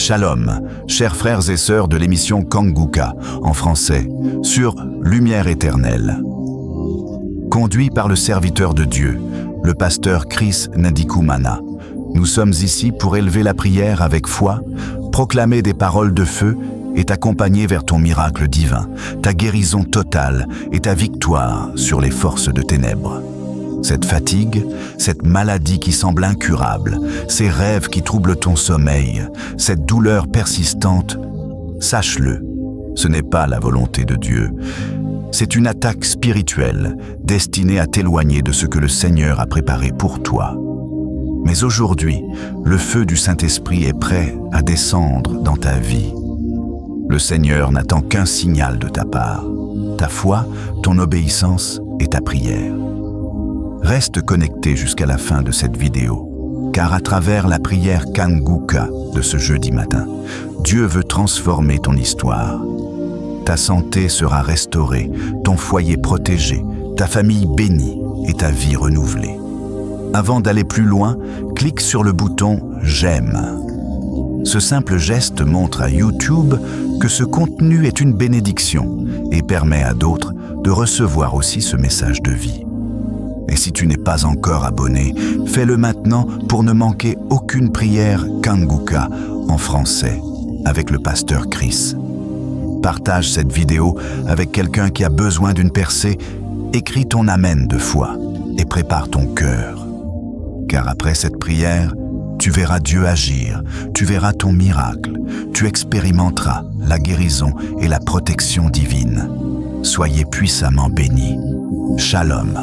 Shalom, chers frères et sœurs de l'émission Kanguka, en français, sur Lumière éternelle. Conduit par le serviteur de Dieu, le pasteur Chris Ndikumana, nous sommes ici pour élever la prière avec foi, proclamer des paroles de feu et t'accompagner vers ton miracle divin, ta guérison totale et ta victoire sur les forces de ténèbres. Cette fatigue, cette maladie qui semble incurable, ces rêves qui troublent ton sommeil, cette douleur persistante, sache-le, ce n'est pas la volonté de Dieu. C'est une attaque spirituelle destinée à t'éloigner de ce que le Seigneur a préparé pour toi. Mais aujourd'hui, le feu du Saint-Esprit est prêt à descendre dans ta vie. Le Seigneur n'attend qu'un signal de ta part, ta foi, ton obéissance et ta prière. Reste connecté jusqu'à la fin de cette vidéo, car à travers la prière Kanguka de ce jeudi matin, Dieu veut transformer ton histoire. Ta santé sera restaurée, ton foyer protégé, ta famille bénie et ta vie renouvelée. Avant d'aller plus loin, clique sur le bouton « J'aime ». Ce simple geste montre à YouTube que ce contenu est une bénédiction et permet à d'autres de recevoir aussi ce message de vie. Et si tu n'es pas encore abonné, fais-le maintenant pour ne manquer aucune prière Kanguka en français avec le pasteur Chris. Partage cette vidéo avec quelqu'un qui a besoin d'une percée, écris ton Amen de foi et prépare ton cœur. Car après cette prière, tu verras Dieu agir, tu verras ton miracle, tu expérimenteras la guérison et la protection divine. Soyez puissamment bénis. Shalom.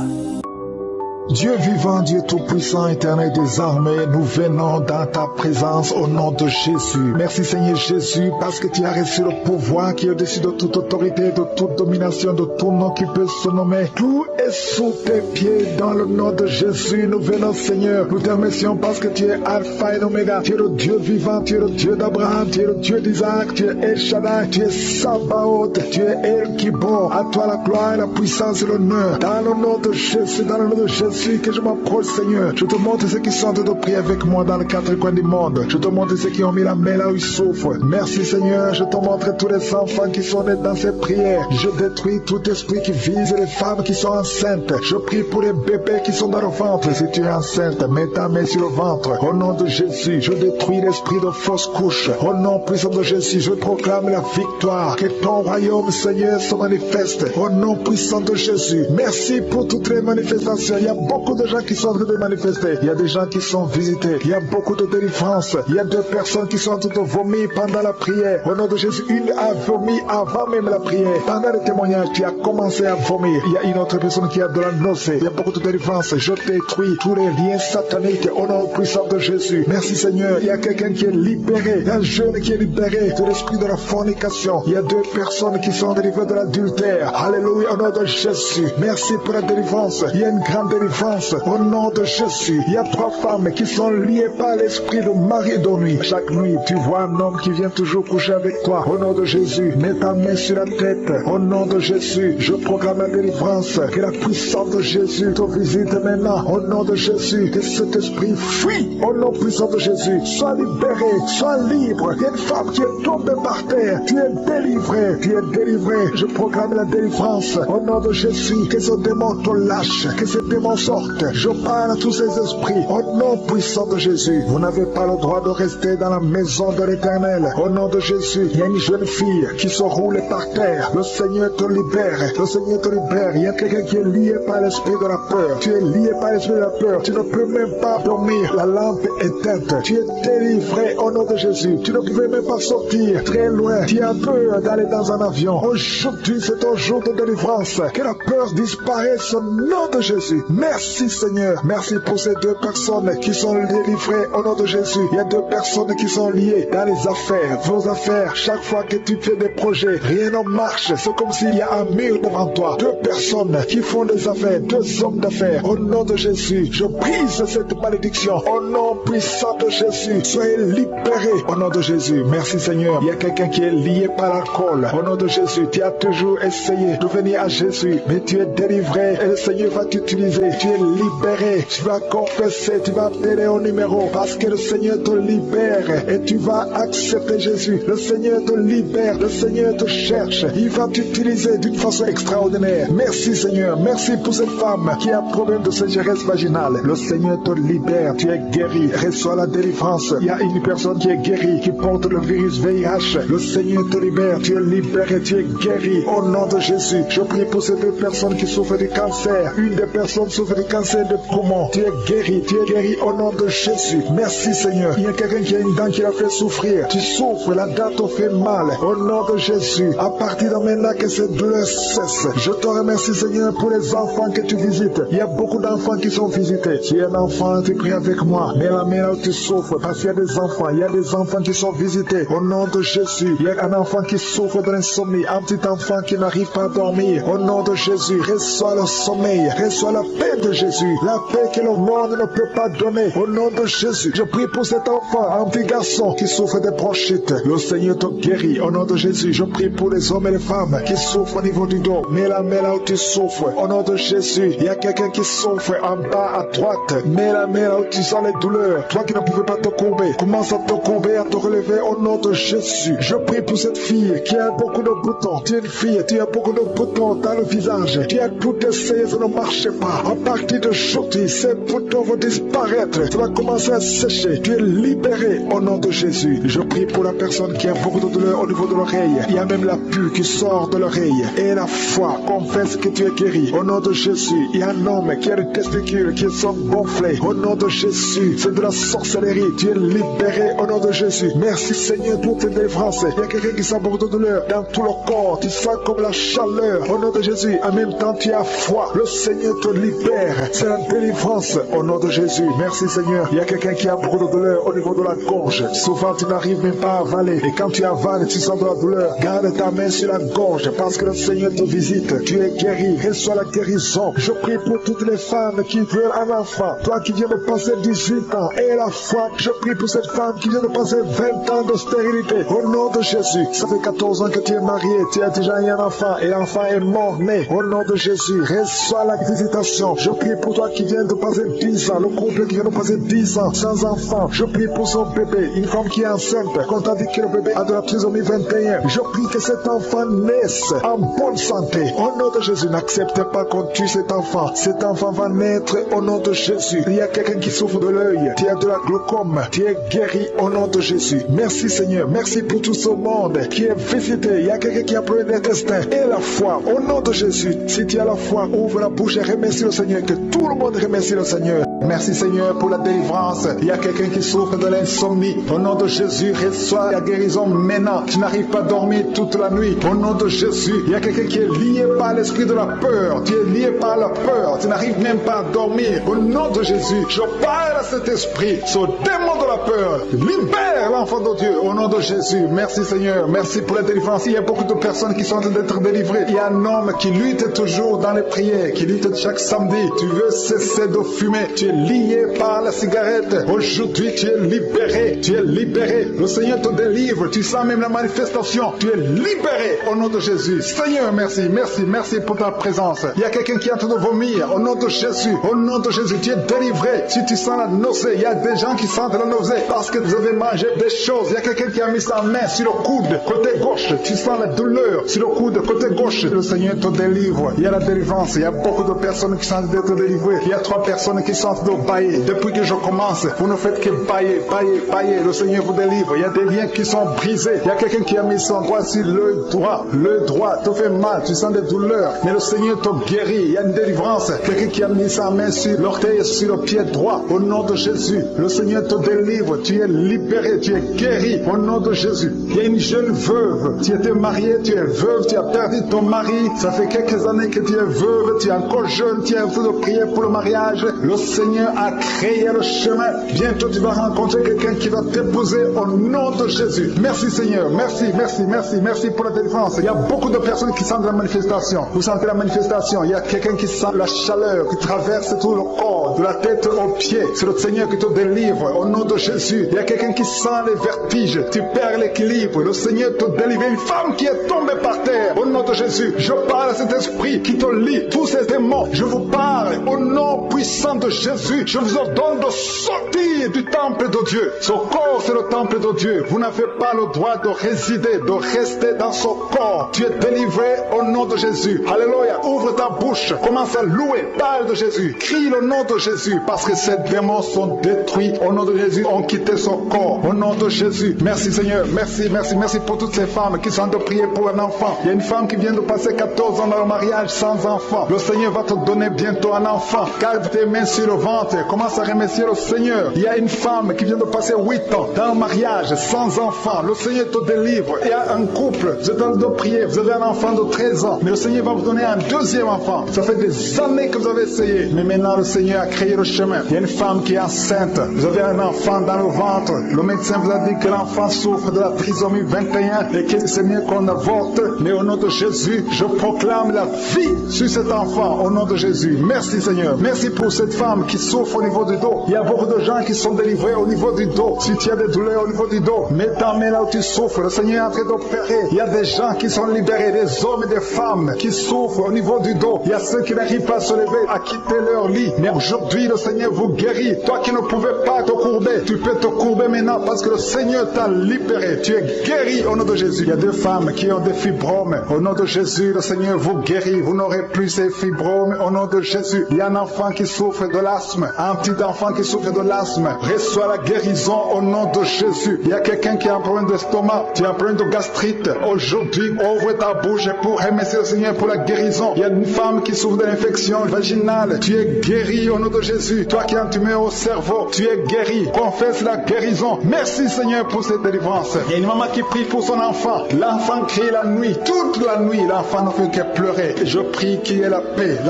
Dieu vivant, Dieu tout-puissant, éternel des armées, nous venons dans ta présence au nom de Jésus. Merci Seigneur Jésus, parce que tu as reçu le pouvoir qui est au-dessus de toute autorité, de toute domination, de tout nom qui peut se nommer. Tout est sous tes pieds dans le nom de Jésus. Nous venons Seigneur, nous te remercions parce que tu es Alpha et Oméga. Tu es le Dieu vivant, tu es le Dieu d'Abraham, tu es le Dieu d'Isaac, tu es El Shaddai, tu es Sabaoth, tu es El Kibor. À toi la gloire, la puissance et l'honneur. Dans le nom de Jésus, dans le nom de Jésus, que je m'approche Seigneur. Je te montre ceux qui sont en train de prier avec moi dans les quatre coins du monde. Je te montre ceux qui ont mis la main là où ils souffrent. Merci Seigneur, je te montre tous les enfants qui sont nés dans ces prières. Je détruis tout esprit qui vise les femmes qui sont enceintes. Je prie pour les bébés qui sont dans le ventre. Si tu es enceinte, mets ta main sur le ventre. Au nom de Jésus, je détruis l'esprit de fausse couche. Au nom puissant de Jésus, je proclame la victoire. Que ton royaume Seigneur se manifeste. Au nom puissant de Jésus, merci pour toutes les manifestations. Il y a beaucoup de gens qui sont en train de manifester. Il y a des gens qui sont visités. Il y a beaucoup de délivrances. Il y a deux personnes qui sont en train de vomir pendant la prière. Au nom de Jésus, une a vomi avant même la prière. Pendant le témoignage, tu as commencé à vomir. Il y a une autre personne qui a de la nausée. Il y a beaucoup de délivrances. Je détruis tous les liens sataniques au nom puissant de Jésus. Merci Seigneur. Il y a quelqu'un qui est libéré. Il y a un jeune qui est libéré de l'esprit de la fornication. Il y a deux personnes qui sont délivrées de l'adultère. Alléluia, au nom de Jésus. Merci pour la délivrance. Il y a une grande délivrance au nom de Jésus. Il y a trois femmes qui sont liées par l'esprit de mari et de nuit. Chaque nuit, tu vois un homme qui vient toujours coucher avec toi. Au nom de Jésus, mets ta main sur la tête. Au nom de Jésus, je proclame la délivrance. Que la puissance de Jésus te visite maintenant. Au nom de Jésus, que cet esprit fuit. Au nom puissant de Jésus, sois libéré, sois libre. Il y a une femme qui est tombée par terre. Tu es délivré, tu es délivré. Je proclame la délivrance. Au nom de Jésus, que ce démon te lâche, que ce démon sorte. Je parle à tous ces esprits au nom puissant de Jésus. Vous n'avez pas le droit de rester dans la maison de l'Éternel. Au nom de Jésus, il y a une jeune fille qui se roule par terre. Le Seigneur te libère. Le Seigneur te libère. Il y a quelqu'un qui est lié par l'esprit de la peur. Tu es lié par l'esprit de la peur. Tu ne peux même pas dormir. La lampe est éteinte. Tu es délivré au nom de Jésus. Tu ne pouvais même pas sortir très loin. Tu as peur d'aller dans un avion. Aujourd'hui, c'est ton jour de délivrance. Que la peur disparaisse au nom de Jésus. Merci Seigneur. Merci pour ces deux personnes qui sont délivrées au nom de Jésus. Il y a deux personnes qui sont liées dans les affaires. Vos affaires, chaque fois que tu fais des projets, rien ne marche. C'est comme s'il y a un mur devant toi. Deux personnes qui font des affaires, deux hommes d'affaires. Au nom de Jésus, je brise cette malédiction. Au nom puissant de Jésus, soyez libérés au nom de Jésus. Merci Seigneur. Il y a quelqu'un qui est lié par l'alcool. Au nom de Jésus, tu as toujours essayé de venir à Jésus, mais tu es délivré et le Seigneur va t'utiliser. tu es libéré. Tu vas confesser, tu vas appeler au numéro parce que le Seigneur te libère et tu vas accepter Jésus. Le Seigneur te libère, le Seigneur te cherche. Il va t'utiliser d'une façon extraordinaire. Merci Seigneur, merci pour cette femme qui a un problème de sécheresse vaginale. Le Seigneur te libère, tu es guéri. Reçois la délivrance. Il y a une personne qui est guérie, qui porte le virus VIH. Le Seigneur te libère, tu es libéré, tu es guéri. Au nom de Jésus, je prie pour ces deux personnes qui souffrent du cancer. Une des personnes souffre du cancer de poumon. Tu es guéri au nom de Jésus. Merci Seigneur. Il y a quelqu'un qui a une dent qui l'a fait souffrir. Tu souffres, la dent te fait mal. Au nom de Jésus, à partir de maintenant que cette douleur cesse. Je te remercie Seigneur pour les enfants que tu visites. Il y a beaucoup d'enfants qui sont visités. Tu es un enfant, tu pries avec moi. Mais la main là où tu souffres, parce qu'il y a des enfants. Il y a des enfants qui sont visités. Au nom de Jésus, il y a un enfant qui souffre de l'insomnie. Un petit enfant qui n'arrive pas à dormir. Au nom de Jésus, reçois le sommeil. Reçois la paix de Jésus. La paix que le monde ne peut pas donner. Au nom de Jésus, je prie pour cet enfant, un petit garçon qui souffre de bronchite. Le Seigneur te guérit. Au nom de Jésus, je prie pour les hommes et les femmes qui souffrent au niveau du dos. Mets la main là où tu souffres. Au nom de Jésus, il y a quelqu'un qui souffre en bas à droite. Mets la main là où tu sens les douleurs. Toi qui ne pouvais pas te courber, commence à te courber, à te relever au nom de Jésus. Je prie pour cette fille qui a beaucoup de boutons. Tu es une fille, tu as beaucoup de boutons dans le visage. Tu as tout essayé, ça ne marche pas. À partir de aujourd'hui, ces boutons vont disparaître. Tu vas commencer à sécher. Tu es libéré au nom de Jésus. Je prie pour la personne qui a beaucoup de douleur au niveau de l'oreille. Il y a même la pue qui sort de l'oreille. Et la foi confesse que tu es guéri. Au nom de Jésus, il y a un homme qui a des testicules qui sont gonflés. Au nom de Jésus, c'est de la sorcellerie. Tu es libéré au nom de Jésus. Merci Seigneur pour tes délivrances. Il y a quelqu'un qui sent beaucoup de douleur dans tout le corps. Tu sens comme la chaleur. Au nom de Jésus, en même temps tu as foi. Le Seigneur te libère. C'est la délivrance au nom de Jésus. Merci Seigneur. Il y a quelqu'un qui a beaucoup de douleur au niveau de la gorge. Souvent tu n'arrives même pas à avaler. Et quand tu avales, tu sens de la douleur. Garde ta main sur la gorge parce que le Seigneur te visite. Tu es guéri. Reçois la guérison. Je prie pour toutes les femmes qui veulent un enfant. Toi qui viens de passer 18 ans et la foi, je prie pour cette femme qui vient de passer 20 ans de stérilité. Au nom de Jésus, ça fait 14 ans que tu es marié, tu as déjà eu un enfant et l'enfant est mort-né. Au nom de Jésus, reçois la visitation. Je prie pour toi qui viens de passer 10 ans, le couple qui vient de passer 10 ans sans enfant. Je prie pour son bébé, une femme qui est enceinte, quand on dit que le bébé a de la trisomie 21. Je prie que cet enfant naisse en bonne santé. Au nom de Jésus, n'accepte pas qu'on tue cet enfant. Cet enfant va naître au nom de Jésus. Il y a quelqu'un qui souffre de l'œil, tu as de la glaucome, tu es guéri au nom de Jésus. Merci Seigneur, merci pour tout ce monde qui est visité. Il y a quelqu'un qui a pris l'intestin et la foi au nom de Jésus. Si tu as la foi, ouvre la bouche et remercie le Seigneur, que tout le monde remercie le Seigneur. Merci Seigneur pour la délivrance. Il y a quelqu'un qui souffre de l'insomnie. Au nom de Jésus, reçois la guérison maintenant. Tu n'arrives pas à dormir toute la nuit. Au nom de Jésus, il y a quelqu'un qui est lié par l'esprit de la peur. Tu es lié par la peur. Tu n'arrives même pas à dormir. Au nom de Jésus, je parle à cet esprit, ce démon de la peur. Libère l'enfant de Dieu au nom de Jésus. Merci Seigneur. Merci pour la délivrance. Il y a beaucoup de personnes qui sont en train d'être délivrées. Il y a un homme qui lutte toujours dans les prières, qui lutte chaque samedi. Tu veux cesser de fumer. Tu es lié par la cigarette. Aujourd'hui, tu es libéré. Tu es libéré. Le Seigneur te délivre. Tu sens même la manifestation. Tu es libéré au nom de Jésus. Seigneur, merci, merci, merci pour ta présence. Il y a quelqu'un qui est en train de vomir au nom de Jésus. Au nom de Jésus, tu es délivré. Si tu sens la nausée, il y a des gens qui sentent la nausée parce que vous avez mangé des choses. Il y a quelqu'un qui a mis sa main sur le coude, côté gauche. Tu sens la douleur sur le coude, côté gauche. Le Seigneur te délivre. Il y a la délivrance. Il y a beaucoup de personnes qui sont d'être délivrées. Il y a 3 personnes qui sont de bailler. Depuis que je commence, vous ne faites que bailler, bailler, bailler. Le Seigneur vous délivre. Il y a des liens qui sont brisés. Il y a quelqu'un qui a mis son doigt sur le droit. Le droit te fait mal. Tu sens des douleurs. Mais le Seigneur te guérit. Il y a une délivrance. Quelqu'un qui a mis sa main sur l'orteil et sur le pied droit. Au nom de Jésus, le Seigneur te délivre. Tu es libéré. Tu es guéri. Au nom de Jésus. Il y a une jeune veuve. Tu étais mariée. Tu es veuve. Tu as perdu ton mari. Ça fait quelques années que tu es veuve. Tu es encore jeune. Tu es en train de prier pour le mariage. Le Seigneur Seigneur a créé le chemin. Bientôt tu vas rencontrer quelqu'un qui va t'épouser au nom de Jésus. Merci Seigneur, merci pour la délivrance. Il y a beaucoup de personnes qui sentent la manifestation. Vous sentez la manifestation. Il y a quelqu'un qui sent la chaleur qui traverse tout le corps, de la tête aux pieds. C'est le Seigneur qui te délivre au nom de Jésus. Il y a quelqu'un qui sent les vertiges. Tu perds l'équilibre. Le Seigneur te délivre. Une femme qui est tombée par terre. Au nom de Jésus, je parle à cet esprit qui te lie. Tous ces démons, je vous parle au nom puissant de Jésus. Je vous ordonne de sortir du temple de Dieu. Ce corps, c'est le temple de Dieu. Vous n'avez pas le droit de résider, de rester dans ce corps. Tu es délivré au nom de Jésus. Alléluia. Ouvre ta bouche. Commence à louer. Parle de Jésus. Crie le nom de Jésus parce que ces démons sont détruits. Au nom de Jésus, ont quitté son corps. Au nom de Jésus. Merci Seigneur. Merci pour toutes ces femmes qui sont de prier pour un enfant. Il y a une femme qui vient de passer 14 ans dans le mariage sans enfant. Le Seigneur va te donner bientôt un enfant. Garde tes mains sur le ventre. Commence à remercier le Seigneur. Il y a une femme qui vient de passer 8 ans dans le mariage sans enfant. Le Seigneur te délivre. Il y a un couple. Vous êtes en train de prier. Vous avez un enfant de 13 ans. Mais le Seigneur va vous donner un deuxième enfant. Ça fait des années que vous avez essayé. Mais maintenant le Seigneur a créé le chemin. Il y a une femme qui est enceinte. Vous avez un enfant dans le ventre. Le médecin vous a dit que l'enfant souffre de la trisomie 21 et que c'est mieux qu'on avorte. Mais au nom de Jésus, je proclame la vie sur cet enfant. Au nom de Jésus. Merci Seigneur. Merci pour cette femme qui souffre au niveau du dos. Il y a beaucoup de gens qui sont délivrés au niveau du dos. Si tu as des douleurs au niveau du dos, mets ta main là où tu souffres. Le Seigneur est en train d'opérer. Il y a des gens qui sont libérés, des hommes et des femmes qui souffrent au niveau du dos. Il y a ceux qui n'arrivent pas à se lever, à quitter leur lit. Mais aujourd'hui, le Seigneur vous guérit. Toi qui ne pouvais pas te courber, tu peux te courber maintenant parce que le Seigneur t'a libéré. Tu es guéri au nom de Jésus. Il y a deux femmes qui ont des fibromes. Au nom de Jésus, le Seigneur vous guérit. Vous n'aurez plus ces fibromes au nom de Jésus. Il y a un enfant qui souffre de l'asthme. Un petit enfant qui souffre de l'asthme. Reçois la guérison au nom de Jésus. Il y a quelqu'un qui a un problème d'estomac. Tu as un problème de gastrite. Aujourd'hui, ouvre ta bouche pour remercier le Seigneur pour la guérison. Il y a une femme qui souffre de l'infection vaginale. Tu es guéri au nom de Jésus. Toi qui as une tumeur au cerveau, tu es guéri. Confesse la guérison. Merci Seigneur pour cette délivrance. Il y a une maman qui prie pour son enfant. L'enfant crie la nuit. Toute la nuit, l'enfant ne fait que pleurer. Et je prie qu'il y ait la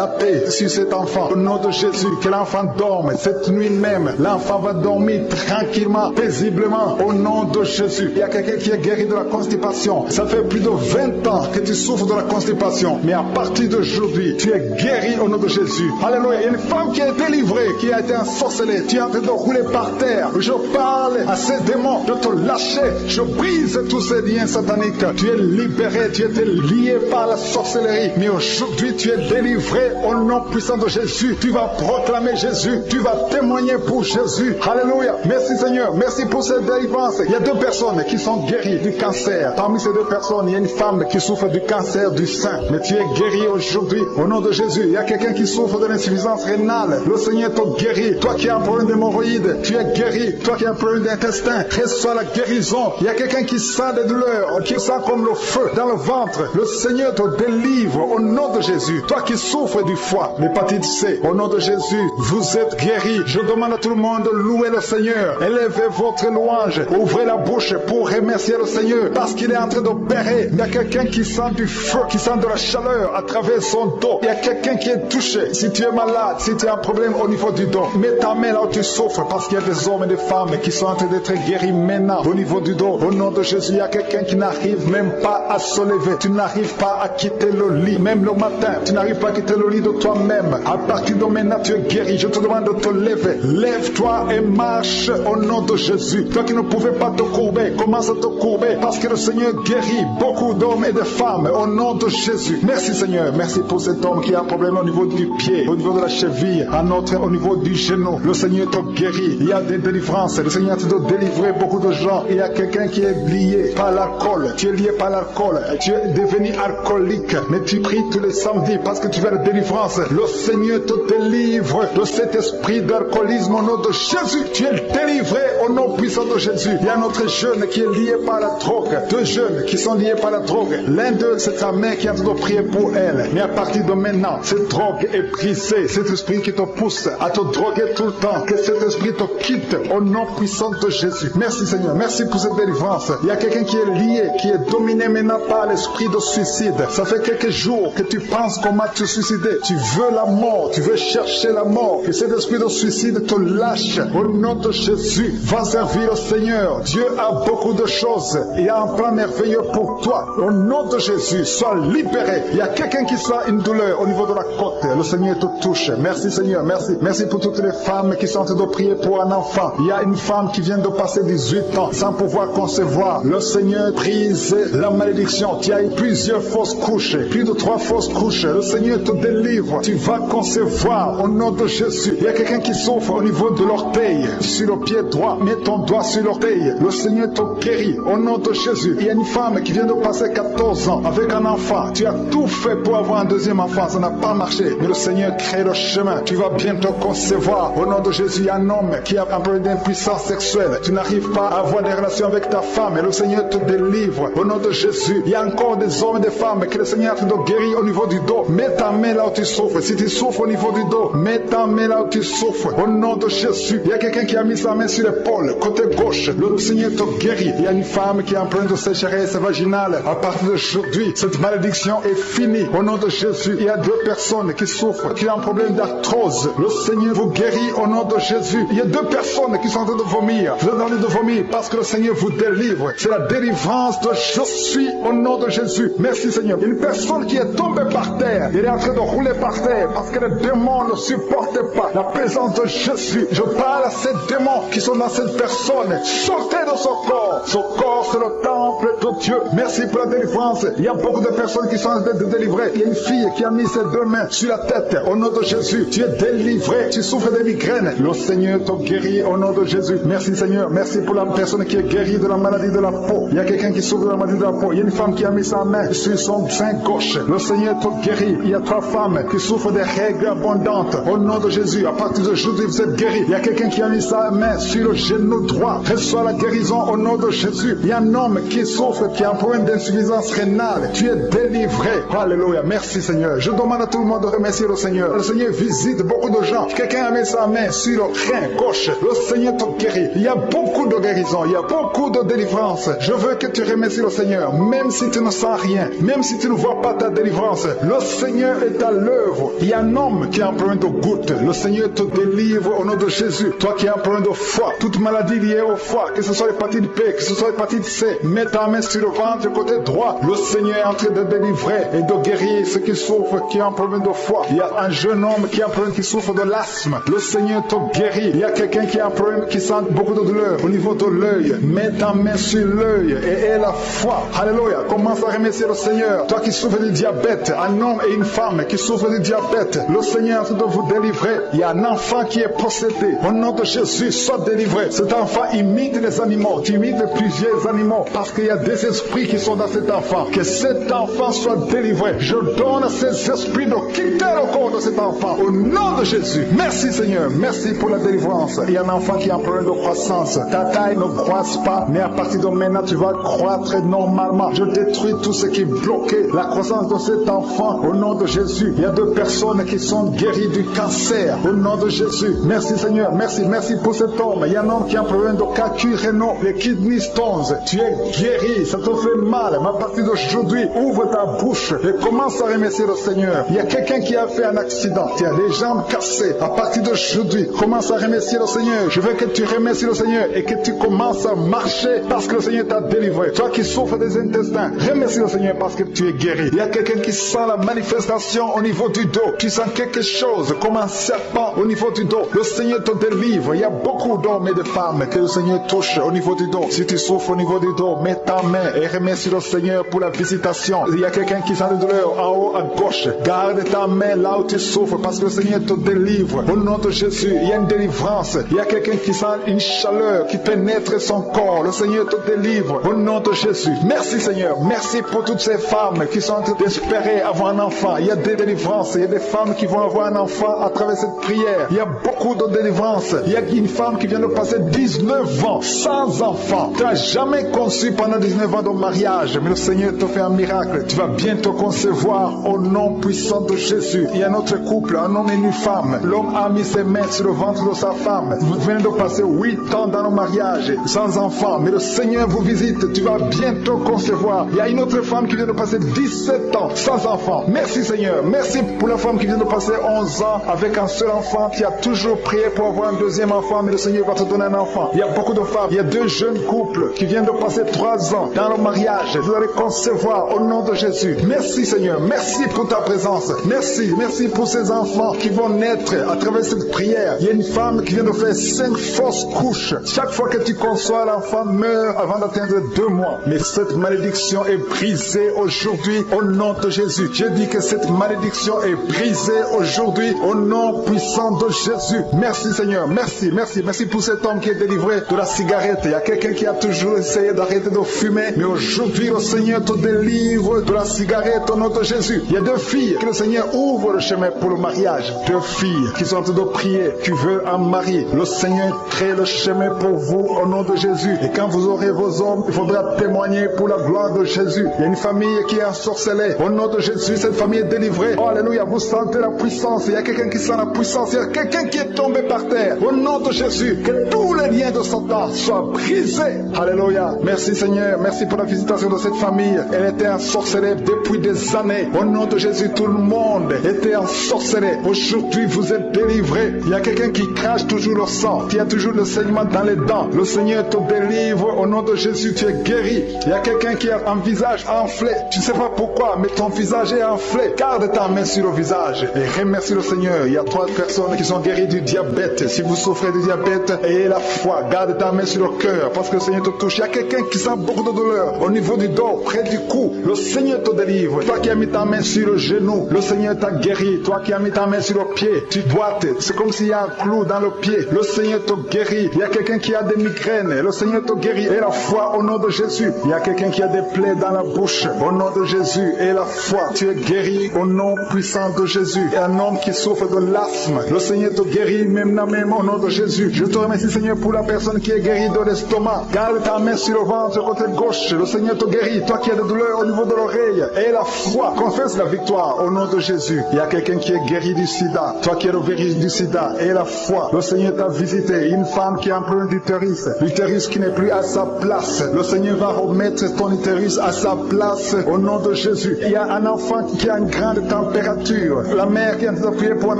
paix sur cet enfant. Au nom de Jésus, que l'enfant dorme. Cette nuit même, l'enfant va dormir tranquillement, paisiblement. Au nom de Jésus. Il y a quelqu'un qui est guéri de la constipation. Ça fait plus de 20 ans que tu souffres de la constipation. Mais à partir d'aujourd'hui, tu es guéri au nom de Jésus. Alléluia. Il y a une femme qui est délivrée, qui a été ensorcelée. Tu es en train de rouler par terre. Je parle à ces démons de te lâcher. Je brise tous ces liens sataniques. Tu es libéré. Tu étais lié par la sorcellerie. Mais aujourd'hui, tu es délivré au nom puissant de Jésus. Tu vas proclamer Jésus. Tu vas témoigner pour Jésus. Alléluia. Merci Seigneur. Merci pour cette délivrance. Il y a deux personnes qui sont guéries du cancer. Parmi ces deux personnes, il y a une femme qui souffre du cancer du sein. Mais tu es guéri aujourd'hui au nom de Jésus. Il y a quelqu'un qui souffre de l'insuffisance rénale. Le Seigneur te guérit. Toi qui as un problème d'hémorroïdes, tu es guéri. Toi qui as un problème d'intestin, reçois la guérison. Il y a quelqu'un qui sent des douleurs, qui sent comme le feu dans le ventre. Le Seigneur te délivre au nom de Jésus. Toi qui souffres du foie, l'hépatite C, au nom de Jésus, vous êtes guéri. Je demande à tout le monde de louer le Seigneur. Élevez votre louange. Ouvrez la bouche pour remercier le Seigneur parce qu'il est en train d'opérer. Il y a quelqu'un qui sent du feu, qui sent de la chaleur à travers son dos. Il y a quelqu'un qui est touché. Si tu es malade, si tu as un problème au niveau du dos, mets ta main là où tu souffres parce qu'il y a des hommes et des femmes qui sont en train d'être guéris maintenant au niveau du dos. Au nom de Jésus, il y a quelqu'un qui n'arrive même pas à se lever. Tu n'arrives pas à quitter le lit, même le matin. Tu n'arrives pas à quitter le lit de toi-même. À partir de maintenant, tu es guéri. Je te demande de te lever. Lève-toi et marche au nom de Jésus. Toi qui ne pouvais pas te courber, commence à te courber parce que le Seigneur guérit beaucoup d'hommes et de femmes au nom de Jésus. Merci Seigneur. Merci pour cet homme qui a un problème au niveau du pied, au niveau de la cheville, un autre au niveau du genou. Le Seigneur te guérit. Il y a des délivrances. Le Seigneur te délivrer beaucoup de gens. Il y a quelqu'un qui est lié par l'alcool. Tu es lié par l'alcool. Tu es devenu alcoolique. Mais tu pries tous les samedis parce que tu veux la délivrance. Le Seigneur te délivre de cet esprit d'alcoolisme au nom de Jésus. Tu es délivré au nom puissant de Jésus. Il y a un autre jeune qui est lié par la drogue. Deux jeunes qui sont liés par la drogue. L'un d'eux, c'est sa mère qui est en train de prier pour elle. Mais à partir de maintenant, cette drogue est brisée. Cet esprit qui te pousse à te droguer tout le temps. Que cet esprit te quitte au nom puissant de Jésus. Merci Seigneur. Merci pour cette délivrance. Il y a quelqu'un qui est lié, qui est dominé maintenant par l'esprit de suicide. Ça fait quelques jours que tu penses comment te suicider. Tu veux la mort. Tu veux chercher la mort. Que cet esprit de suicide te lâche. Au nom de Jésus, va servir au Seigneur. Dieu a beaucoup de choses. Il a un plan merveilleux pour toi. Au nom de Jésus, sois libéré. Il y a quelqu'un qui sent une douleur au niveau de la côte. Le Seigneur te touche. Merci Seigneur, merci. Merci pour toutes les femmes qui sont en train de prier pour un enfant. Il y a une femme qui vient de passer 18 ans sans pouvoir concevoir. Le Seigneur brise la malédiction. Tu as eu plusieurs fausses couches, plus de 3 fausses couches. Le Seigneur te délivre. Tu vas concevoir au nom de Jésus. Il y a quelqu'un qui souffre au niveau de l'orteil, sur le pied droit. Mets ton doigt sur l'orteil. Le Seigneur te guérit au nom de Jésus. Il y a une femme qui vient de passer 14 ans avec un enfant. Tu as tout fait pour avoir un deuxième enfant. Ça n'a pas marché. Mais le Seigneur crée le chemin. Tu vas bientôt concevoir. Au nom de Jésus, il y a un homme qui a un problème d'impuissance sexuelle. Tu n'arrives pas à avoir des relations avec ta femme. Et le Seigneur te délivre. Au nom de Jésus, il y a encore des hommes et des femmes que le Seigneur te guérit au niveau du dos. Mets ta main là où tu souffres. Si tu souffres au niveau du dos, mets ta main là où tu souffres. Au nom de Jésus, il y a quelqu'un qui a mis sa main sur l'épaule, côté gauche. Le Seigneur te guérit. Il y a une femme qui a un problème de sécheresse vaginale. À partir d'aujourd'hui, cette malédiction est finie. Au nom de Jésus, il y a 2 personnes qui souffrent, qui ont un problème d'arthrose. Le Seigneur vous guérit au nom de Jésus. Il y a 2 personnes qui sont en train de vomir. Vous êtes en train de vomir parce que le Seigneur vous délivre. C'est la délivrance de je suis au nom de Jésus. Merci Seigneur. Il y a une personne qui est tombée par terre. Il est en train de rouler par terre parce que les démons ne supportent pas la présence de Jésus. Je parle à ces démons qui sont dans cette personne. Sortez de son corps. Son corps, c'est le temple de Dieu. Merci pour la délivrance. Il y a beaucoup de personnes qui sont en train de délivrer. Il y a une fille qui a mis ses 2 mains sur la tête. Au nom de Jésus, tu es délivré. Tu souffres de migraines. Le Seigneur te guérit au nom de Jésus. Merci Seigneur. Merci pour la personne qui est guérie de la maladie de la peau. Il y a quelqu'un qui souffre de la maladie de la peau. Il y a une femme qui a mis sa main sur son sein gauche. Le Seigneur te guérit. Il y a 3 femmes qui souffrent des règles abondantes. Au nom de Jésus, à partir d'aujourd'hui, vous êtes guéris. Il y a quelqu'un qui a mis sa main sur le genou droit. Reçois la guérison au nom de Jésus. Il y a un homme qui souffre, qui a un problème d'insuffisance rénale. Tu es délivré. Alléluia. Merci Seigneur. Je demande à tout le monde de remercier le Seigneur. Le Seigneur visite beaucoup de gens. Quelqu'un a mis sa main sur le rein gauche. Le Seigneur te guérit. Il y a beaucoup de guérison. Il y a beaucoup de délivrance. Je veux que tu remercies le Seigneur. Même si tu ne sens rien. Même si tu ne vois pas ta délivrance. Le Seigneur est à l'œuvre. Il y a un homme qui a un problème de goutte. Le Seigneur te délivre au nom de Jésus. Toi qui as un problème de foie. Toute maladie liée au foie. Que ce soit l'hépatite B. Que ce soit l'hépatite C. Mets ta main sur le ventre côté droit. Le Seigneur est en train de délivrer et de guérir ceux qui souffrent, qui ont un problème de foie. Il y a un jeune homme qui a un problème, qui souffre de l'asthme. Le Seigneur te guérit. Il y a quelqu'un qui a un problème, qui sent beaucoup de douleur au niveau de l'œil. Mets ta main sur l'œil et aie la foi. Alléluia. Commence à remercier le Seigneur. Toi qui souffres du diabète, un homme et une femme qui souffrent du diabète, le Seigneur est en train de vous délivrer. Il y a un enfant qui est possédé. Au nom de Jésus, sois délivré. Cet enfant imite les animaux. Tu imites plusieurs animaux parce qu'il y a des esprits qui sont dans cet enfant. Que cet enfant soit délivré. Je donne à ces esprits de quitter le corps de cet enfant. Au nom de Jésus. Merci Seigneur. Merci pour la délivrance. Il y a un enfant qui a un problème de croissance. Ta taille ne croisse pas, mais à partir de maintenant, tu vas croître normalement. Je détruis tout ce qui bloquait la croissance de cet enfant. Au nom de Jésus. Il y a 2 personnes qui sont guéries du cancer. Au nom de Jésus. Merci Seigneur. Merci. Merci pour cet homme. Il y a un homme qui a un problème de calcul rénal, les kidney stones. Tu es guéri. Ça te fait mal. Mais à partir d'aujourd'hui, ouvre ta bouche et commence à remercier le Seigneur. Il y a quelqu'un qui a fait un accident. Tu as les jambes cassées. À partir d'aujourd'hui, commence à remercier le Seigneur. Je veux que tu remercies le Seigneur et que tu commences à marcher parce que le Seigneur t'a délivré. Toi qui souffres des intestins, remercie le Seigneur parce que tu es guéri. Il y a quelqu'un qui sent la manifestation au niveau du dos. Tu sens quelque chose comme un serpent au niveau du dos. Le Seigneur te délivre. Il y a beaucoup d'hommes et de femmes que le Seigneur touche au niveau du dos. Si tu souffres au niveau du dos, mets ta main et remercie le Seigneur pour la visitation. Il y a quelqu'un qui sent de douleur en haut à gauche. Garde ta main là où tu souffres parce que le Seigneur te délivre. Au nom de Jésus, il y a une délivrance. Il y a quelqu'un qui sent une chaleur qui pénètre son corps. Le Seigneur te délivre. Au nom de Jésus. Merci Seigneur. Merci pour toutes ces femmes qui sont en train d'espérer avoir un enfant. Il y a des délivrances. Il y a des femmes qui vont avoir un enfant à travers cette prière. Il y a beaucoup de délivrances. Il y a une femme qui vient de passer 19 ans sans enfant. Tu n'as jamais conçu pendant 19 ans de mariage. Mais le Seigneur te fait un miracle. Tu vas bientôt concevoir au nom puissant de Jésus. Il y a un autre couple, un homme et une femme. L'homme a mis ses mains sur le ventre de sa femme. Vous venez de passer 8 ans dans le mariage sans enfant. Mais le Seigneur vous visite. Tu vas bientôt concevoir. Il y a une autre femme qui vient de passer 17 ans sans enfant. Merci Seigneur. Merci pour la femme qui vient de passer 11 ans avec un seul enfant, tu as toujours prié pour avoir un deuxième enfant, mais le Seigneur va te donner un enfant. Il y a beaucoup de femmes, il y a 2 jeunes couples qui viennent de passer 3 ans dans le mariage. Vous allez concevoir au nom de Jésus. Merci Seigneur, merci pour ta présence. Merci pour ces enfants qui vont naître à travers cette prière. Il y a une femme qui vient de faire 5 fausses couches. Chaque fois que tu conçois, l'enfant meurt avant d'atteindre 2 mois. Mais cette malédiction est brisée aujourd'hui au nom de Jésus. Je dis que cette malédiction est brisée aujourd'hui au nom puissant de Jésus. Merci Seigneur, merci pour cet homme qui est délivré de la cigarette. Il y a quelqu'un qui a toujours essayé d'arrêter de fumer, mais aujourd'hui le Seigneur te délivre de la cigarette au nom de Jésus. Il y a 2 filles que le Seigneur ouvre le chemin pour le mariage. 2 filles qui sont en train de prier, qui veulent un mari. Le Seigneur crée le chemin pour vous au nom de Jésus. Et quand vous aurez vos hommes, il faudra témoigner pour la gloire de Jésus. Il y a une famille qui est ensorcelée. Au nom de Jésus, cette famille est délivrée. Oh, alléluia, vous sentez la puissance. Il y a quelqu'un qui sent la puissance. Il y a quelqu'un qui est tombé par terre. Au nom de Jésus, que tous les liens de Satan soient brisés. Alléluia. Merci Seigneur. Merci pour la visitation de cette famille. Elle était ensorcelée depuis des années. Au nom de Jésus, tout le monde était ensorcelé. Aujourd'hui, vous êtes délivrés. Il y a quelqu'un qui crache toujours le sang. Il y a toujours le saignement dans les dents. Le Seigneur te délivre. Au nom de Jésus, tu es guéri. Il y a quelqu'un qui a un visage enflé. Tu ne sais pas pourquoi, mais ton visage est enflé. Garde ta main sur le visage et remercie le Seigneur. Il y a 3 personnes qui sont guéries du diabète. Si vous souffrez du diabète, ayez la foi. Garde ta main sur le cœur parce que le Seigneur te touche. Il y a quelqu'un qui sent beaucoup de douleur au niveau du dos, près du cou. Le Seigneur te délivre. Toi qui as mis ta main sur le genou, le Seigneur t'a guéri. Toi qui as mis ta main sur le pied, tu boites. C'est comme s'il y a un clou dans le pied. Le Seigneur te guérit. Il y a quelqu'un qui a des migraines. Le Seigneur te guérit. Et la foi au nom de Jésus. Il y a quelqu'un qui a des plaies dans la bouche. Au nom de Jésus. Et la foi. Tu es guéri au nom puissant de Jésus. Et un homme qui souffre de l'asthme. Le Seigneur te guérit même au nom de Jésus. Je te remercie Seigneur pour la personne qui est guérie de l'estomac. Garde ta main sur le ventre côté gauche. Le Seigneur te guérit. Toi qui as des douleurs au niveau de l'oreille. Et la foi. Confesse la victoire au nom de Jésus. Il y a quelqu'un qui est guéri du sida. Toi qui es le virus du sida. Et la foi. Le Seigneur t'a visité. Une femme qui a un problème d'utérus. L'utérus qui n'est plus à sa place. Le Seigneur va remettre ton utérus à sa place au nom de Jésus. Il y a un enfant qui a une grande température. La mère qui est en train de prier pour un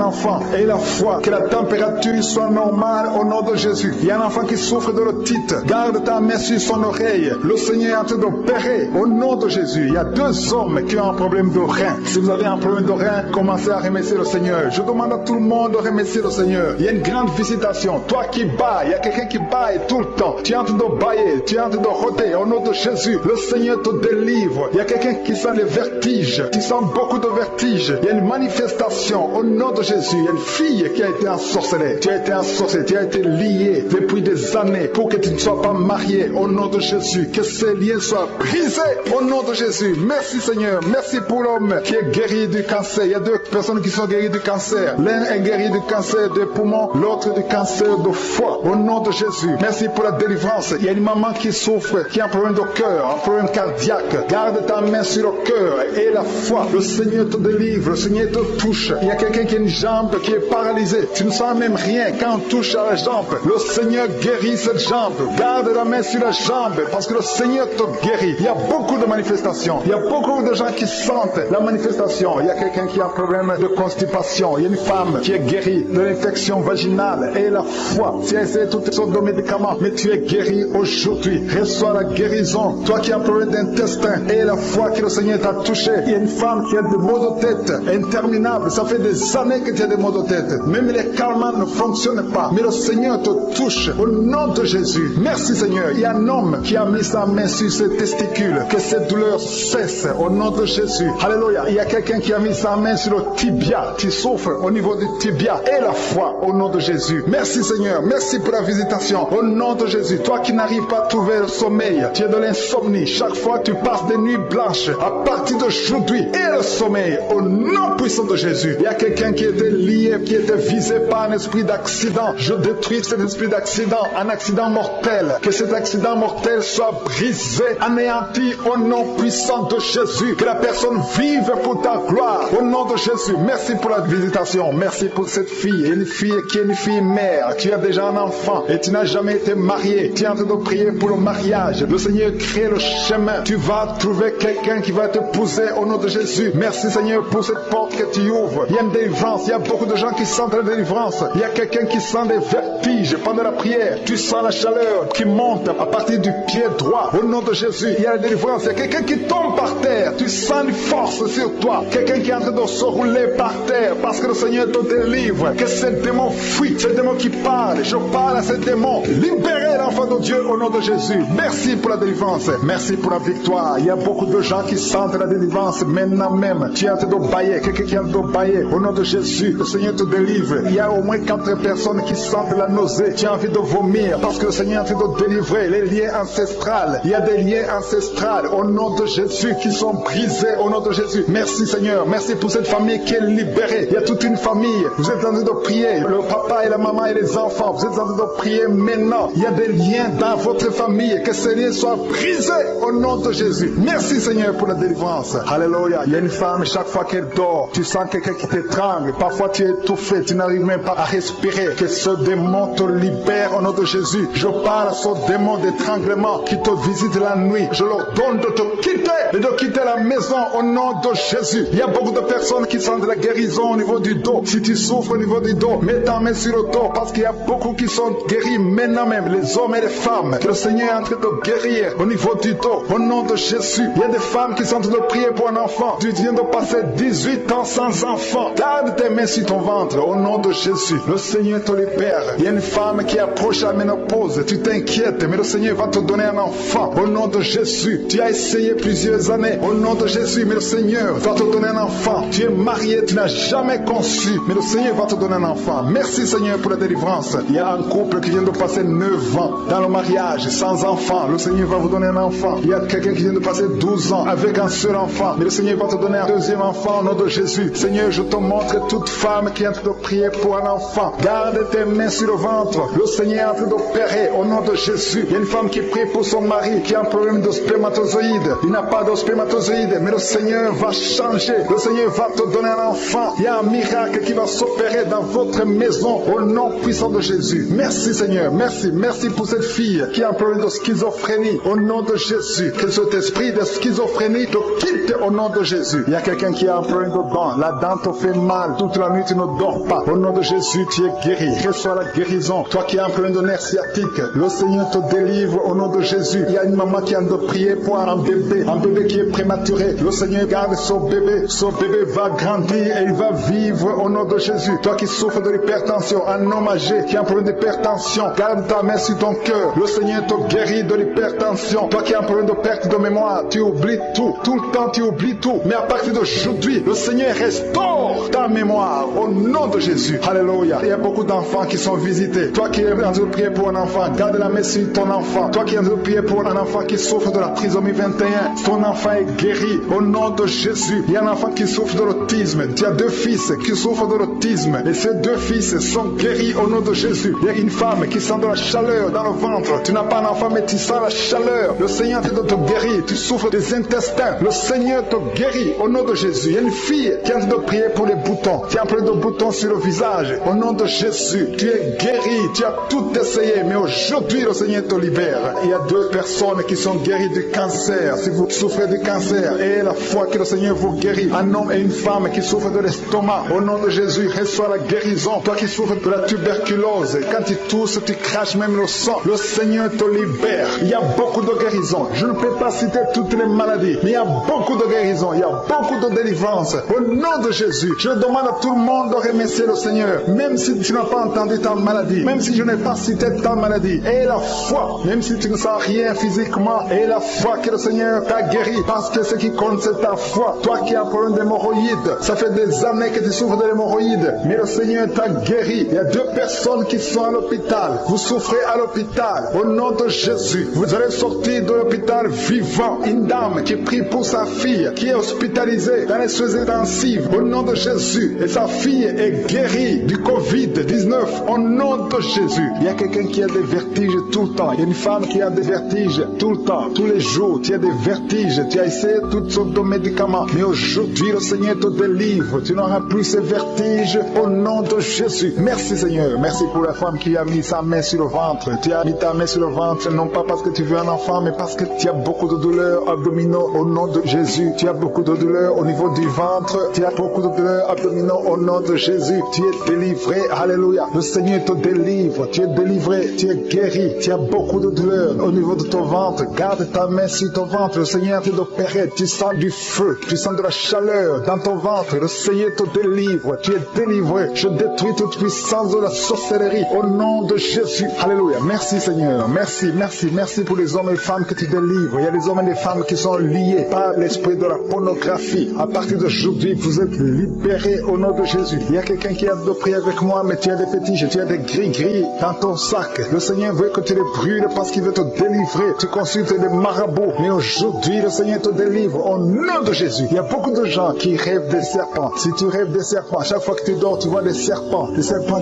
enfant. Et la foi. Que la température soit normale au nom de Jésus. Il y a un enfant qui souffre de l'otite. Garde ta main sur son oreille. Le Seigneur est en train d'opérer au nom de Jésus. Il y a 2 hommes qui ont un problème de rein. Si vous avez un problème de rein, commencez à remercier le Seigneur. Je demande à tout le monde de remercier le Seigneur. Il y a une grande visitation. Toi qui bailles, il y a quelqu'un qui baille tout le temps. Tu es en train de bailler, tu es en train de rôder au nom de Jésus. Le Seigneur te délivre. Il y a quelqu'un qui sent les vertiges. Tu sens beaucoup de vertiges. Il y a une manifestation au nom de Jésus. Il y a une fille qui a été ensorcelée. Tu as été ensorcelée, tu as été liée depuis des années pour que tu ne sois pas marié au nom de Jésus. Que ces liens soient brisés au nom de Jésus. Merci Seigneur. Merci pour l'homme qui est guéri du cancer. Il y a 2 personnes qui sont guéries du cancer. L'un est guéri du cancer des poumons, l'autre du cancer de foie. Au nom de Jésus. Merci pour la délivrance. Il y a une maman qui souffre, qui a un problème de cœur, un problème cardiaque. Garde ta main sur le cœur et la foi. Le Seigneur te délivre, le Seigneur te touche. Il y a quelqu'un qui a une jambe qui est paralysée. Tu ne sens même rien quand on touche à la jambe. Le Seigneur guérit cette jambe. Garde la main sur la jambe parce que le Seigneur te guérit. Il y a beaucoup de manifestations. Il y a beaucoup de gens qui sentent la manifestation. Il y a quelqu'un qui a un problème de constipation. Il y a une femme qui est guérie de l'infection vaginale et la foi. Tu as essayé toutes sortes de médicaments, mais tu es guéri aujourd'hui. Reçois la guérison. Toi qui as un problème d'intestin et la foi que le Seigneur t'a touché. Il y a une femme qui a des maux de tête interminables. Ça fait des années que tu as des maux de tête. Même les calmants ne fonctionnent pas. Mais le Seigneur te touche au nom de Jésus. Merci Seigneur. Il y a un homme qui a mis sa main sur ses testicules. Que cette douleur cesse au nom de Jésus. Alléluia. Il y a quelqu'un qui a mis sa main sur le tibia. Tu souffres au niveau du tibia et la foi au nom de Jésus. Merci Seigneur. Merci pour la visitation au nom de Jésus. Toi qui n'arrives pas à trouver le sommeil, tu es de l'insomnie. Chaque fois tu passes des nuits blanches. À partir d'aujourd'hui et le sommeil au nom puissant de Jésus. Il y a quelqu'un qui était lié, qui était visé par un esprit d'accident. Je détruis cet esprit d'accident, un accident mortel. Que cet accident mortel soit brisé, anéanti au nom puissant de Jésus. Que la personne vive pour ta gloire au nom de Jésus. Merci pour la visitation. Merci pour cette fille. Une fille qui est une fille mère. Tu as déjà un enfant et tu n'as jamais été marié. Tu es en train de prier pour le mariage. Le Seigneur crée le chemin. Tu vas trouver quelqu'un qui va t'épouser au nom de Jésus. Merci Seigneur pour cette porte que tu ouvres. Il y a une délivrance. Il y a beaucoup beaucoup de gens qui sentent la délivrance. Il y a quelqu'un qui sent des vertiges pendant la prière. Tu sens la chaleur qui monte à partir du pied droit. Au nom de Jésus, il y a la délivrance. Il y a quelqu'un qui tombe par terre. Tu sens une force sur toi. Quelqu'un qui est en train de se rouler par terre parce que le Seigneur te délivre. Que ces démons fuient. Ces démons qui parlent. Je parle à ces démons. Libérez l'enfant de Dieu au nom de Jésus. Merci pour la délivrance. Merci pour la victoire. Il y a beaucoup de gens qui sentent la délivrance maintenant même. Tu es en train de bailler. Quelqu'un qui est en train de bailler. Au nom de Jésus, le Seigneur te délivre. Il y a au moins 4 personnes qui sentent la nausée. Tu as envie de vomir parce que le Seigneur est en train de délivrer les liens ancestrales. Il y a des liens ancestrales au nom de Jésus qui sont brisés au nom de Jésus. Merci Seigneur. Merci pour cette famille qui est libérée. Il y a toute une famille. Vous êtes en train de prier. Le papa et la maman et les enfants. Vous êtes en train de prier maintenant. Il y a des liens dans votre famille. Que ces liens soient brisés au nom de Jésus. Merci Seigneur pour la délivrance. Alléluia. Il y a une femme, chaque fois qu'elle dort, tu sens quelqu'un qui t'étrangle. Parfois tu es étouffé, tu n'arrives même pas à respirer. Que ce démon te libère au nom de Jésus. Je parle à ce démon d'étranglement qui te visite la nuit. Je leur donne de te quitter et de quitter la maison au nom de Jésus. Il y a beaucoup de personnes qui sentent la guérison au niveau du dos. Si tu souffres au niveau du dos, mets ta main sur le dos parce qu'il y a beaucoup qui sont guéris maintenant même, les hommes et les femmes. Que le Seigneur est en train de guérir au niveau du dos au nom de Jésus. Il y a des femmes qui sont en train de prier pour un enfant. Tu viens de passer 18 ans sans enfant. Garde tes mains sur ton ventre au nom de Jésus. Le Seigneur te libère. Il y a une femme qui approche la ménopause. Tu t'inquiètes, mais le Seigneur va te donner un enfant au nom de Jésus. Tu as essayé plusieurs années au nom de Jésus, mais le Seigneur va te donner un enfant. Tu es marié, tu n'as jamais conçu, mais le Seigneur va te donner un enfant. Merci Seigneur pour la délivrance. Il y a un couple qui vient de passer 9 ans dans le mariage sans enfant. Le Seigneur va vous donner un enfant. Il y a quelqu'un qui vient de passer 12 ans avec un seul enfant, mais le Seigneur va te donner un deuxième enfant au nom de Jésus. Seigneur, je te montre toute femme qui est en train de prier pour un enfant. Garde tes mains sur le ventre. Le Seigneur est en train d'opérer au nom de Jésus. Il y a une femme qui prie pour son mari qui a un problème de spermatozoïde. Il n'a pas de spermatozoïde, mais le Seigneur va changer. Le Seigneur va te donner un enfant. Il y a un miracle qui va s'opérer dans votre maison au nom puissant de Jésus. Merci Seigneur. Merci. Merci pour cette fille qui a un problème de schizophrénie au nom de Jésus. Que cet esprit de schizophrénie te quitte au nom de Jésus. Il y a quelqu'un qui a un problème de dent. La dent te fait mal. Toute la nuit tu ne dors pas. Au nom de Jésus, tu es guéri. Reçois la guérison. Toi qui as un problème de nerf sciatique, le Seigneur te délivre au nom de Jésus. Il y a une maman qui a de prier pour un bébé qui est prématuré. Le Seigneur garde son bébé. Son bébé va grandir et il va vivre au nom de Jésus. Toi qui souffres de l'hypertension, un homme âgé qui a un problème d'hypertension, garde ta main sur ton cœur. Le Seigneur te guérit de l'hypertension. Toi qui as un problème de perte de mémoire, tu oublies tout. Tout le temps tu oublies tout. Mais à partir d'aujourd'hui, le Seigneur restaure ta mémoire au nom de Jésus. Alléluia. Il y a beaucoup d'enfants qui sont visités. Toi qui es en train de prier pour un enfant, garde la main sur ton enfant. Toi qui es en train de prier pour un enfant qui souffre de la trisomie 21, ton enfant est guéri au nom de Jésus. Il y a un enfant qui souffre de l'autisme. Tu as 2 fils qui souffrent de l'autisme et ces 2 fils sont guéris au nom de Jésus. Il y a une femme qui sent de la chaleur dans le ventre. Tu n'as pas un enfant mais tu sens la chaleur. Le Seigneur te guérit. Tu souffres des intestins. Le Seigneur te guérit au nom de Jésus. Il y a une fille qui est en train de prier pour les boutons. Tu as un peu de boutons sur le visage. Au nom de Jésus, tu es guéri. Tu as tout essayé mais aujourd'hui le Seigneur te libère. Il y a 2 personnes qui sont guéries du cancer. Si vous souffrez du cancer, et la foi que le Seigneur vous guérit. Un homme et une femme qui souffrent de l'estomac. Au nom de Jésus, reçois la guérison. Toi qui souffres de la tuberculose, quand tu tousses, tu craches même le sang. Le Seigneur te libère. Il y a beaucoup de guérisons. Je ne peux pas citer toutes les maladies, mais il y a beaucoup de guérisons. Il y a beaucoup de délivrance. Au nom de Jésus, je demande à tout le monde de remercier le Seigneur. Même si tu n'as pas entendu ta maladie, même si je n'ai pas cité ta maladie, et la foi, même si tu ne sens rien physiquement, et la foi que le Seigneur t'a guéri, parce que ce qui compte c'est ta foi. Toi qui as un problème d'hémorroïdes, ça fait des années que tu souffres de l'hémorroïde, mais le Seigneur t'a guéri. Il y a 2 personnes qui sont à l'hôpital. Vous souffrez à l'hôpital. Au nom de Jésus, vous allez sortir de l'hôpital vivant. Une dame qui prie pour sa fille, qui est hospitalisée dans les soins intensifs. Au nom de Jésus, et sa fille est guérie du Covid-19. Au nom de Jésus, il y a quelqu'un qui a des vertiges tout le temps. Il y a une femme qui a des vertiges tout le temps, tous les jours. Tu as des vertiges. vertige, tu as essayé toutes sortes de médicaments, mais aujourd'hui le Seigneur te délivre, tu n'auras plus ces vertiges au nom de Jésus. Merci Seigneur, merci pour la femme qui a mis sa main sur le ventre. Tu as mis ta main sur le ventre, non pas parce que tu veux un enfant, mais parce que tu as beaucoup de douleurs abdominaux au nom de Jésus. Tu as beaucoup de douleurs au niveau du ventre, tu as beaucoup de douleurs abdominaux au nom de Jésus. Tu es délivré, alléluia. Le Seigneur te délivre, tu es délivré, tu es guéri, tu as beaucoup de douleurs au niveau de ton ventre. Garde ta main sur ton ventre, le Seigneur te opéré, tu sens du feu, tu sens de la chaleur dans ton ventre, le Seigneur te délivre, tu es délivré. Je détruis toute puissance de la sorcellerie au nom de Jésus, alléluia. Merci Seigneur, merci pour les hommes et femmes que tu délivres. Il y a des hommes et des femmes qui sont liés par l'esprit de la pornographie. À partir d'aujourd'hui, vous êtes libérés au nom de Jésus. Il y a quelqu'un qui a de prier avec moi, mais tu as des fétiches, tu as des gris-gris dans ton sac. Le Seigneur veut que tu les brûles parce qu'il veut te délivrer. Tu consultes des marabouts, mais aujourd'hui, le Seigneur te délivre au nom de Jésus. Il y a beaucoup de gens qui rêvent des serpents. Si tu rêves des serpents, chaque fois que tu dors, tu vois des serpents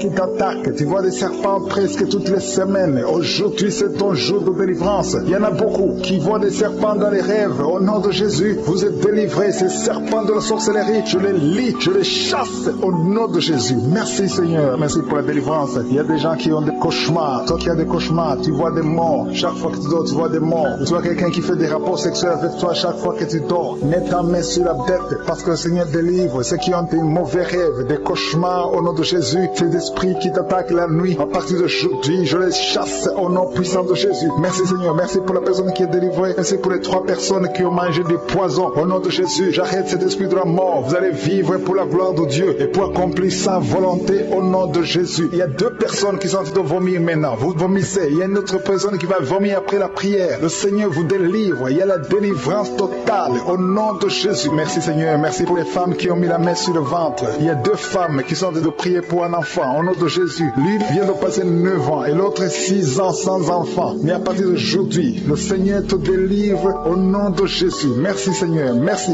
qui t'attaquent. Tu vois des serpents presque toutes les semaines. Aujourd'hui, c'est ton jour de délivrance. Il y en a beaucoup qui voient des serpents dans les rêves. Au nom de Jésus, vous êtes délivrés. Ces serpents de la sorcellerie, je les lis, je les chasse au nom de Jésus. Merci Seigneur, merci pour la délivrance. Il y a des gens qui ont des cauchemars. Toi qui as des cauchemars, tu vois des morts. Chaque fois que tu dors, tu vois des morts. Tu vois quelqu'un qui fait des rapports sexuels avec toi chaque fois que tu dors. Mets ta main sur la tête parce que le Seigneur délivre ceux qui ont des mauvais rêves, des cauchemars au nom de Jésus. Ces esprits qui t'attaquent la nuit, à partir d'aujourd'hui, je les chasse au nom puissant de Jésus. Merci Seigneur, merci pour la personne qui est délivrée. Merci pour les 3 personnes qui ont mangé du poison. Au nom de Jésus, j'arrête cet esprit de la mort. Vous allez vivre pour la gloire de Dieu et pour accomplir sa volonté au nom de Jésus. Il y a 2 personnes qui sont en train de vomir maintenant. Vous vomissez. Il y a une autre personne qui va vomir après la prière. Le Seigneur vous délivre. Il y a la délivrance totale au nom de Jésus. Merci Seigneur, merci pour les femmes qui ont mis la main sur le ventre. Il y a 2 femmes qui sont en train de prier pour un enfant au nom de Jésus. L'une vient de passer 9 ans et l'autre 6 ans sans enfant. Mais à partir d'aujourd'hui, le Seigneur te délivre au nom de Jésus. Merci Seigneur, merci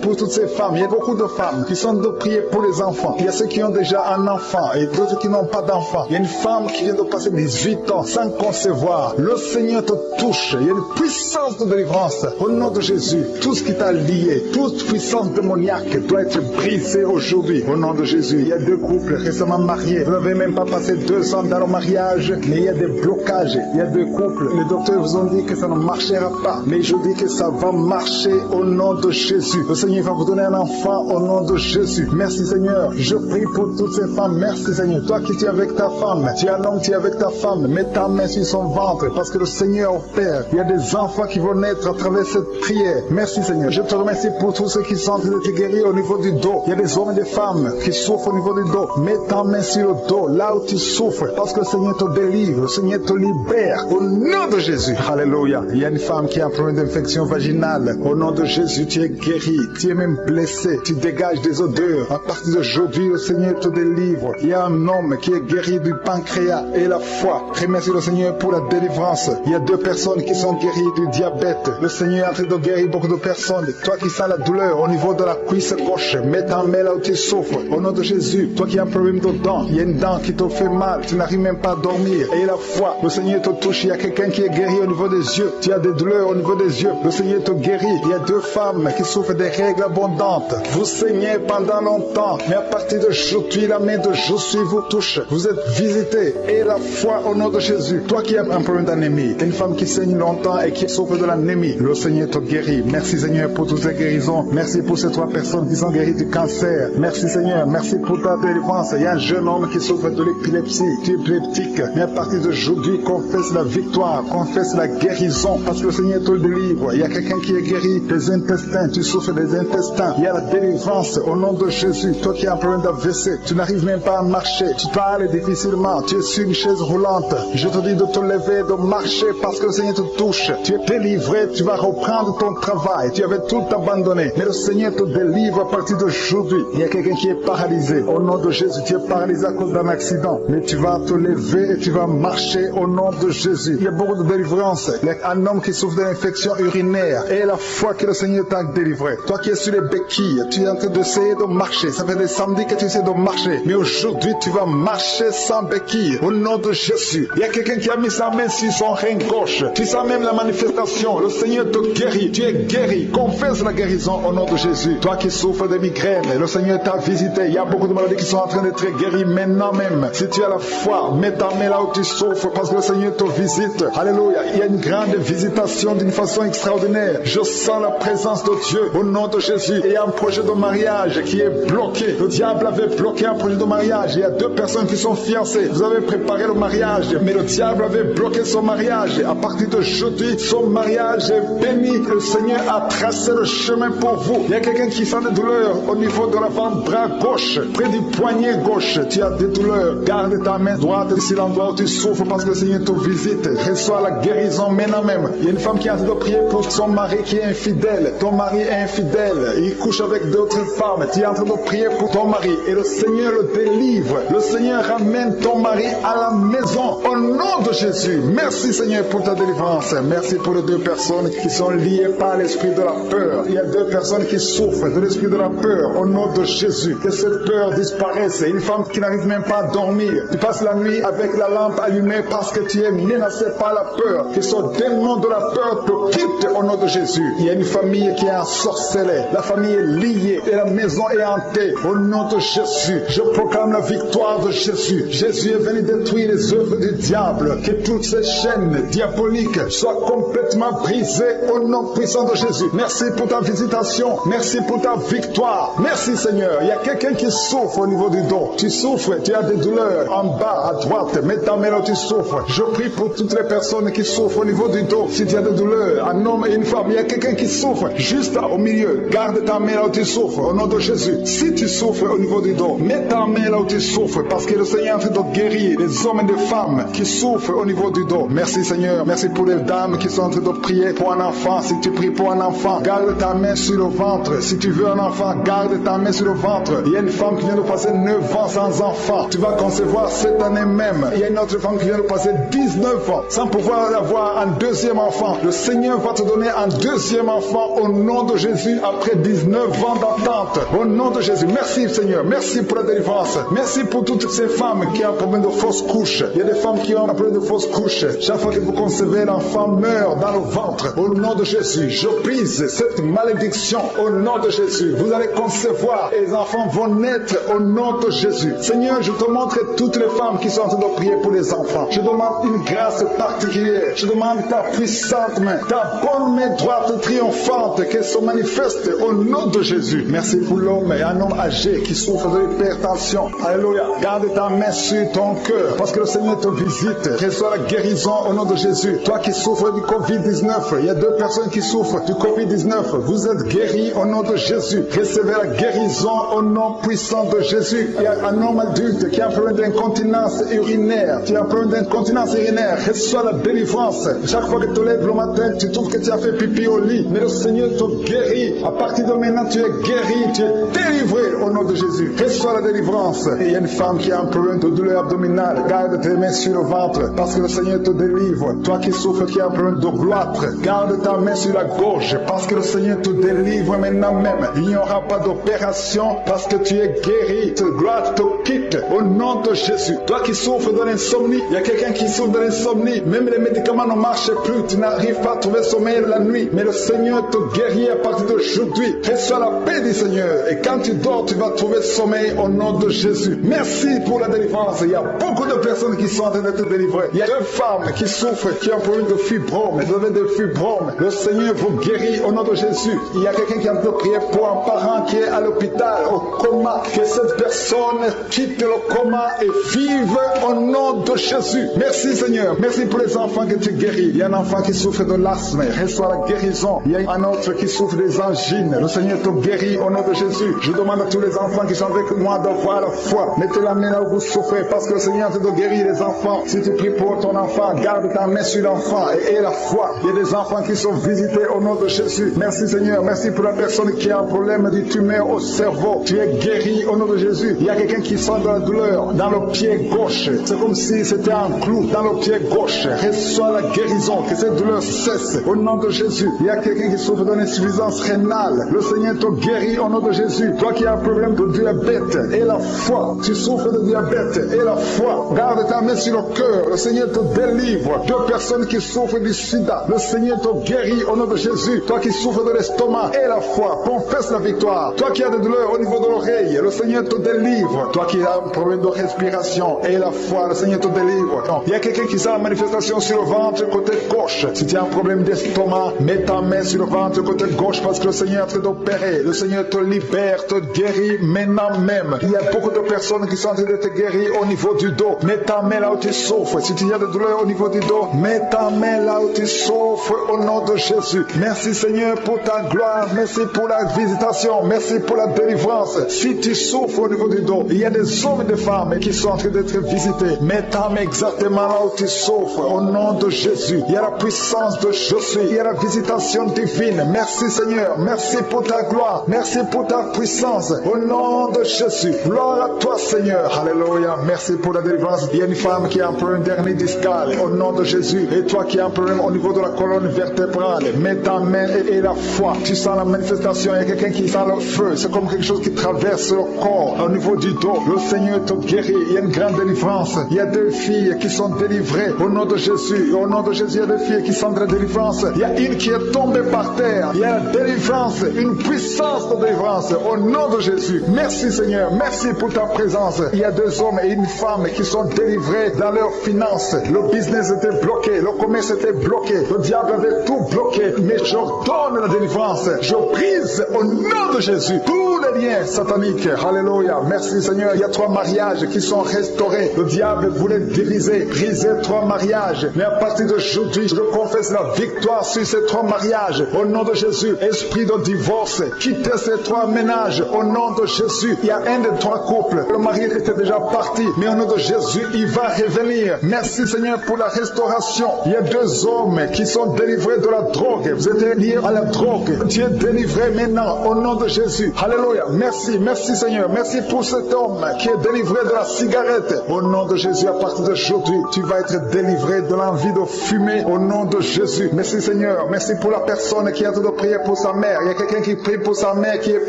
pour toutes ces femmes. Il y a beaucoup de femmes qui sont de prier pour les enfants. Il y a ceux qui ont déjà un enfant et d'autres qui n'ont pas d'enfant. Il y a une femme qui vient de passer 18 ans sans concevoir. Le Seigneur te touche. Il y a une puissance de délivrance au nom de Jésus. Tout ce qui t'a lié, toute puissance démoniaque doit être brisée aujourd'hui au nom de Jésus. Il y a 2 couples récemment mariés. Vous n'avez même pas passé 2 ans dans le mariage, mais il y a des blocages. Il y a 2 couples. Les docteurs vous ont dit que ça ne marchera pas, mais je dis que ça va marcher au nom de Jésus. Le Seigneur va vous donner un enfant au nom de Jésus. Merci Seigneur. Je prie pour toutes ces femmes. Merci Seigneur. Toi qui es avec ta femme, tu es un homme, tu es avec ta femme, mets ta main sur son ventre parce que le Seigneur opère. Il y a des enfants qui vont naître à travers cette prière. Merci Seigneur. Je te remercie pour tous ceux qui sont en train de te guérir au niveau du dos. Il y a des hommes et des femmes qui souffrent au niveau du dos. Mets ta main sur le dos, là où tu souffres, parce que le Seigneur te délivre, le Seigneur te libère au nom de Jésus. Alléluia. Il y a une femme qui a un problème d'infection vaginale. Au nom de Jésus, tu es guéri, tu es même blessé, tu dégages des odeurs. À partir d'aujourd'hui, le Seigneur te délivre. Il y a un homme qui est guéri du pancréas et la foi. Remercie le Seigneur pour la délivrance. Il y a 2 personnes qui sont guéries du diabète. Le Seigneur est en train de guérir beaucoup de personnes. Toi qui sens la douleur au niveau de la cuisse gauche, mets ta main là où tu souffres. Au nom de Jésus, toi qui as un problème de dents, il y a une dent qui te fait mal, tu n'arrives même pas à dormir. Et la foi, le Seigneur te touche. Il y a quelqu'un qui est guéri au niveau des yeux. Tu as des douleurs au niveau des yeux. Le Seigneur te guérit. Il y a 2 femmes qui souffrent des règles abondantes. Vous saignez pendant longtemps, mais à partir d'aujourd'hui, la main de Jésus vous touche. Vous êtes visités. Et la foi au nom de Jésus. Toi qui as un problème d'anémie, une femme qui saigne longtemps et qui souffre de l'anémie, le Seigneur te guérit. Merci Seigneur pour toutes ces guérisons. Merci pour ces 3 personnes qui sont guéries du cancer. Merci Seigneur. Merci pour ta délivrance. Il y a un jeune homme qui souffre de l'épilepsie. Tu es épileptique. Mais à partir d'aujourd'hui, confesse la victoire. Confesse la guérison. Parce que le Seigneur te délivre. Il y a quelqu'un qui est guéri des intestins. Tu souffres des intestins. Il y a la délivrance au nom de Jésus. Toi qui as un problème d'AVC, tu n'arrives même pas à marcher. Tu parles difficilement. Tu es sur une chaise roulante. Je te dis de te lever, de marcher parce que le Seigneur te touche. Tu es délivré. Tu vas reprendre ton travail. Tu avais tout abandonné. Mais le Seigneur te délivre à partir d'aujourd'hui. Il y a quelqu'un qui est paralysé. Au nom de Jésus, tu es paralysé à cause d'un accident. Mais tu vas te lever et tu vas marcher au nom de Jésus. Il y a beaucoup de délivrance. Il y a un homme qui souffre d'une infection urinaire. Et la foi que le Seigneur t'a délivré. Toi qui es sur les béquilles, tu es en train d'essayer de marcher. Ça fait des samedis que tu essaies de marcher. Mais aujourd'hui, tu vas marcher sans béquille. Au nom de Jésus. Il y a quelqu'un qui a mis sa main sur son rein gauche. Tu sens même la manifestation. Le Seigneur te guéri, tu es guéri. Confesse la guérison au nom de Jésus. Toi qui souffres de migraines, le Seigneur t'a visité. Il y a beaucoup de maladies qui sont en train d'être guéries maintenant même. Si tu as la foi, mets ta main là où tu souffres parce que le Seigneur te visite. Alléluia. Il y a une grande visitation d'une façon extraordinaire. Je sens la présence de Dieu au nom de Jésus. Et il y a un projet de mariage qui est bloqué. Le diable avait bloqué un projet de mariage. Il y a deux personnes qui sont fiancées. Vous avez préparé le mariage, mais le diable avait bloqué son mariage. À partir d'aujourd'hui, son mariage est béni. Le Seigneur a tracé le chemin pour vous. Il y a quelqu'un qui sent des douleurs au niveau de l'avant-bras gauche, près du poignet gauche. Tu as des douleurs. Garde ta main droite ici l'endroit où tu souffres parce que le Seigneur te visite. Reçois la guérison maintenant même. Il y a une femme qui a en train de prier pour son mari qui est infidèle. Ton mari est infidèle. Il couche avec d'autres femmes. Tu es en train de prier pour ton mari et le Seigneur le délivre. Le Seigneur ramène ton mari à la maison au nom de Jésus. Merci Seigneur pour ta délivrance. Merci pour les deux personnes qui sont liées par l'esprit de la peur. Il y a deux personnes qui souffrent de l'esprit de la peur au nom de Jésus. Que cette peur disparaisse. Une femme qui n'arrive même pas à dormir. Tu passes la nuit avec la lampe allumée parce que tu es menacé par la peur. Que ce démon de la peur te quitte au nom de Jésus. Il y a une famille qui est ensorcelée. La famille est liée et la maison est hantée au nom de Jésus. Je proclame la victoire de Jésus. Jésus est venu détruire les œuvres du diable. Que toutes ces chaînes diaboliques soient complètement brisées au nom puissant de Jésus. Merci pour ta visitation. Merci pour ta victoire. Merci Seigneur. Il y a quelqu'un qui souffre au niveau du dos. Tu souffres, tu as des douleurs en bas à droite. Mets ta main là où tu souffres. Je prie pour toutes les personnes qui souffrent au niveau du dos. Si tu as des douleurs, un homme et une femme, il y a quelqu'un qui souffre juste au milieu. Garde ta main là où tu souffres au nom de Jésus. Si tu souffres au niveau du dos, mets ta main là où tu souffres parce que le Seigneur est en train de guérir les hommes et les femmes qui souffrent au niveau du dos. Merci Seigneur. Merci pour les dames qui sont en train de prier pour un enfant. Si tu pries pour un enfant, garde ta main sur le ventre. Si tu veux un enfant, garde ta main sur le ventre. Il y a une femme qui vient de passer 9 ans sans enfant. Tu vas concevoir cette année même. Il y a une autre femme qui vient de passer 19 ans sans pouvoir avoir un deuxième enfant. Le Seigneur va te donner un deuxième enfant au nom de Jésus après 19 ans d'attente. Au nom de Jésus. Merci Seigneur. Merci pour la délivrance. Merci pour toutes ces femmes qui ont un problème de fausse couche. Il y a des femmes qui ont un problème de fausse couche. Chaque fois que vous concevez, l'enfant meurt dans le ventre. Au nom de Jésus, je brise cette malédiction au nom de Jésus. Vous allez concevoir et les enfants vont naître au nom de Jésus. Seigneur, je te montre toutes les femmes qui sont en train de prier pour les enfants. Je demande une grâce particulière. Je demande ta puissante main, ta bonne main droite triomphante qu'elle se manifeste au nom de Jésus. Merci pour l'homme et un homme âgé qui souffre de l'hypertension. Alléluia. Garde ta main sur ton cœur parce que le Seigneur te visite. Reçois la guérison au nom de Jésus. Toi qui souffres du Covid-19, il y a deux personnes qui souffrent du Covid-19. Vous êtes guéris au nom de Jésus. Recevez la guérison au nom puissant de Jésus. Il y a un homme adulte qui a un problème d'incontinence urinaire. Tu as un problème d'incontinence urinaire. Reçois la délivrance. Chaque fois que tu te lèves le matin, tu trouves que tu as fait pipi au lit. Mais le Seigneur te guérit. À partir de maintenant, tu es guéri. Tu es délivré au nom de Jésus. Reçois la délivrance. Et il y a une femme qui a un problème de douleur abdominale. Garde tes mains sur le ventre parce que le Seigneur te délivre. Toi qui souffres, qui a un problème de gloître, garde ta main sur la gorge parce que le Seigneur te délivre maintenant même. Il n'y aura pas d'opération parce que tu es guéri. Cette gloire te quitte au nom de Jésus. Toi qui souffres de l'insomnie, il y a quelqu'un qui souffre de l'insomnie. Même les médicaments ne marchent plus. Tu n'arrives pas à trouver sommeil la nuit. Mais le Seigneur te guérit à partir d'aujourd'hui. Reçois la paix du Seigneur. Et quand tu dors, tu vas trouver sommeil au nom de Jésus. Merci pour la délivrance. Il y a beaucoup de personnes qui sont en train d'être délivrées. Il y a deux femmes qui souffrent, qui ont un problème de fibrome. Vous avez des fibromes. Le Seigneur vous guérit au nom de Jésus. Il y a quelqu'un qui a besoin de prier pour un parent qui est à l'hôpital, au coma. Que cette personne quitte le coma et vive au nom de Jésus. Merci Seigneur. Merci pour les enfants que tu guéris. Il y a un enfant qui souffre de l'asthme. Reçois la guérison. Il y a un autre qui souffre des angines. Le Seigneur te guérit au nom de Jésus. Je demande à tous les enfants qui sont avec moi d'avoir la foi. Mettez la main là où vous souffrez parce que le Seigneur te guérit les enfants. Si tu pries pour ton enfant, garde ta main sur l'enfant et aie la foi. Il y a des enfants qui sont visités au nom de Jésus. Merci Seigneur. Merci pour la personne qui a un problème de tumeur au cerveau. Tu es guéri au nom de Jésus. Il y a quelqu'un qui sent de la douleur dans le pied gauche. C'est comme si c'était un clou dans le pied gauche. Reçois la guérison. Que cette douleur cesse au nom de Jésus. Il y a quelqu'un qui souffre d'une insuffisance rénale. Le Seigneur te guérit au nom de Jésus. Toi qui as un problème de diabète et la foi. Tu souffres de diabète et la foi. Garde ta main sur le cœur. Le Seigneur te délivre. Deux personnes qui souffrent du sida. Le Seigneur te guérit. guéri au nom de Jésus. Toi qui souffres de l'estomac et la foi, confesse la victoire. Toi qui as des douleurs au niveau de l'oreille, le Seigneur te délivre. Toi qui as un problème de respiration et la foi, le Seigneur te délivre. Non. Il y a quelqu'un qui sent la manifestation sur le ventre côté gauche. Si tu as un problème d'estomac, mets ta main sur le ventre côté gauche parce que le Seigneur est en train d'opérer. Le Seigneur te libère, te guérit maintenant même. Il y a beaucoup de personnes qui sont en train d'être guéries au niveau du dos. Mets ta main là où tu souffres. Si tu as des douleurs au niveau du dos, mets ta main là où tu souffres au nom de Jésus. Merci Seigneur pour ta gloire. Merci pour la visitation. Merci pour la délivrance. Si tu souffres au niveau du dos, il y a des hommes et des femmes qui sont en train d'être visités. Mets ta main exactement là où tu souffres au nom de Jésus. Il y a la puissance de Jésus. Il y a la visitation divine. Merci Seigneur. Merci pour ta gloire. Merci pour ta puissance. Au nom de Jésus. Gloire à toi Seigneur. Alléluia. Merci pour la délivrance. Il y a une femme qui a un problème d'hernie discale. Au nom de Jésus. Et toi qui as un problème au niveau de la colonne vertébrale, mets ta main et la foi. Tu sens la manifestation. Il y a quelqu'un qui sent le feu. C'est comme quelque chose qui traverse le corps au niveau du dos. Le Seigneur te guérit. Il y a une grande délivrance. Il y a 2 filles qui sont délivrées au nom de Jésus. Au nom de Jésus, il y a 2 filles qui sont de la délivrance. Il y a une qui est tombée par terre. Il y a la délivrance, une puissance de délivrance au nom de Jésus. Merci Seigneur. Merci pour ta présence. Il y a 2 hommes et une femme qui sont délivrés dans leurs finances. Le business était bloqué. Le commerce était bloqué. Le diable avait tout bloqué. Mais j'ordonne la délivrance. Je brise au nom de Jésus tous les liens sataniques. Alléluia. Merci Seigneur. Il y a 3 mariages qui sont restaurés. Le diable voulait briser 3 mariages. Mais à partir d'aujourd'hui, je confesse la victoire sur ces 3 mariages. Au nom de Jésus, esprit de divorce, quittez ces 3 ménages. Au nom de Jésus, il y a un des 3 couples. Le mari était déjà parti. Mais au nom de Jésus, il va revenir. Merci Seigneur pour la restauration. Il y a 2 hommes qui sont délivrés de la drogue. Vous êtes liés à la drogue. Tu es délivré maintenant. Au nom de Jésus. Alléluia. Merci. Merci Seigneur. Merci pour cet homme qui est délivré de la cigarette. Au nom de Jésus, à partir d'aujourd'hui, tu vas être délivré de l'envie de fumer. Au nom de Jésus. Merci Seigneur. Merci pour la personne qui a en train de prier pour sa mère. Il y a quelqu'un qui prie pour sa mère qui est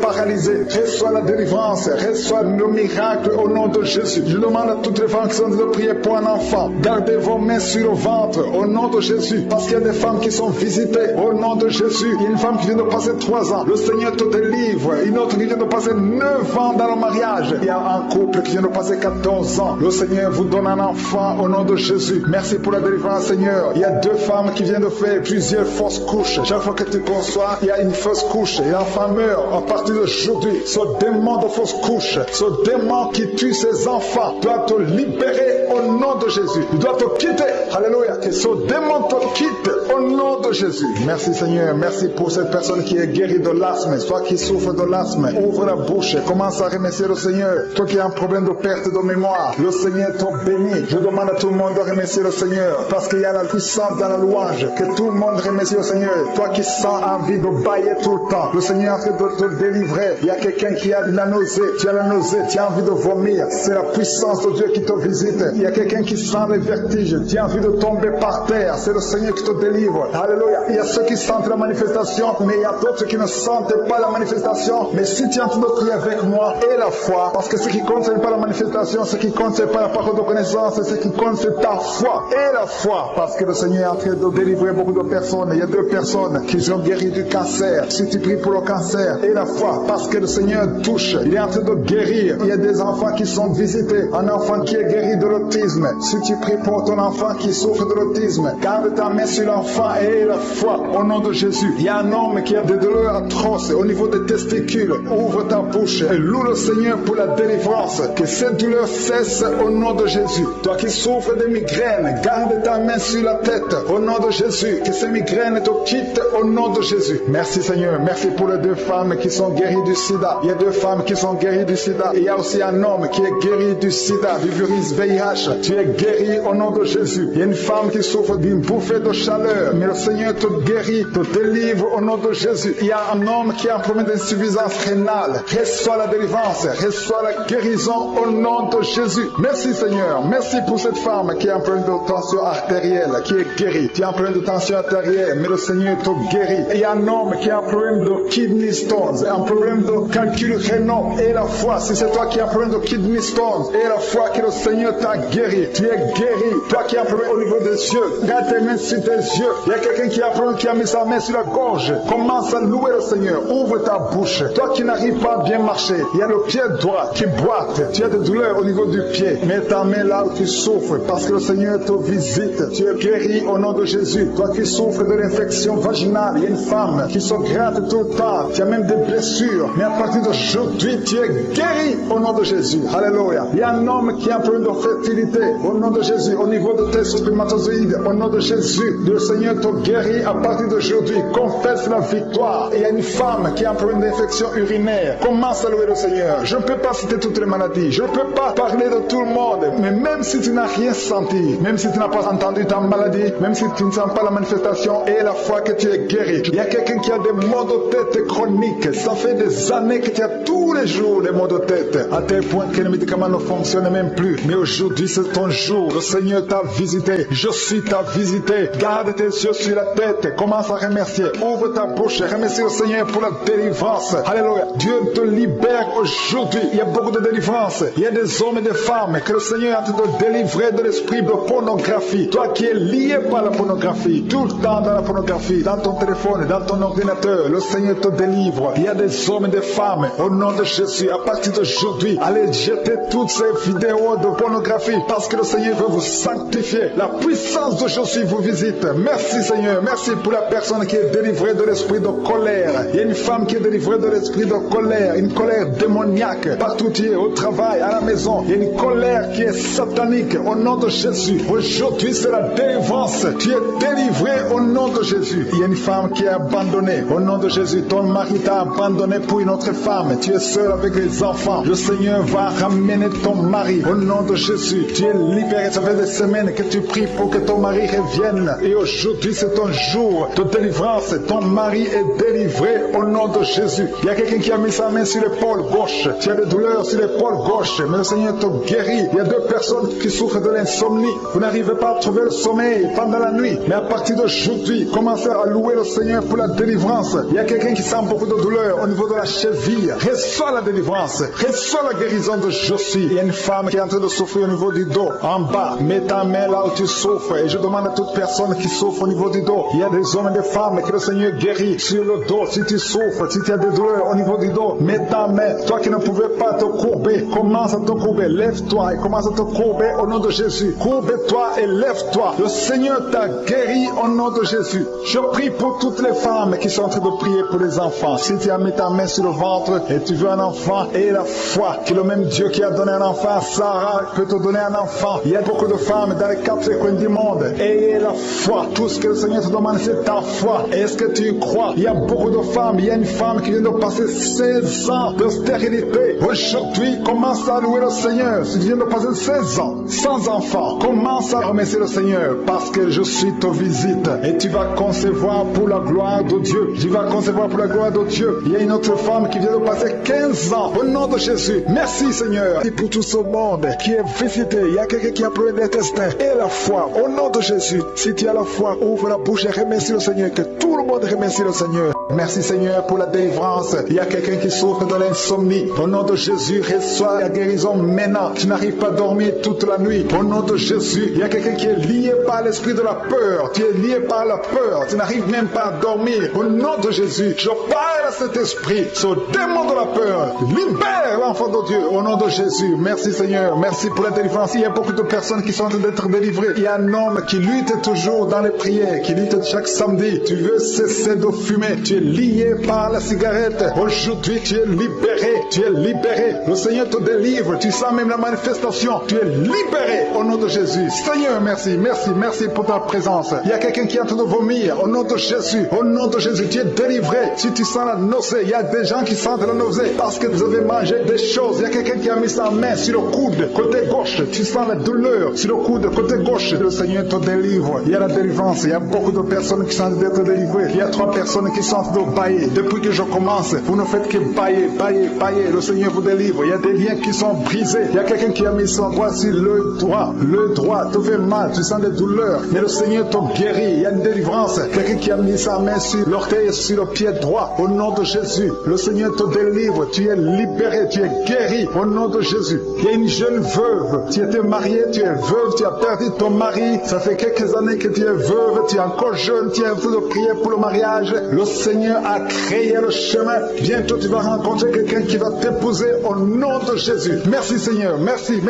paralysée. Reçois la délivrance. Reçois le miracle au nom de Jésus. Je demande à toutes les femmes qui sont en train de prier pour un enfant. Gardez vos mains sur le ventre au nom de Jésus. Parce qu'il y a des femmes qui sont visitées au nom de Jésus. Il y a une femme qui vient de passer 3 ans. Le Seigneur te délivre. Une autre qui vient de passer 9 ans dans le mariage. Il y a un couple qui vient de passer 14 ans. Le Seigneur vous donne un enfant au nom de Jésus. Merci pour la délivrance Seigneur. Il y a 2 femmes qui viennent de faire plusieurs fausses couches. Chaque fois que tu conçois, il y a une fausse couche et l'enfant meurt. À partir d'aujourd'hui, ce démon de fausse couche, ce démon qui tue ses enfants doit te libérer au nom de Jésus. Il doit te quitter. Alléluia. Que ce démon te quitte au nom de Jésus. Merci Seigneur. Merci pour cette personne qui est guérie de l'asthme. Toi qui souffres de l'asthme, ouvre la bouche et commence à remercier le Seigneur. Toi qui as un problème de perte de mémoire, le Seigneur te bénit. Je demande à tout le monde de remercier le Seigneur parce qu'il y a la puissance dans la louange. Que tout le monde remercie le Seigneur. Toi qui sens envie de bailler tout le temps, le Seigneur est en train de te délivrer. Il y a quelqu'un qui a de la nausée. Tu as la nausée, tu as envie de vomir. C'est la puissance de Dieu qui te visite. Il y a quelqu'un qui sent les vertiges. Tu as envie de tomber par terre. C'est le Seigneur qui te délivre. Alléluia. Il y a ceux qui sentent la manifestation, mais il y a d'autres qui ne sentent pas la manifestation. Mais si tu es en train de prier avec moi et la foi, parce que ce qui compte, ce n'est pas la manifestation, ce qui compte, ce n'est pas la parole de connaissance, ce qui compte, c'est ta foi et la foi. Parce que le Seigneur est en train de délivrer beaucoup de personnes. Il y a 2 personnes qui sont guéries du cancer. Si tu pries pour le cancer et la foi, parce que le Seigneur touche, il est en train de guérir. Il y a des enfants qui sont visités. Un enfant qui est guéri de l'autisme. Si tu pries pour ton enfant qui souffre de l'autisme, garde ta main sur l'enfant et la foi au nom de Jésus. Il y a un homme qui a des douleurs atroces au niveau des testicules. Ouvre ta bouche et loue le Seigneur pour la délivrance. Que cette douleur cesse au nom de Jésus. Toi qui souffres de migraines, garde ta main sur la tête au nom de Jésus. Que ces migraines te quittent au nom de Jésus. Merci Seigneur. Merci pour les 2 femmes qui sont guéries du sida. Il y a 2 femmes qui sont guéries du sida. Et il y a aussi un homme qui est guéri du sida, du virus VIH. Tu es guéri au nom de Jésus. Il y a une femme qui souffre d'une bouffée de chaleur. Mais le Seigneur te guérit, te délivre au nom de Jésus. Il y a un homme qui a un problème d'insuffisance rénale. Reçois la délivrance. Reçois la guérison au nom de Jésus. Merci Seigneur. Merci pour cette femme qui a un problème de tension artérielle, qui est guérie. Tu as un problème de tension artérielle, mais le Seigneur te guérit. Et il y a un homme qui a un problème de kidney stones, un problème de calcul rénal. Et la foi, si c'est toi qui as un problème de kidney stones, et la foi que le Seigneur t'a guéri. Tu es guéri. Toi qui as un problème au niveau des yeux, garde tes mains sur tes yeux. Il y a quelqu'un qui qui a mis sa main sur la gorge, commence à louer le Seigneur. Ouvre ta bouche. Toi qui n'arrives pas à bien marcher, il y a le pied droit qui boite. Tu as des douleurs au niveau du pied. Mets ta main là où tu souffres parce que le Seigneur te visite. Tu es guéri au nom de Jésus. Toi qui souffres de l'infection vaginale, il y a une femme qui se gratte tout le temps. Tu as même des blessures. Mais à partir d'aujourd'hui, tu es guéri au nom de Jésus. Alléluia. Il y a un homme qui a un problème de fertilité au nom de Jésus. Au niveau de tes spermatozoïdes, au nom de Jésus, le Seigneur te guérit à partir d'aujourd'hui. Confesse la victoire. Et il y a une femme qui a un problème d'infection urinaire. Commence à louer le Seigneur. Je ne peux pas citer toutes les maladies. Je ne peux pas parler de tout le monde. Mais même si tu n'as rien senti, même si tu n'as pas entendu ta maladie, même si tu ne sens pas la manifestation et la foi que tu es guéri. Il y a quelqu'un qui a des maux de tête chroniques. Ça fait des années que tu as tous les jours des maux de tête. À tel point que les médicaments ne fonctionnent même plus. Mais aujourd'hui, c'est ton jour. Le Seigneur t'a visité. Je suis t'a visité. Garde tes yeux sur la tête. Commence à remercier. Ouvre ta bouche. Remercie le Seigneur pour la délivrance. Alléluia. Dieu te libère aujourd'hui. Il y a beaucoup de délivrance. Il y a des hommes et des femmes que le Seigneur est en train de délivrer de l'esprit de pornographie. Toi qui es lié par la pornographie, tout le temps dans la pornographie, dans ton téléphone, dans ton ordinateur, le Seigneur te délivre. Il y a des hommes et des femmes, au nom de Jésus, à partir d'aujourd'hui, allez jeter toutes ces vidéos de pornographie parce que le Seigneur veut vous sanctifier. La puissance de Jésus vous visite. Merci Seigneur. Merci pour la personne qui est délivrée de l'esprit de colère. Il y a une femme qui est délivrée de l'esprit de colère, une colère démoniaque. Partout tu es, au travail, à la maison, il y a une colère qui est satanique. Au nom de Jésus, aujourd'hui c'est la délivrance. Tu es délivré au nom de Jésus. Il y a une femme qui est abandonnée. Au nom de Jésus, ton mari t'a abandonné pour une autre femme. Tu es seul avec les enfants. Le Seigneur va ramener ton mari. Au nom de Jésus, tu es libéré. Ça fait des semaines que tu pries pour que ton mari revienne. Et aujourd'hui, c'est ton jour de délivrance. Ton mari est délivré au nom de Jésus. Il y a quelqu'un qui a mis sa main sur l'épaule gauche. Tu as des douleurs sur l'épaule gauche, mais le Seigneur te guérit. Il y a deux personnes qui souffrent de l'insomnie. Vous n'arrivez pas à trouver le sommeil pendant la nuit. Mais à partir d'aujourd'hui, commencez à louer le Seigneur pour la délivrance. Il y a quelqu'un qui sent beaucoup de douleur au niveau de la cheville. Reçois la délivrance. Reçois la guérison de Josué. Il y a une femme qui est en train de souffrir au niveau du dos. En bas, mets ta main là où tu souffres. Et je demande à toute personne qui souffre au niveau du dos. Il y a des hommes et des femmes que le Seigneur guérit sur le dos. Si tu souffres, si tu as des douleurs au niveau du dos, mets ta main. Toi qui ne pouvais pas te courber, commence à te courber. Lève-toi et commence à te courber au nom de Jésus. Courbe-toi et lève-toi. Le Seigneur t'a guéri au nom de Jésus. Je prie pour toutes les femmes qui sont en train de prier pour les enfants. Si tu as mis ta main sur le ventre et tu veux un enfant, et la foi que le même Dieu qui a donné un enfant à Sarah peut te donner un enfant. Il y a beaucoup de femmes dans les quatre coins du monde. Ayez la foi. Tout ce que le Seigneur te demande, c'est ta foi. Est-ce que tu y crois? Il y a beaucoup de femmes. Il y a une femme qui vient de passer 16 ans de stérilité. Aujourd'hui, commence à louer le Seigneur. Si tu viens de passer 16 ans sans enfant, commence à remercier le Seigneur parce que je suis te visite et tu vas concevoir pour la gloire de Dieu. Tu vas concevoir pour la gloire de Dieu. Il y a une autre femme qui vient de passer 15 ans au nom de Jésus. Merci Seigneur. Et pour tout ce monde qui est visité, il y a quelqu'un qui a problème d'intestin et la foi au nom de Jésus. Si tu as la foi, ouvre la bouche et remercie le Seigneur. Que tout le monde remercie le Seigneur. Merci Seigneur pour la délivrance. Il y a quelqu'un qui souffre de l'insomnie. Au nom de Jésus, reçois la guérison maintenant. Tu n'arrives pas à dormir toute la nuit. Au nom de Jésus, il y a quelqu'un qui est lié par l'esprit de la peur. Tu es lié par la peur. Tu n'arrives même pas à dormir. Au nom de Jésus, je parle à cet esprit, ce démon de la peur. Libère l'enfant de Dieu au nom de Jésus. Merci Seigneur. Merci pour la délivrance. Il y a beaucoup de personnes qui sont en train d'être délivrées. Il y a un homme qui lutte toujours dans les prières, qui lutte chaque samedi. Tu veux cesser de fumer. Tu es lié par la cigarette. Aujourd'hui, tu es libéré. Tu es libéré. Le Seigneur te délivre. Tu sens même la manifestation. Tu es libéré au nom de Jésus. Seigneur, merci, merci, merci pour ta présence. Il y a quelqu'un qui est en train de vomir au nom de Jésus. Au nom de Jésus, tu es délivré. Si tu sens la nausée, il y a des gens qui sentent la nausée parce que vous avez mangé des choses. Il y a quelqu'un qui a mis sa main sur le coude, côté gauche. Tu sens la douleur sur le coude, côté gauche. Le Seigneur te délivre. Il y a la délivrance. Il y a beaucoup de personnes qui sont en train d'être délivrées. Il y a 3 personnes qui sont en train de bailler. Depuis que je commence, vous ne faites que bailler, bailler, bailler. Le Seigneur vous délivre. Il y a des liens qui sont brisés. Il y a quelqu'un qui a mis son doigt sur le droit. Le droit te fait mal. Tu sens des douleurs. Mais le Seigneur te guérit. Il y a une délivrance. Quelqu'un qui a mis sa main sur l'orteil et sur le pied droit. Au nom de Jésus, le Seigneur te délivre. Tu es libéré. Tu es guéri. Au nom de Jésus. Il y a une jeune veuve. Tu étais mariée. Tu es veuve. Tu as perdu ton mari. Ça fait quelques années que tu es veuve. Tu es encore jeunes, tu es en train de prier pour le mariage. Le Seigneur a créé le chemin. Bientôt, tu vas rencontrer quelqu'un qui va t'épouser au nom de Jésus. Merci Seigneur. Merci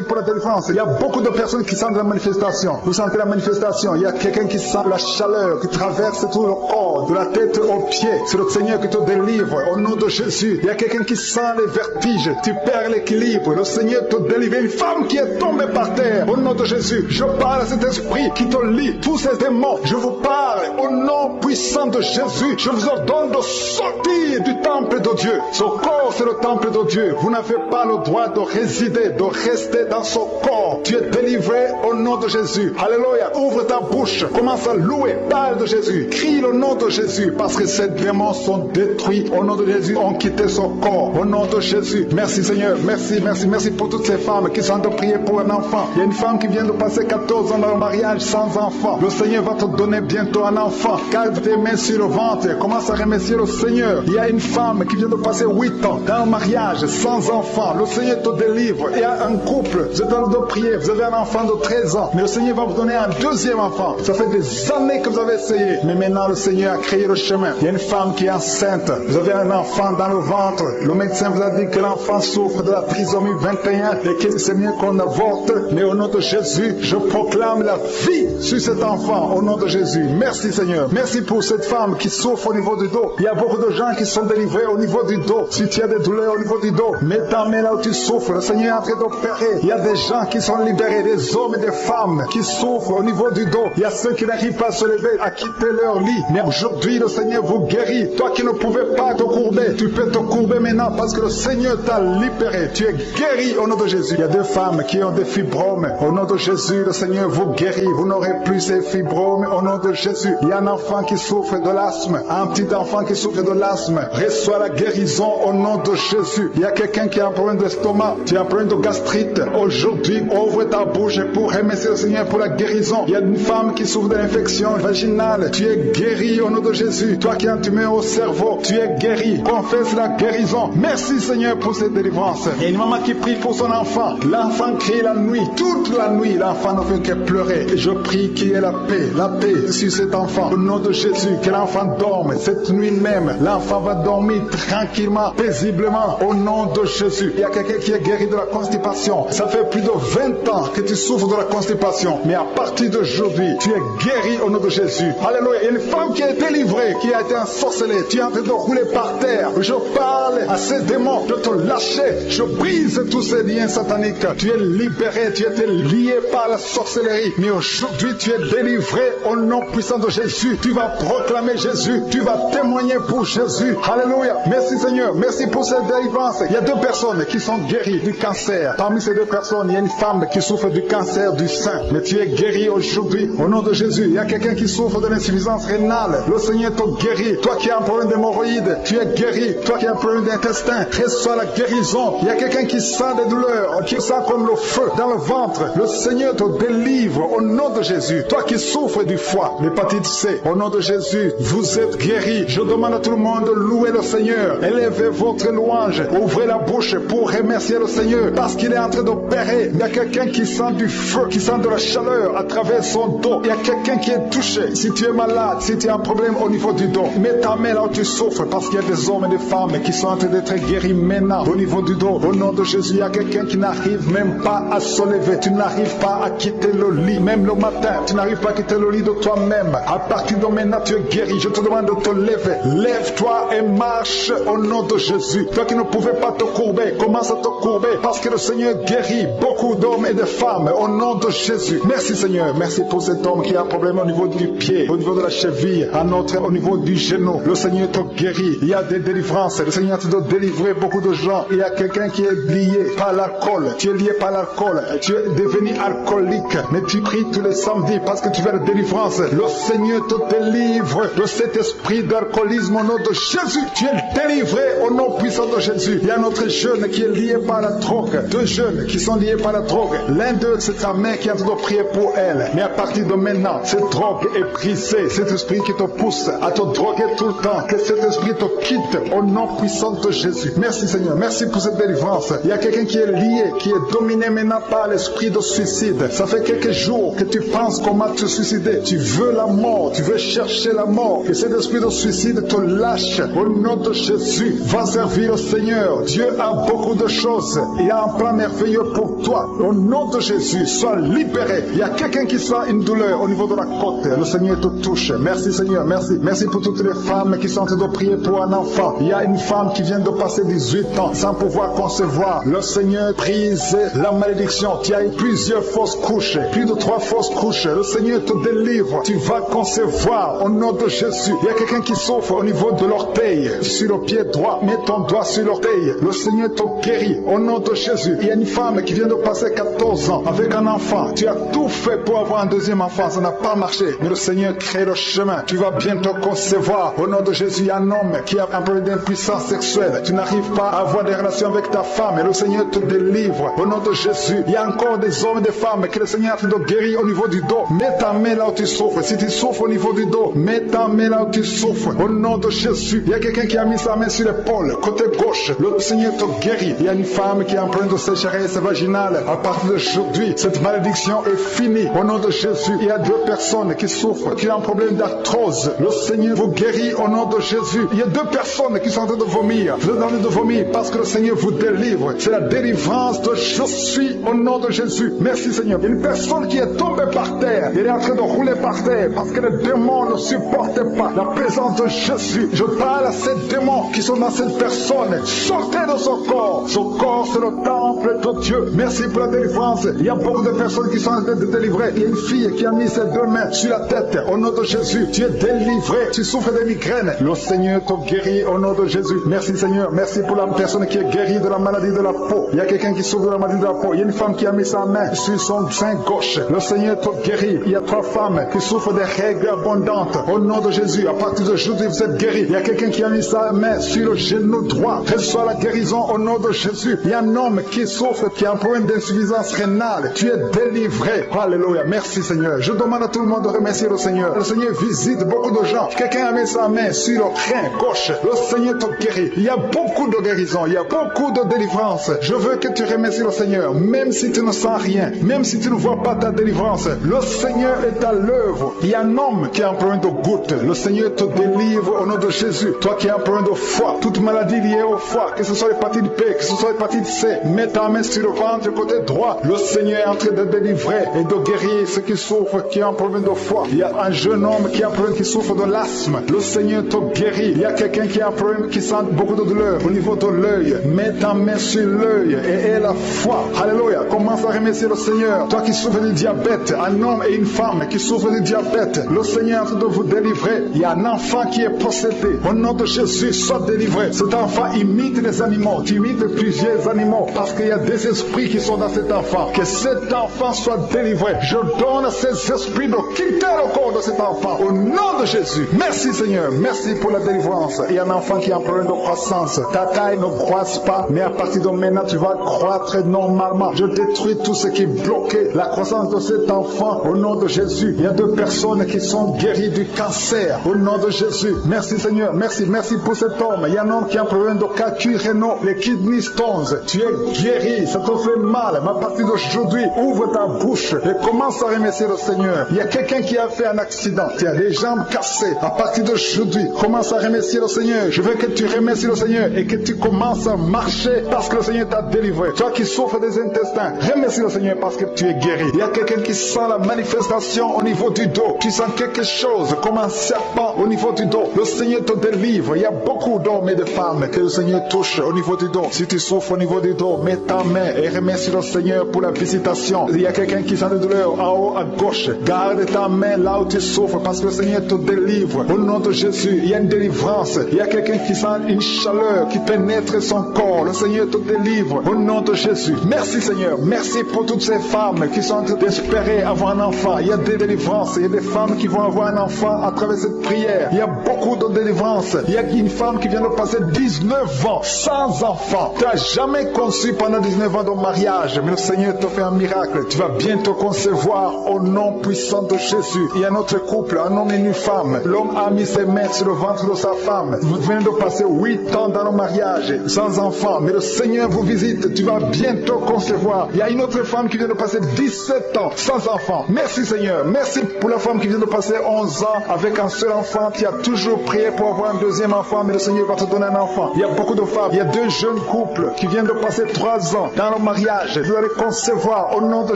pour la délivrance. Il y a beaucoup de personnes qui sentent la manifestation. Vous sentez la manifestation. Il y a quelqu'un qui sent la chaleur qui traverse tout le corps, de la tête aux pieds. C'est le Seigneur qui te délivre au nom de Jésus. Il y a quelqu'un qui sent les vertiges. Tu perds l'équilibre. Le Seigneur te délivre. Une femme qui est tombée par terre au nom de Jésus. Je parle à cet esprit qui te lie. Tous ces démons, je vous parle au nom puissant de Jésus. Je vous ordonne de sortir du temple de Dieu. Ce corps, c'est le temple de Dieu. Vous n'avez pas le droit de résider, de rester dans ce corps. Tu es délivré au nom de Jésus. Alléluia. Ouvre ta bouche. Commence à louer. Parle de Jésus. Crie le nom de Jésus. Parce que ces démons sont détruits. Au nom de Jésus, ont quitté son corps. Au nom de Jésus. Merci Seigneur. Merci pour toutes ces femmes qui sont en train de prier pour un enfant. Il y a une femme qui vient de passer 14 ans dans le mariage sans enfant. Le Seigneur va te donner bientôt un enfant. Garde tes mains sur le ventre. Commence à remercier le Seigneur. Il y a une femme qui vient de passer 8 ans dans le mariage sans enfant. Le Seigneur te délivre. Il y a un couple. Vous êtes en train de prier. Vous avez un enfant de 13 ans. Mais le Seigneur va vous donner un deuxième enfant. Ça fait des années que vous avez essayé. Mais maintenant, le Seigneur a créé le chemin. Il y a une femme qui est enceinte. Vous avez un enfant dans le ventre. Le médecin vous a dit que l'enfant souffre de la trisomie 21 et que c'est mieux qu'on avorte. Mais au nom de Jésus, je proclame la vie sur cet enfant. Au nom de Jésus. Merci Seigneur. Merci pour cette femme qui souffre au niveau du dos. Il y a beaucoup de gens qui sont délivrés au niveau du dos. Si tu as des douleurs au niveau du dos, mets ta main là où tu souffres. Le Seigneur est en train d'opérer. Il y a des gens qui sont libérés, des hommes et des femmes qui souffrent au niveau du dos. Il y a ceux qui n'arrivent pas à se lever, à quitter leur lit. Mais aujourd'hui, le Seigneur vous guérit. Toi qui ne pouvais pas te courber, tu peux te courber maintenant parce que le Seigneur t'a libéré. Tu es guéri au nom de Jésus. Il y a deux femmes qui ont des fibromes. Au nom de Jésus, le Seigneur vous guérit. Vous n'aurez plus ces fibromes au nom de Jésus. Il y a un enfant qui souffre de l'asthme. Un petit enfant qui souffre de l'asthme. Reçois la guérison au nom de Jésus. Il y a quelqu'un qui a un problème d'estomac. Tu as un problème de gastrite. Aujourd'hui, ouvre ta bouche pour remercier le Seigneur pour la guérison. Il y a une femme qui souffre d'une infection vaginale. Tu es guéri au nom de Jésus. Toi qui as un tumeur au cerveau, tu es guéri. Confesse la guérison. Merci Seigneur pour cette délivrance. Il y a une maman qui prie pour son enfant. L'enfant crie la nuit. Toute la nuit, l'enfant ne fait que pleurer. Et je prie qu'il y ait la paix sur cet enfant. Au nom de Jésus, que l'enfant dorme. Cette nuit même, l'enfant va dormir tranquillement, paisiblement. Au nom de Jésus. Il y a quelqu'un qui est guéri de la constipation. Ça fait plus de 20 ans que tu souffres de la constipation. Mais à partir d'aujourd'hui, tu es guéri au nom de Jésus. Alléluia. Il y a une femme qui a été livrée, qui a été ensorcelée. Tu es en train de rouler par terre. Je parle à ces démons de te lâcher. Je brise tous ces liens sataniques. Tu es libéré. Tu étais lié par la sorcellerie. Mais aujourd'hui, tu es délivré au nom puissant de Jésus. Tu vas proclamer Jésus. Tu vas témoigner pour Jésus. Alléluia. Merci Seigneur. Merci pour cette délivrance. Il y a deux personnes qui sont guéries du cancer. Parmi ces deux personnes, il y a une femme qui souffre du cancer du sein. Mais tu es guéri aujourd'hui au nom de Jésus. Il y a quelqu'un qui souffre de l'insuffisance rénale. Le Seigneur te guérit. Toi qui as un problème d'hémorroïdes, tu es guéri. Toi qui as un problème d'intestin, reçois la guérison. Il y a quelqu'un qui sent des douleurs, qui sent comme le feu dans le ventre. Le Seigneur te délivre au nom de Jésus. Toi qui souffres du foie, l'hépatite C, au nom de Jésus, vous êtes guéri. Je demande à tout le monde de louer le Seigneur. Élevez votre louange. Ouvrez la bouche pour remercier le Seigneur parce qu'il est en train d'opérer. Il y a quelqu'un qui sent du feu, qui sent de la chaleur à travers son dos. Il y a quelqu'un qui est touché. Si tu es malade, si tu as un problème au niveau du dos, mets ta main là où tu souffres parce qu'il y a des hommes et des femmes qui sont en train d'être guéris maintenant au niveau du dos. Au nom de Jésus, il y a quelqu'un qui n'arrive même pas à se lever. Tu n'arrives pas à quitter le lit, même le matin. Tu n'arrives pas à quitter le lit de toi-même. À partir de maintenant, tu es guéri. Je te demande de te lever. Lève-toi et marche au nom de Jésus. Toi qui ne pouvais pas te courber, commence à te courber parce que le Seigneur guérit beaucoup d'hommes et de femmes au nom de Jésus. Merci Seigneur. Merci pour cet homme qui a un problème au niveau du pied, au niveau de la cheville, un autre au niveau du genou. Le Seigneur te guérit. Il y a des délivrances. Le Seigneur te doit délivrer beaucoup de gens. Il y a quelqu'un qui est lié par l'alcool. Tu es lié par l'alcool. Tu es devenu alcoolique. Mais tu pries tous les samedis parce que tu veux la délivrance. Le Seigneur te délivre de cet esprit d'alcoolisme au nom de Jésus. Tu es délivré au nom puissant de Jésus. Il y a un autre jeune qui est lié par la drogue. Deux jeunes qui sont liés par la drogue. L'un d'eux, c'est sa mère qui est en train de prier pour elle. Mais à partir de maintenant, cette drogue est brisée. Cet esprit qui te pousse à te droguer tout le temps, que cet esprit te quitte au nom puissant de Jésus. Merci Seigneur, merci pour cette délivrance. Il y a quelqu'un qui est lié, qui est dominé maintenant par l'esprit de suicide. Ça fait quelques jours que tu penses comment te suicider. Tu veux la mort, tu veux chercher la mort. Que cet esprit de suicide te lâche au nom de Jésus. Va servir le Seigneur. Dieu a beaucoup de choses. Il a un plan merveilleux pour toi. Au nom de Jésus, sois libéré. Il y a quelqu'un qui sent une douleur au niveau de la côte. Le Seigneur te touche. Merci Seigneur, merci. Merci pour toutes les femmes qui sont en train de prier pour un enfant. Il y a une femme qui vient de passer 18 ans sans pouvoir concevoir. Le Seigneur brise la malédiction. Tu as eu plusieurs fausses couches, plus de 3 fausses couches. Le Seigneur te délivre. Tu vas concevoir au nom de Jésus. Il y a quelqu'un qui souffre au niveau de l'orteil, sur le pied droit. Mets ton doigt sur l'orteil. Le Seigneur te guérit au nom de Jésus. Il y a une femme qui vient de passer 14 ans avec un enfant. Tu as tout fait pour avoir un deuxième enfant. Ça n'a pas marché. Mais le Seigneur crée le chemin. Tu vas bientôt concevoir. Au nom de Jésus, il y a un homme qui a un problème d'impuissance sexuelle. Tu n'arrives pas à avoir des relations avec ta femme et le Seigneur te délivre. Au nom de Jésus, il y a encore des hommes et des femmes que le Seigneur a fait de guérir au niveau du dos. Mets ta main là où tu souffres. Si tu souffres au niveau du dos, mets ta main là où tu souffres. Au nom de Jésus, il y a quelqu'un qui a mis sa main sur l'épaule, côté gauche. Le Seigneur te guérit. Il y a une femme qui a un problème de sécheresse vaginale. À partir d'aujourd'hui, cette malédiction est finie. Au nom de Jésus, il y a 2 personnes qui souffrent, qui ont un problème d'arthrose. Le Seigneur vous guérit au nom de Jésus. Il y a 2 personnes qui sont en train de vomir. Vous êtes en train de vomir parce que le Seigneur vous délivre. C'est la délivrance de je suis au nom de Jésus. Merci Seigneur. Il y a une personne qui est tombée par terre. Elle est en train de rouler par terre parce que les démons ne supportent pas la présence de Jésus. Je parle à ces démons qui sont dans cette personne. Sortez de son corps. Son corps, c'est le temple de Dieu. Merci pour la délivrance. Il y a beaucoup de personnes qui sont en train de délivrer. Il y a une fille qui a mis ses 2 mains sur la tête. Au nom de Jésus, tu es délivré. Tu souffres de migraines. Le Seigneur te guérit au nom de Jésus. Merci Seigneur. Merci pour la personne qui est guérie de la maladie de la peau. Il y a quelqu'un qui souffre de la maladie de la peau. Il y a une femme qui a mis sa main sur son sein gauche. Le Seigneur te guérit. Il y a 3 femmes qui souffrent des règles abondantes. Au nom de Jésus, à partir d'aujourd'hui, vous êtes guéris. Il y a quelqu'un qui a mis sa main sur le genou droit. Reçois la guérison au nom de Jésus. Il y a un homme qui souffre, qui a un problème d'insuffisance rénale. Tu es délivré. Alléluia. Merci Seigneur. Je demande à tout le monde de remercier le Seigneur. Le Seigneur visite beaucoup de gens. Quelqu'un a mis sa main sur le rein gauche. Le Seigneur te guérit. Il y a beaucoup de guérison. Il y a beaucoup de délivrance. Je veux que tu remercies le Seigneur. Même si tu ne sens rien. Même si tu ne vois pas ta délivrance. Le Seigneur est à l'œuvre. Il y a un homme qui a un problème de goutte. Le Seigneur te délivre au nom de Jésus. Toi qui as un problème de foie. Toute maladie liée au foie. Que ce soit l'hépatite B, que ce soit l'hépatite C. Mets ta main sur le ventre côté droit. Le Seigneur est en train de délivrer et de guérir ceux qui souffrent, qui ont un problème de foie. Il y a un jeune homme qui a un problème, qui souffre de l'asthme. Le Seigneur te guérit. Il y a quelqu'un qui a un problème, qui sent beaucoup de douleur au niveau de l'œil. Mets ta main sur l'œil et aie la foi. Alléluia. Commence à remercier le Seigneur. Toi qui souffres du diabète, un homme et une femme qui souffrent du diabète, le Seigneur est en train de vous délivrer. Il y a un enfant qui est possédé. Au nom de Jésus, sois délivré. Cet enfant imite les animaux. Tu imites plusieurs animaux parce qu'il y a des esprits qui sont dans cet enfant. Que cet enfant soit délivré. Je donne à ces esprits de quitter le corps de cet enfant. Au nom de Jésus. Merci Seigneur. Merci pour la délivrance. Il y a un enfant qui a un problème de croissance. Ta taille ne croisse pas, mais à partir de maintenant, tu vas croître normalement. Je détruis tout ce qui bloquait la croissance de cet enfant. Au nom de Jésus. Il y a 2 personnes qui sont guéries du cancer. Au nom de Jésus. Merci Seigneur. Merci. Merci pour cet homme. Il y a un homme qui a un problème de calcul rénal, les kidney stones. Tu es guéri. Ça te fait mal. Mais à partir d'aujourd'hui, ouvre ta bouche et commence à remercier le Seigneur. Il y a quelqu'un qui a fait un accident. Tu as les jambes cassées. À partir d'aujourd'hui, commence à remercier le Seigneur. Je veux que tu remercies le Seigneur et que tu commences à marcher parce que le Seigneur t'a délivré. Toi qui souffres des intestins, remercie le Seigneur parce que tu es guéri. Il y a quelqu'un qui sent la manifestation au niveau du dos. Tu sens quelque chose comme un serpent au niveau du dos. Le Seigneur te délivre. Il y a beaucoup d'hommes et de femmes que le Seigneur touche au niveau du dos. Si tu souffres au niveau du dos, mets ta main et remercie le Seigneur pour la visitation. Il y a quelqu'un qui sent de douleur en haut à gauche. Garde ta main là où tu souffres parce que le Seigneur te délivre. Au nom de Jésus, il y a une délivrance. Il y a quelqu'un qui sent une chaleur qui pénètre son corps. Le Seigneur te délivre. Au nom de Jésus. Merci Seigneur. Merci pour toutes ces femmes qui sont en train d'espérer avoir un enfant. Il y a des délivrances. Il y a des femmes qui vont avoir un enfant à travers cette prière. Il y a beaucoup de délivrances. Il y a une femme qui vient de passer 19 ans sans enfant. Tu n'as jamais conçu pendant 19 ans de mariage. Mais le Seigneur te fait un miracle. Tu vas bientôt concevoir au nom puissant de Jésus. Il y a un autre couple, un homme et une femme. L'homme a mis ses mains sur le ventre de sa femme. Vous venez venons de passer 8 ans dans le mariage, sans enfant, mais le Seigneur vous visite, tu vas bientôt concevoir. Il y a une autre femme qui vient de passer 17 ans sans enfant. Merci Seigneur, merci pour la femme qui vient de passer 11 ans avec un seul enfant, qui a toujours prié pour avoir un deuxième enfant, mais le Seigneur va te donner un enfant. Il y a beaucoup de femmes, il y a 2 jeunes couples qui viennent de passer 3 ans dans le mariage, vous allez concevoir au nom de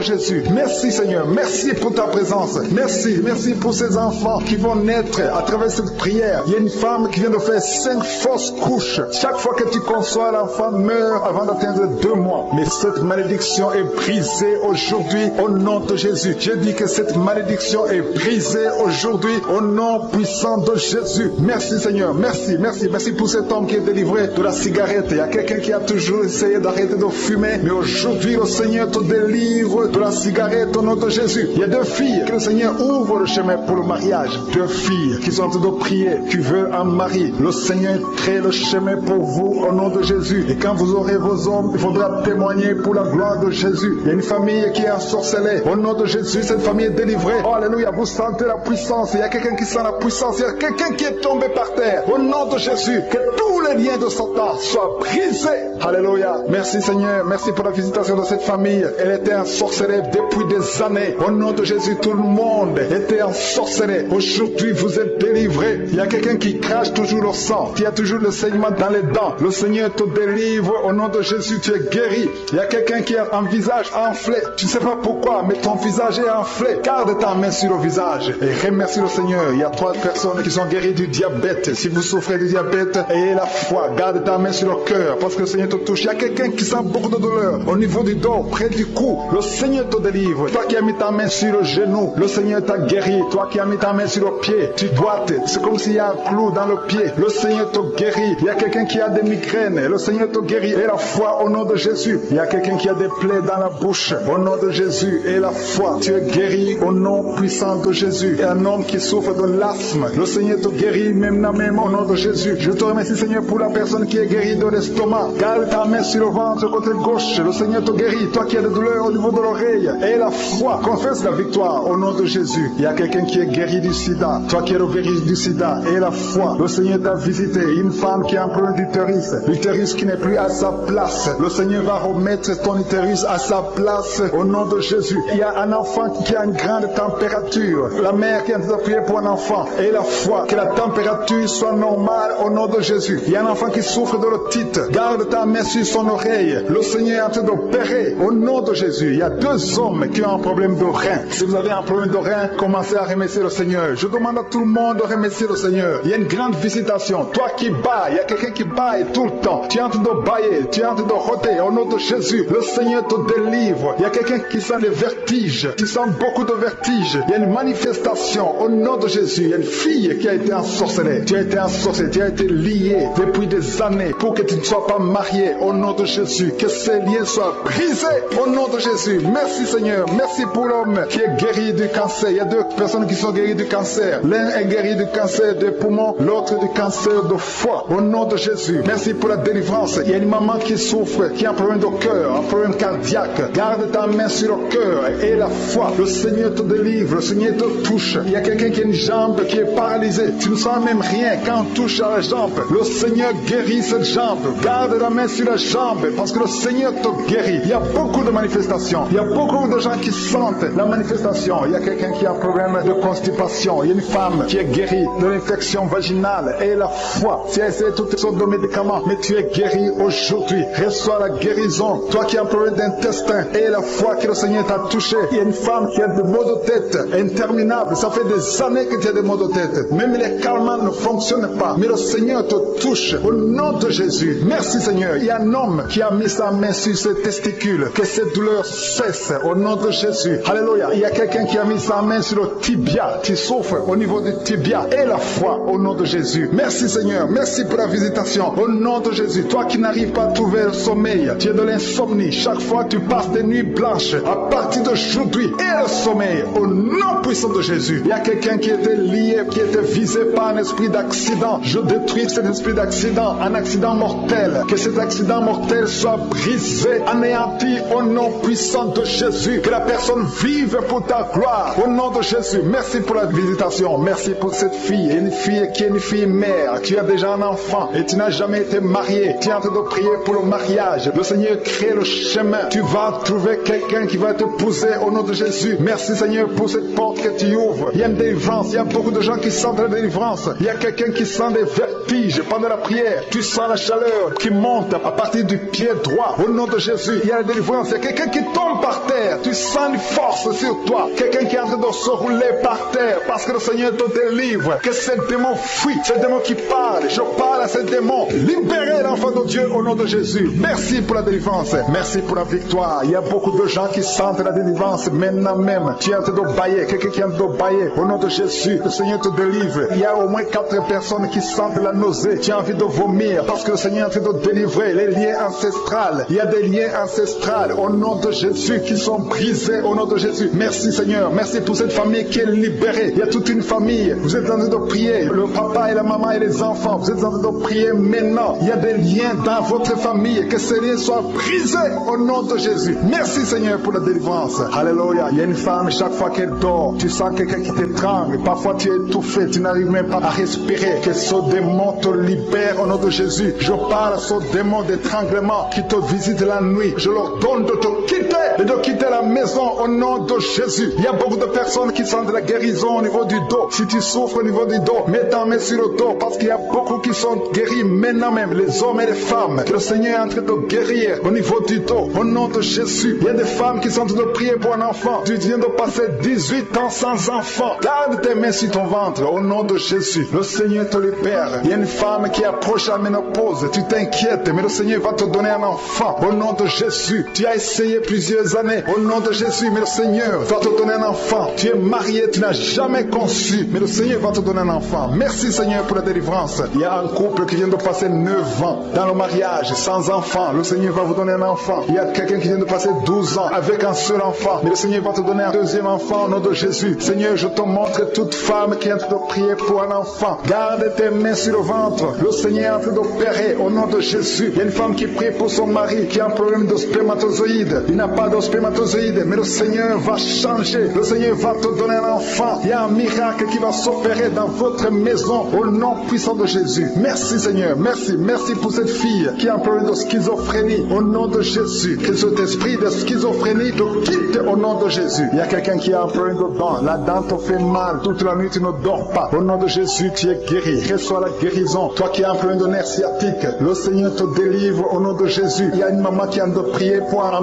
Jésus. Merci Seigneur, merci pour ta présence, merci pour ces enfants qui vont naître à travers cette prière. Il y a une femme qui vient de faire 5 fausses couches. Chaque fois que tu conçois, l'enfant meurt avant d'atteindre 2 mois. Mais cette malédiction est brisée aujourd'hui au nom de Jésus. Je dis que cette malédiction est brisée aujourd'hui au nom puissant de Jésus. Merci Seigneur, merci pour cet homme qui est délivré de la cigarette. Il y a quelqu'un qui a toujours essayé d'arrêter de fumer, mais aujourd'hui le Seigneur te délivre de la cigarette au nom de Jésus. Il y a 2 filles que le Seigneur ouvre le chemin pour le mariage. 2 filles qui sont en train de prier, qui veulent un mari. Le Seigneur crée le chemin pour vous au nom de Jésus. Et quand vous aurez vos hommes, il faudra témoigner pour la gloire de Jésus. Il y a une famille qui est ensorcelée. Au nom de Jésus, cette famille est délivrée. Oh, alléluia, vous sentez la puissance. Il y a quelqu'un qui sent la puissance. Il y a quelqu'un qui est tombé par terre. Au nom de Jésus, que tous les liens de Satan soient brisés. Alléluia. Merci Seigneur. Merci pour la visitation de cette famille. Elle était ensorcelée depuis des années. Au nom de Jésus, tout le monde était ensorcelé. Aujourd'hui, vous êtes délivrés. Il y a quelqu'un qui crache toujours le sang, qui a toujours le saignement dans les dents. Le Seigneur te délivre. Au nom de Jésus, tu es guéri. Il y a quelqu'un qui a un visage enflé. Tu ne sais pas pourquoi, mais ton visage est enflé. Garde ta main sur le visage et remercie le Seigneur. Il y a 3 personnes qui sont guéries du diabète. Si vous souffrez du diabète, ayez la foi. Garde ta main sur le cœur parce que le Seigneur te touche. Il y a quelqu'un qui sent beaucoup de douleur au niveau du dos, près du cou. Le Seigneur te délivre. Toi qui as mis ta main sur le genou, le Seigneur t'a guéri. Toi qui as mis ta main sur le pied, tu boites. C'est comme s'il y a un clou dans le pied. Le Seigneur te guérit. Il y a quelqu'un qui a des migraines. Le Seigneur te guérit. Et la foi au nom de Jésus. Il y a quelqu'un qui a des plaies dans la bouche. Au nom de Jésus. Et la foi. Tu es guéri au nom puissant de Jésus. Et un homme qui souffre de l'asthme. Le Seigneur te guérit même au nom de Jésus. Je te remercie Seigneur pour la personne qui est guérie de l'estomac. Garde ta main sur le ventre côté gauche. Le Seigneur te guérit. Toi qui as des douleurs au niveau de l'oreille. Et la foi. Confesse la victoire au nom de Jésus. Il y a quelqu'un qui est guéri du sida. Toi qui es le guéri du sida. Et la foi. Le Seigneur t'a visité. Une femme qui a un problème d'utérus. L'utérus qui n'est plus à sa place. Le Seigneur va remettre ton utérus à sa place au nom de Jésus. Il y a un enfant qui a une grande température. La mère qui a prié pour un enfant. Et la foi. Que la température soit normale au nom de Jésus. Il y a un enfant qui souffre de l'otite. Garde ta main sur son oreille. Le Seigneur est en train d'opérer au nom de Jésus. Il y a 2 hommes qui ont un problème de rein. Si vous avez un problème de rein, commencez à remercier le Seigneur. Je demande à tout le monde de remercier le Seigneur. Il y a une grande visitation. Toi qui bailles, il y a quelqu'un qui baille tout le temps. Tu es en train de bailler, tu es en train de roter au nom de Jésus. Le Seigneur te délivre. Il y a quelqu'un qui sent les vertiges. Tu sens beaucoup de vertiges. Il y a une manifestation au nom de Jésus. Il y a une fille qui a été ensorcelée. Tu as été ensorcelée, tu as été lié depuis des années pour que tu ne sois pas marié au nom de Jésus. Que ces liens soient brisés au nom de Jésus. Merci Seigneur. Merci pour l'homme qui est guéri du cancer. Il y a 2 personnes qui sont guéries du cancer. L'un est guéri du cancer des poumons, l'autre du cancer de foie. Au nom de Jésus. Merci pour la délivrance. Il y a une maman qui souffre, qui a un problème de cœur, un problème cardiaque. Garde ta main sur le cœur et la foi. Le Seigneur te délivre, le Seigneur te touche. Il y a quelqu'un qui a une jambe qui est paralysée. Tu ne sens même rien quand on touche à la jambe. Le Seigneur guérit cette jambe. Garde la main sur la jambe parce que le Seigneur te guérit. Il y a beaucoup de manifestations. Il y a beaucoup de gens qui sentent la manifestation. Il y a quelqu'un qui a un problème de constipation. Il y a une femme qui est guérie de l'infection vaginale et la foi. Tu as essayé toutes sortes de médicaments, mais tu es guéri aujourd'hui. Reçois la guérison. Toi qui as un problème d'intestin et la foi que le Seigneur t'a touché. Il y a une femme qui a des maux de tête interminables. Ça fait des années que tu as des maux de tête. Même les calmants ne fonctionnent pas. Mais le Seigneur te touche au nom de Jésus. Merci Seigneur. Il y a un homme qui a mis sa main sur ses testicules. Que cette douleur cesse au nom de Jésus. Alléluia. Il y a quelqu'un qui a mis sa main sur le tibia. Tu souffres au niveau du tibia et la foi au nom de Jésus. Merci Seigneur. Merci pour la visitation. Au nom de Jésus. Toi qui n'arrives pas à trouver le sommeil. Tu es de l'insomnie. Chaque fois tu passes des nuits blanches. À partir d'aujourd'hui et le sommeil. Au nom puissant de Jésus. Il y a quelqu'un qui était lié, qui était visé par un esprit d'accident. Je détruis cet esprit d'accident. Un accident mortel. Que cet accident mortel soit brisé, anéanti au nom puissant de Jésus. Que la personne vive pour ta gloire. Au nom de Jésus. Merci pour la visitation. Merci pour cette fille. Une fille qui est une fille mère. tu as déjà un enfant et tu n'as jamais été marié. Tu es en train de prier pour le mariage. Le Seigneur crée le chemin. Tu vas trouver quelqu'un qui va t'épouser au nom de Jésus. Merci Seigneur pour cette porte que tu ouvres. Il y a une délivrance. Il y a beaucoup de gens qui sentent la délivrance. Il y a quelqu'un qui sent des vertiges pendant la prière. Tu sens la chaleur qui monte à partir du pied droit. Au nom de Jésus, il y a la délivrance. Il y a quelqu'un qui tombe par terre. Tu sens une force sur toi. Quelqu'un qui est en train de se rouler par terre parce que le Seigneur te délivre. Que ce démon fuit. Ce démon qui parle. Je parle à ce démon. Libérez l'enfant de Dieu au nom de Jésus. Merci pour la délivrance. Merci pour la victoire. Il y a beaucoup de gens qui sentent la délivrance maintenant même. Tu es en train de bailler. Quelqu'un qui est en train de bailler. Au nom de Jésus, le Seigneur te délivre. Il y a au moins 4 personnes qui sentent la nausée. Tu as envie de vomir parce que le Seigneur est en train de délivrer les liens ancestrales. Il y a des liens ancestrales au nom de Jésus qui sont brisés au nom de Jésus. Merci Seigneur. Merci pour cette famille qui est libérée. Il y a toute une famille. Vous êtes en train de prier. Le papa et la maman et les enfants. Vous êtes en train de prier maintenant. Il y a des liens dans votre famille. Que ces liens soient brisés au nom de Jésus. Merci Seigneur pour la délivrance. Alléluia. Il y a une femme, chaque fois qu'elle dort, tu sens quelqu'un qui t'étrangle. Parfois tu es étouffé, tu n'arrives même pas à respirer. Que ce démon te libère au nom de Jésus. Je parle à ce démon d'étranglement qui te visite la nuit. Je leur donne de te quitter et de quitter la maison au nom de Jésus. Il y a beaucoup de personnes qui sentent de la guérison au niveau du dos. Si tu souffres au niveau du dos, mets ta main sur le dos parce qu'il y a beaucoup qui sont guéris maintenant même, les hommes et les femmes. Que le Seigneur est en train de guérir au niveau du dos au nom de Jésus. Il y a des femmes qui sont en train de prier pour un enfant. Tu viens de passer 18 ans sans enfant. Garde tes mains sur ton ventre au nom de Jésus. Le Seigneur te libère. Il y a une femme qui approche la ménopause. Tu t'inquiètes, mais le Seigneur va te donner un enfant au nom de Jésus. Tu as essayé plusieurs années au nom de Jésus, mais le Seigneur va te donner un enfant. Tu es marié, tu n'as jamais conçu, mais le Seigneur va te donner un enfant. Merci Seigneur pour la délivrance. Il y a un couple qui vient de passer 9 ans dans le mariage sans enfant. Le Seigneur va vous donner un enfant. Il y a quelqu'un qui vient de passer 12 ans avec un seul enfant, mais le Seigneur va te donner un deuxième enfant au nom de Jésus. Seigneur, je te montre toute femme qui est en train de prier pour un enfant. Garde tes mains sur le ventre. Le Seigneur est en train d'opérer au nom de Jésus. Il y a une femme qui prie pour son mari qui a un problème de spermatozoïde. Il n'a pas de spermatozoïde, mais le Seigneur va changer. Le Seigneur va te donner un enfant. Il y a un miracle qui va s'opérer dans votre maison au nom puissant de Jésus. Merci Seigneur. Merci. Merci pour cette fille qui a un problème de schizophrénie au nom de Jésus. Que cet esprit de schizophrénie te quitte au nom de Jésus. Il y a quelqu'un qui a un problème de dent. La dent te fait mal. Toute la nuit tu ne dors pas. Au nom de Jésus, tu es guéri. Reçois la guérison. Toi qui as un problème de nerf sciatique, le Seigneur te délivre au nom de Jésus. Il y a une maman qui a de prier pour un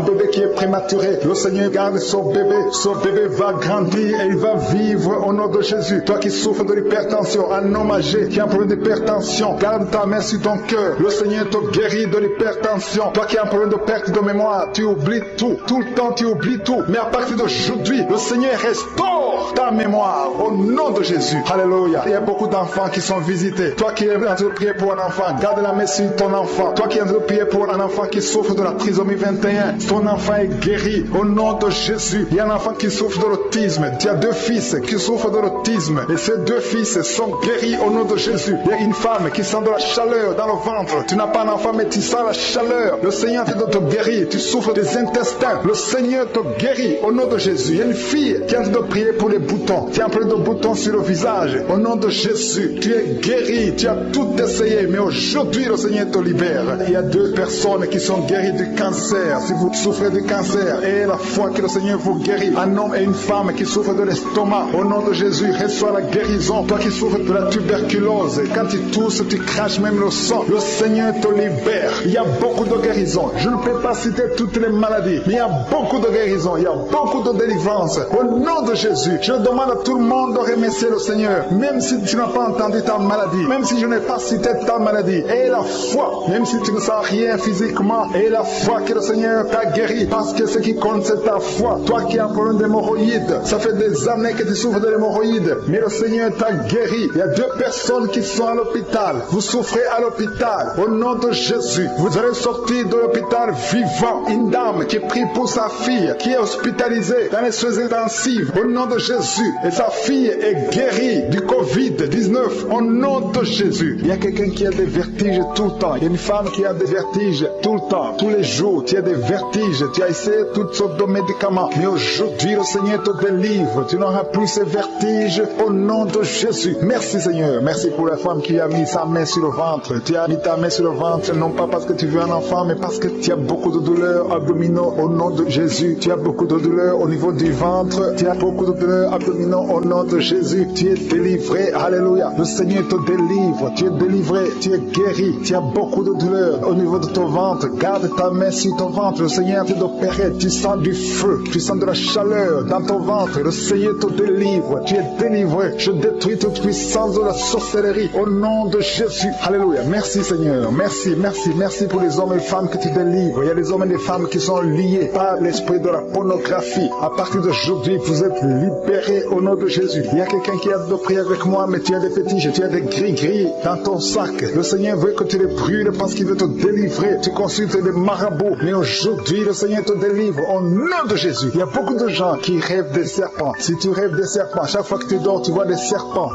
bébé qui est prématuré. Le Seigneur garde son bébé. Son bébé va grandir et il va vivre au nom de Jésus. Toi qui souffres de l'hypertension, un homme âgé qui a un problème d'hypertension, garde ta main sur ton cœur. Le Seigneur te guérit de l'hypertension. Toi qui as un problème de perte de mémoire, tu oublies tout. Tout le temps tu oublies tout. Mais à partir d'aujourd'hui, le Seigneur restaure ta mémoire au nom de Jésus. Alléluia. Il y a beaucoup d'enfants qui sont visités. Toi qui es en train de prier pour un enfant, garde la main sur ton enfant. Toi qui es en train de prier pour un enfant qui souffre de la trisomie 21, ton enfant est guéri au nom de Jésus. Il y a un enfant qui souffre de l'autisme. Tu as 2 fils qui souffrent de l'autisme et ces 2 fils sont guéris au nom de Jésus. Il y a une femme qui sent de la chaleur dans le ventre. Tu n'as pas un enfant mais tu sens la chaleur. Le Seigneur est en train de te guérir. Tu souffres des intestins. Le Seigneur te guérit au nom de Jésus. Il y a une fille qui est en train de prier pour les boutons. Tu as un problème de boutons sur le visage. Au nom de Jésus, tu es guéri. Tu as tout essayé mais aujourd'hui le Seigneur te libère. Il y a 2 personnes qui sont guéries du cancer. Si vous souffrez du cancer, et la foi que le Seigneur vous guérit. Un homme et une femme qui souffrent de l'estomac. Au nom de Jésus, reçois la guérison. Toi qui souffres de la tuberculose, quand tu tousses, tu craches même le sang. Le Seigneur te libère. Il y a beaucoup de guérisons. Je ne peux pas citer toutes les maladies, mais il y a beaucoup de guérisons. Il y a beaucoup de délivrance. Au nom de Jésus, je demande à tout le monde de remercier le Seigneur. Même si tu n'as pas entendu ta maladie, même si je n'ai pas cité ta maladie, et la foi, même si tu ne sens rien physiquement, et la foi que le Seigneur t'a guéri, parce que ce qui compte c'est ta foi. Toi qui as un problème d'hémorroïdes, ça fait des années que tu souffres de l'hémorroïde, mais le Seigneur t'a guéri. Il y a 2 personnes qui sont à l'hôpital. Vous souffrez à l'hôpital. l'hôpital. Au nom de Jésus, vous allez sortir de l'hôpital vivant. Une dame qui prie pour sa fille, qui est hospitalisée dans les soins intensifs. Au nom de Jésus, et sa fille est guérie du Covid-19. Au nom de Jésus. Il y a quelqu'un qui a des vertiges tout le temps. Il y a une femme qui a des vertiges tout le temps, tous les jours. Tu as des vertiges. Tu as essayé toutes sortes de médicaments. Mais aujourd'hui, le Seigneur te délivre. Tu n'auras plus ces vertiges au nom de Jésus. Merci Seigneur. Merci pour la femme qui a mis sa main sur le ventre. Tu as mis ta main sur le ventre, non pas parce que tu veux un enfant, mais parce que tu as beaucoup de douleurs abdominaux au nom de Jésus. Tu as beaucoup de douleurs au niveau du ventre. Tu as beaucoup de douleurs abdominaux au nom de Jésus. Tu es délivré. Alléluia. Le Seigneur te délivre. Tu es délivré. Tu es guéri. Tu as beaucoup de douleurs au niveau de ton ventre. Garde ta main sur ton ventre. Le Seigneur te opéré. Tu sens du feu. Tu sens de la chaleur dans ton ventre. Le Seigneur te délivre. Tu es délivré. Je détruis toute puissance de la sorcellerie au nom de Jésus. Alléluia. Merci Seigneur. Merci, merci, merci pour les hommes et les femmes que tu délivres. Il y a des hommes et des femmes qui sont liés par l'esprit de la pornographie. À partir d'aujourd'hui, vous êtes libérés au nom de Jésus. Il y a quelqu'un qui a de prier avec moi, mais tu as des fétiches, tu as des gris-gris dans ton sac. Le Seigneur veut que tu les brûles parce qu'il veut te délivrer. Tu consultes des marabouts, mais aujourd'hui, le Seigneur te délivre au nom de Jésus. Il y a beaucoup de gens qui rêvent des serpents. Si tu rêves des serpents, chaque fois que tu dors, tu vois des serpents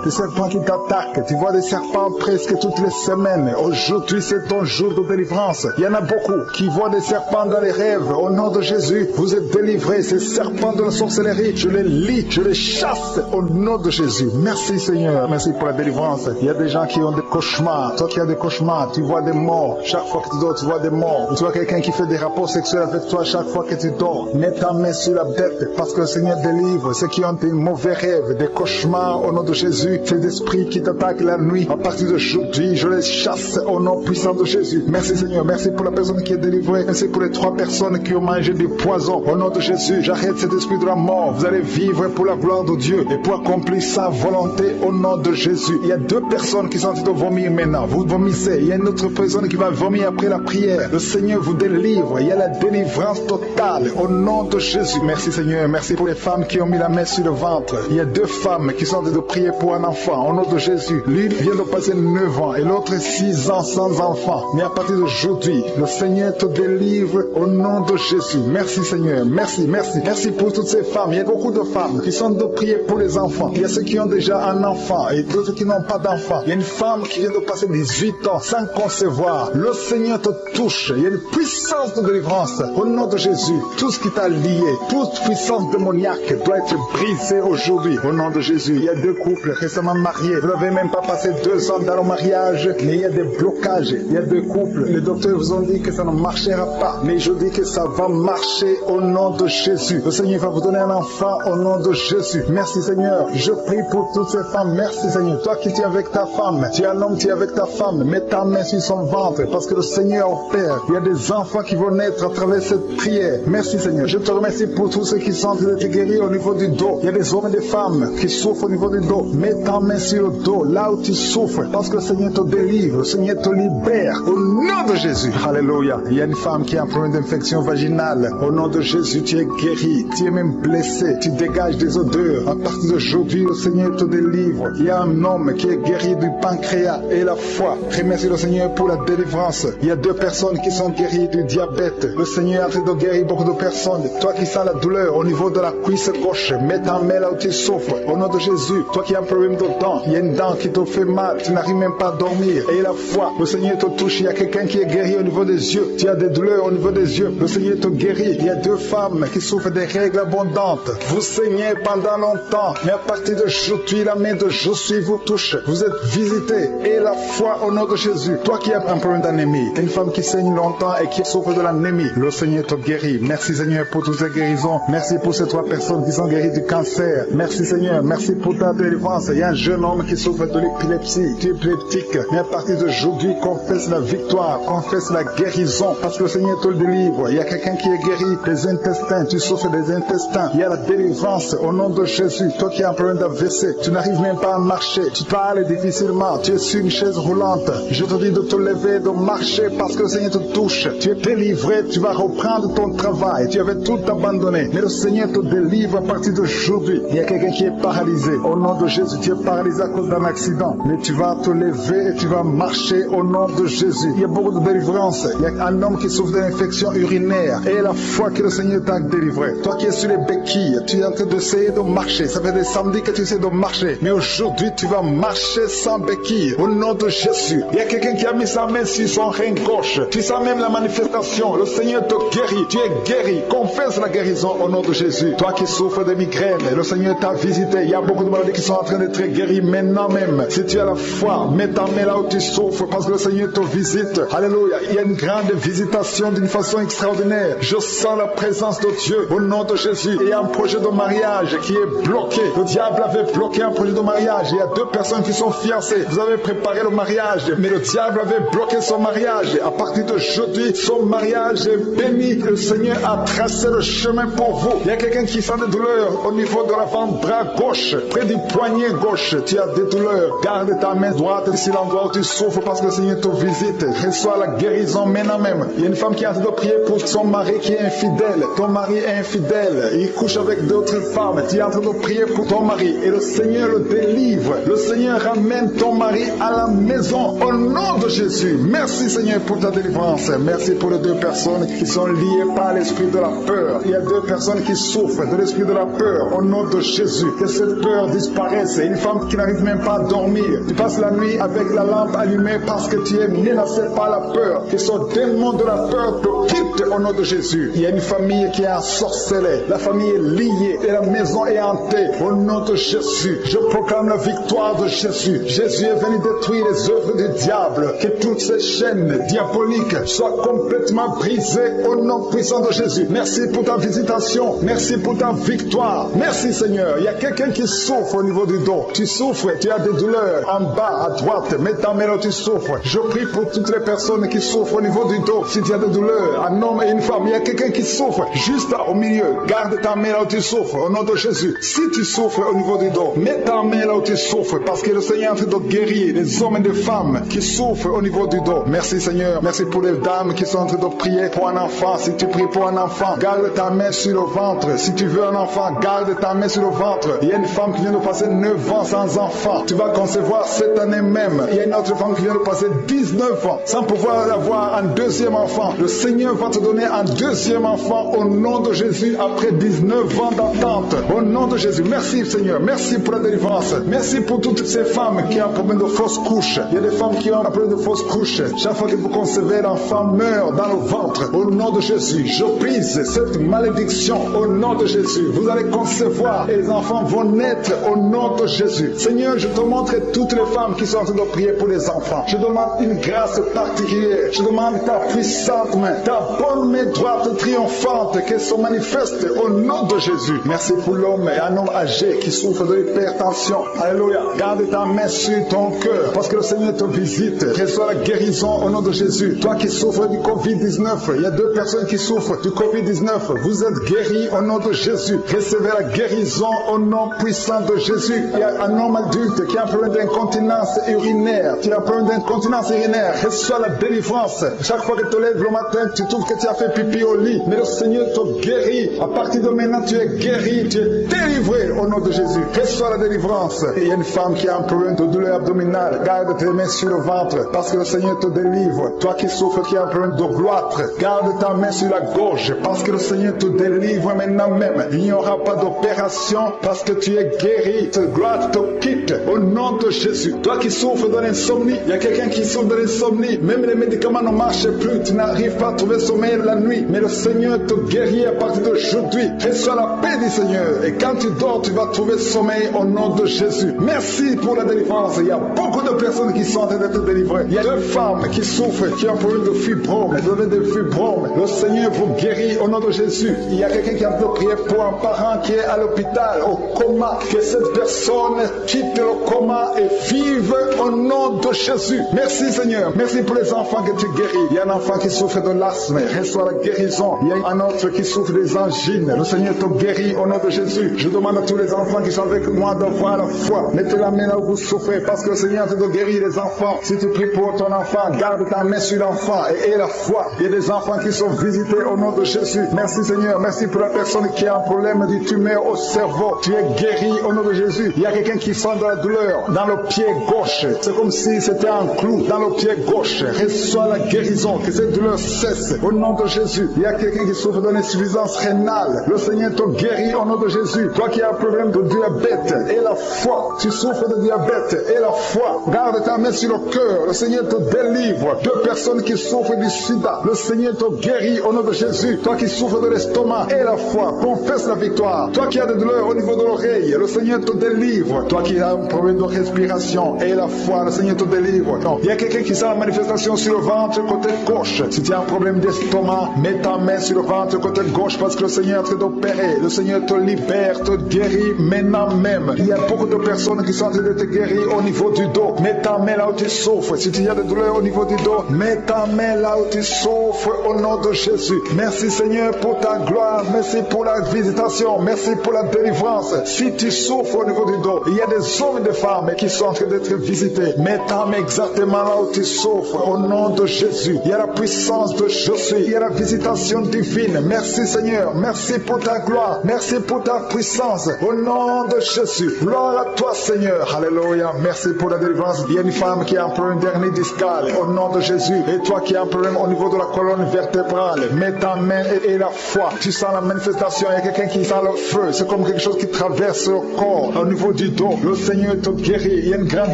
qui t'attaquent. Tu vois des serpents presque toutes les semaines. Aujourd'hui, c'est ton jour de délivrance. Il y en a beaucoup qui voient des serpents dans les rêves. Au nom de Jésus, vous êtes délivrés. Ces serpents de la sorcellerie, je les lis, je les chasse au nom de Jésus. Merci Seigneur. Merci pour la délivrance. Il y a des gens qui ont des cauchemars. Toi qui as des cauchemars, tu vois des morts. Chaque fois que tu dors, tu vois des morts. Tu vois quelqu'un qui fait des rapports sexuels avec toi chaque fois que tu dors. Mets ta main sur la tête parce que le Seigneur délivre ceux qui ont des mauvais rêves, des cauchemars au nom de Jésus. Ces esprits qui t'attaquent la nuit, à partir d'aujourd'hui, je les chasse au nom puissant de Jésus. Merci Seigneur. Merci pour la personne qui est délivrée. Merci pour les 3 personnes qui ont mangé du poison. Au nom de Jésus, j'arrête cet esprit de la mort. Vous allez vivre pour la gloire de Dieu et pour accomplir sa volonté au nom de Jésus. Il y a 2 personnes qui sont en train de vomir maintenant. Vous vomissez. Il y a une autre personne qui va vomir après la prière. Le Seigneur vous délivre. Il y a la délivrance totale au nom de Jésus. Merci Seigneur. Merci pour les femmes qui ont mis la main sur le ventre. Il y a 2 femmes qui sont en train de prier pour un enfant au nom de Jésus. L'une vient de passer 9 ans et l'autre 6 ans sans enfant. Mais à partir d'aujourd'hui, le Seigneur te délivre au nom de Jésus. Merci Seigneur. Merci, merci. Merci pour toutes ces femmes. Il y a beaucoup de femmes qui sont de prier pour les enfants. Il y a ceux qui ont déjà un enfant et d'autres qui n'ont pas d'enfant. Il y a une femme qui vient de passer 18 ans sans concevoir. Le Seigneur te touche. Il y a une puissance de délivrance au nom de Jésus. Tout ce qui t'a lié, toute puissance démoniaque doit être brisée aujourd'hui au nom de Jésus. Il y a 2 couples récemment mariés. Vous n'avez même pas passé 2 ans dans le mariage, mais il y a des blocages. Il y a 2 couples. Les docteurs vous ont dit que ça ne marchera pas, mais je dis que ça va marcher au nom de Jésus. Le Seigneur va vous donner un enfant au nom de Jésus. Merci Seigneur. Je prie pour toutes ces femmes. Merci Seigneur. Toi qui es avec ta femme, tu es un homme, tu es avec ta femme. Mets ta main sur son ventre parce que le Seigneur opère. Il y a des enfants qui vont naître à travers cette prière. Merci Seigneur. Je te remercie pour tous ceux qui sont en train de te guérir au niveau du dos. Il y a des hommes et des femmes qui souffrent au niveau du dos. Mets ta main sur le dos, là où tu souffres, parce que le Seigneur te délivre, le Seigneur te libère au nom de Jésus. Alléluia. Il y a une femme qui a un problème d'infection vaginale. Au nom de Jésus, tu es guéri. Tu es même blessé. Tu dégages des odeurs. À partir d'aujourd'hui, le Seigneur te délivre. Il y a un homme qui est guéri du pancréas et la foi. Remercie le Seigneur pour la délivrance. Il y a 2 personnes qui sont guéries du diabète. Le Seigneur est en train de guérir beaucoup de personnes. Toi qui sens la douleur au niveau de la cuisse gauche, mets ta main là où tu souffres. Au nom de Jésus, toi qui as un problème de dents, il y a une dent qui te fait mal, tu n'arrives même pas à dormir. Et la foi, le Seigneur te touche. Il y a quelqu'un qui est guéri au niveau des yeux. Tu as des douleurs au niveau des yeux. Le Seigneur te guérit. Il y a 2 femmes qui souffrent des règles abondantes. Vous saignez pendant longtemps, mais à partir d'aujourd'hui, la main de Jésus vous touche. Vous êtes visités. Et la foi au nom de Jésus. Toi qui as un problème d'anémie, une femme qui saigne longtemps et qui souffre de l'anémie, le Seigneur te guérit. Merci Seigneur pour toutes ces guérisons. Merci pour ces 3 personnes qui sont guéries du cancer. Merci Seigneur. Merci pour ta délivrance. Il y a un jeune homme qui souffre de l'épilepsie. Tu es épileptique. Mais à partir d'aujourd'hui, confesse la victoire. Confesse la guérison. Parce que le Seigneur te le délivre. Il y a quelqu'un qui est guéri des intestins. Tu souffres des intestins. Il y a la délivrance au nom de Jésus. Toi qui as un problème d'AVC, tu n'arrives même pas à marcher. Tu parles difficilement. Tu es sur une chaise roulante. Je te dis de te lever, de marcher parce que le Seigneur te touche. Tu es délivré. Tu vas reprendre ton travail. Tu avais tout abandonné. Mais le Seigneur te délivre à partir d'aujourd'hui. Il y a quelqu'un qui est paralysé. Au nom de Jésus, tu es paralysé à cause d'un accident. Mais tu vas te lever et tu vas marcher au nom de Jésus. Il y a beaucoup de délivrance. Il y a un homme qui souffre d'une infection urinaire et la foi que le Seigneur t'a délivré. Toi qui es sur les béquilles, tu es en train d'essayer de marcher. Ça fait des samedis que tu essaies de marcher. Mais aujourd'hui, tu vas marcher sans béquille. Au nom de Jésus. Il y a quelqu'un qui a mis sa main sur son rein gauche. Tu sens même la manifestation. Le Seigneur te guérit. Tu es guéri. Confesse la guérison au nom de Jésus. Toi qui souffres de migraine, le Seigneur t'a visité. Il y a beaucoup de maladies qui sont en train d'être guéries maintenant même. Si tu as la foi, mets ta main là où tu souffres parce que le Seigneur te visite. Alléluia. Il y a une grande visitation d'une façon extraordinaire. Je sens la présence de Dieu au nom de Jésus. Et il y a un projet de mariage qui est bloqué. Le diable avait bloqué un projet de mariage. Il y a deux personnes qui sont fiancées. Vous avez préparé le mariage, mais le diable avait bloqué son mariage. À partir d'aujourd'hui, son mariage est béni. Le Seigneur a tracé le chemin pour vous. Il y a quelqu'un qui sent des douleurs au niveau de l'avant-bras gauche, près du poignet gauche. Tu as des douleurs. Garde ta main droite ici l'endroit où tu souffres parce que le Seigneur te visite. Reçois la guérison maintenant même. Il y a une femme qui est en train de prier pour son mari qui est infidèle. Ton mari est infidèle. Il couche avec d'autres femmes. Tu es en train de prier pour ton mari et le Seigneur le délivre. Le Seigneur ramène ton mari à la maison au nom de Jésus. Merci Seigneur pour ta délivrance. Merci pour les deux personnes qui sont liées par l'esprit de la peur. Il y a deux personnes qui souffrent de l'esprit de la peur au nom de Jésus. Que cette peur disparaisse. Une femme qui n'arrive même pas à dormir. Tu passes la nuit avec la lampe allumée parce que tu es menacé par la peur. Que ce démon de la peur te quitte au nom de Jésus. Il y a une famille qui est ensorcelée. La famille est liée et la maison est hantée au nom de Jésus. Je proclame la victoire de Jésus. Jésus est venu détruire les œuvres du diable. Que toutes ces chaînes diaboliques soient complètement brisées au nom puissant de Jésus. Merci pour ta visitation. Merci pour ta victoire. Merci Seigneur. Il y a quelqu'un qui souffre au niveau du dos. Tu souffres, tu as des douleurs en bas, à droite. Mets ta main là où tu souffres. Je prie pour toutes les personnes qui souffrent au niveau du dos. Si tu as des douleurs, un homme et une femme, il y a quelqu'un qui souffre juste au milieu. Garde ta main là où tu souffres au nom de Jésus. Si tu souffres au niveau du dos, mets ta main là où tu souffres parce que le Seigneur est en train de guérir les hommes et les femmes qui souffrent au niveau du dos. Merci Seigneur. Merci pour les dames qui sont en train de prier pour un enfant. Si tu pries pour un enfant, garde ta main sur le ventre. Si tu veux un enfant, garde ta main sur le ventre. Il y a une femme qui vient de passer 9 ans sans enfant. Tu vas concevoir cette année même. Il y a une autre femme qui vient de passer 19 ans sans pouvoir avoir un deuxième enfant. Le Seigneur va te donner un deuxième enfant au nom de Jésus après 19 ans d'attente. Au nom de Jésus. Merci Seigneur. Merci pour la délivrance. Merci pour toutes ces femmes qui ont un problème de fausse couche. Il y a des femmes qui ont un problème de fausse couche. Chaque fois que vous concevez, l'enfant meurt dans le ventre. Au nom de Jésus, je brise cette malédiction. Au nom de Jésus, vous allez concevoir et les enfants vont naître au nom de Jésus. Seigneur, je te montre toutes les femmes qui sont en train de prier pour les enfants. Je demande une grâce particulière. Je demande ta puissante main, ta bonne main droite triomphante qu'elle se manifeste au nom de Jésus. Merci pour l'homme et un homme âgé qui souffre de l'hypertension. Alléluia. Garde ta main sur ton cœur parce que le Seigneur te visite. Reçois la guérison au nom de Jésus. Toi qui souffres du Covid-19, il y a deux personnes qui souffrent du Covid-19. Vous êtes guéris au nom de Jésus. Recevez la guérison au nom puissant de Jésus. Il y a un homme adulte qui a un problème d'incontinence urinaire. Tu as un problème d'incontinence urinaire. Reçois la délivrance. Chaque fois que tu te lèves le matin, tu trouves que tu as fait pipi au lit. Mais le Seigneur te guérit. À partir de maintenant, tu es guéri. Tu es délivré au nom de Jésus. Reçois la délivrance. Et il y a une femme qui a un problème de douleur abdominale. Garde tes mains sur le ventre parce que le Seigneur te délivre. Toi qui souffres, qui a un problème de gloître, garde ta main sur la gorge parce que le Seigneur te délivre maintenant même. Il n'y aura pas d'opération parce que tu es guéri. Cette gloire te quitte au nom de Jésus. Toi qui souffres de l'insomnie, il y a quelqu'un qui souffre de l'insomnie. Même les médicaments ne marchent plus. Tu n'arrives pas à trouver sommeil la nuit. Mais le Seigneur te guérit à partir d'aujourd'hui. Reçois la paix du Seigneur. Et quand tu dors, tu vas trouver sommeil au nom de Jésus. Merci pour la délivrance. Il y a beaucoup de personnes qui sont en train d'être délivrées. Il y a deux femmes qui souffrent, qui ont un problème de fibrome. Vous avez des fibromes. Le Seigneur vous guérit au nom de Jésus. Il y a quelqu'un qui a prié pour un parent qui est à l'hôpital, au coma. Que cette personne quitte le coma et vive au nom de Jésus. Merci Seigneur. Merci pour les enfants que tu guéris. Il y a un enfant qui souffre de l'asthme. Reçois la guérison. Il y a un autre qui souffre des angines. Le Seigneur te guérit au nom de Jésus. Je demande à tous les enfants qui sont avec moi d'avoir la foi. Mettez la main là où vous souffrez parce que le Seigneur te guérit les enfants. Si tu pries pour ton enfant, garde ta main sur l'enfant et aie la foi. Il y a des enfants qui sont visités au nom de Jésus. Merci Seigneur. Merci pour la personne qui a un problème de tumeur au cerveau. Tu es guéri au nom de Jésus. Il y a quelqu'un qui sent de la douleur dans le pied gauche. C'est comme si c'était un clou dans le pied gauche. Reçois la guérison, que cette douleur cesse au nom de Jésus. Il y a quelqu'un qui souffre d'une insuffisance rénale. Le Seigneur te guérit au nom de Jésus. Toi qui as un problème de diabète et la foi, tu souffres de diabète et la foi, garde ta main sur le cœur. Le Seigneur te délivre. Deux personnes qui souffrent du sida, le Seigneur te guérit au nom de Jésus. Toi qui souffres de l'estomac et la foi, confesse la victoire. Toi qui as des douleurs au niveau de l'oreille, le Seigneur te délivre. Toi qui as un problème de respiration et la foi, le Seigneur te délivre. Non. Il y a quelqu'un qui sent la manifestation sur le ventre côté gauche. Si tu as un problème d'estomac, mets ta main sur le ventre côté gauche parce que le Seigneur est en train d'opérer. Le Seigneur te libère, te guérit maintenant même. Il y a beaucoup de personnes qui sont en train de te guérir au niveau du dos. Mets ta main là où tu souffres. Si tu as des douleurs au niveau du dos, mets ta main là où tu souffres au nom de Jésus. Merci Seigneur pour ta gloire. Merci pour la visitation. Merci pour la délivrance. Si tu souffres au niveau du dos, il y a des hommes et des femmes qui sont en train d'être visités. Mets ta main exactement là où tu souffres au nom de Jésus. Il y a la puissance de Jésus. Il y a la visitation divine. Merci Seigneur. Merci pour ta gloire. Merci pour ta puissance au nom de Jésus. Gloire à toi Seigneur. Alléluia. Merci pour la délivrance. Il y a une femme qui a un problème d'hernie discale au nom de Jésus. Et toi qui as un problème au niveau de la colonne vertébrale, mets ta main et la foi. Tu sens la manifestation. Il y a quelqu'un qui sent le feu. C'est comme quelque chose qui traverse le corps au niveau du dos. Le Seigneur te guérit. Il y a une grande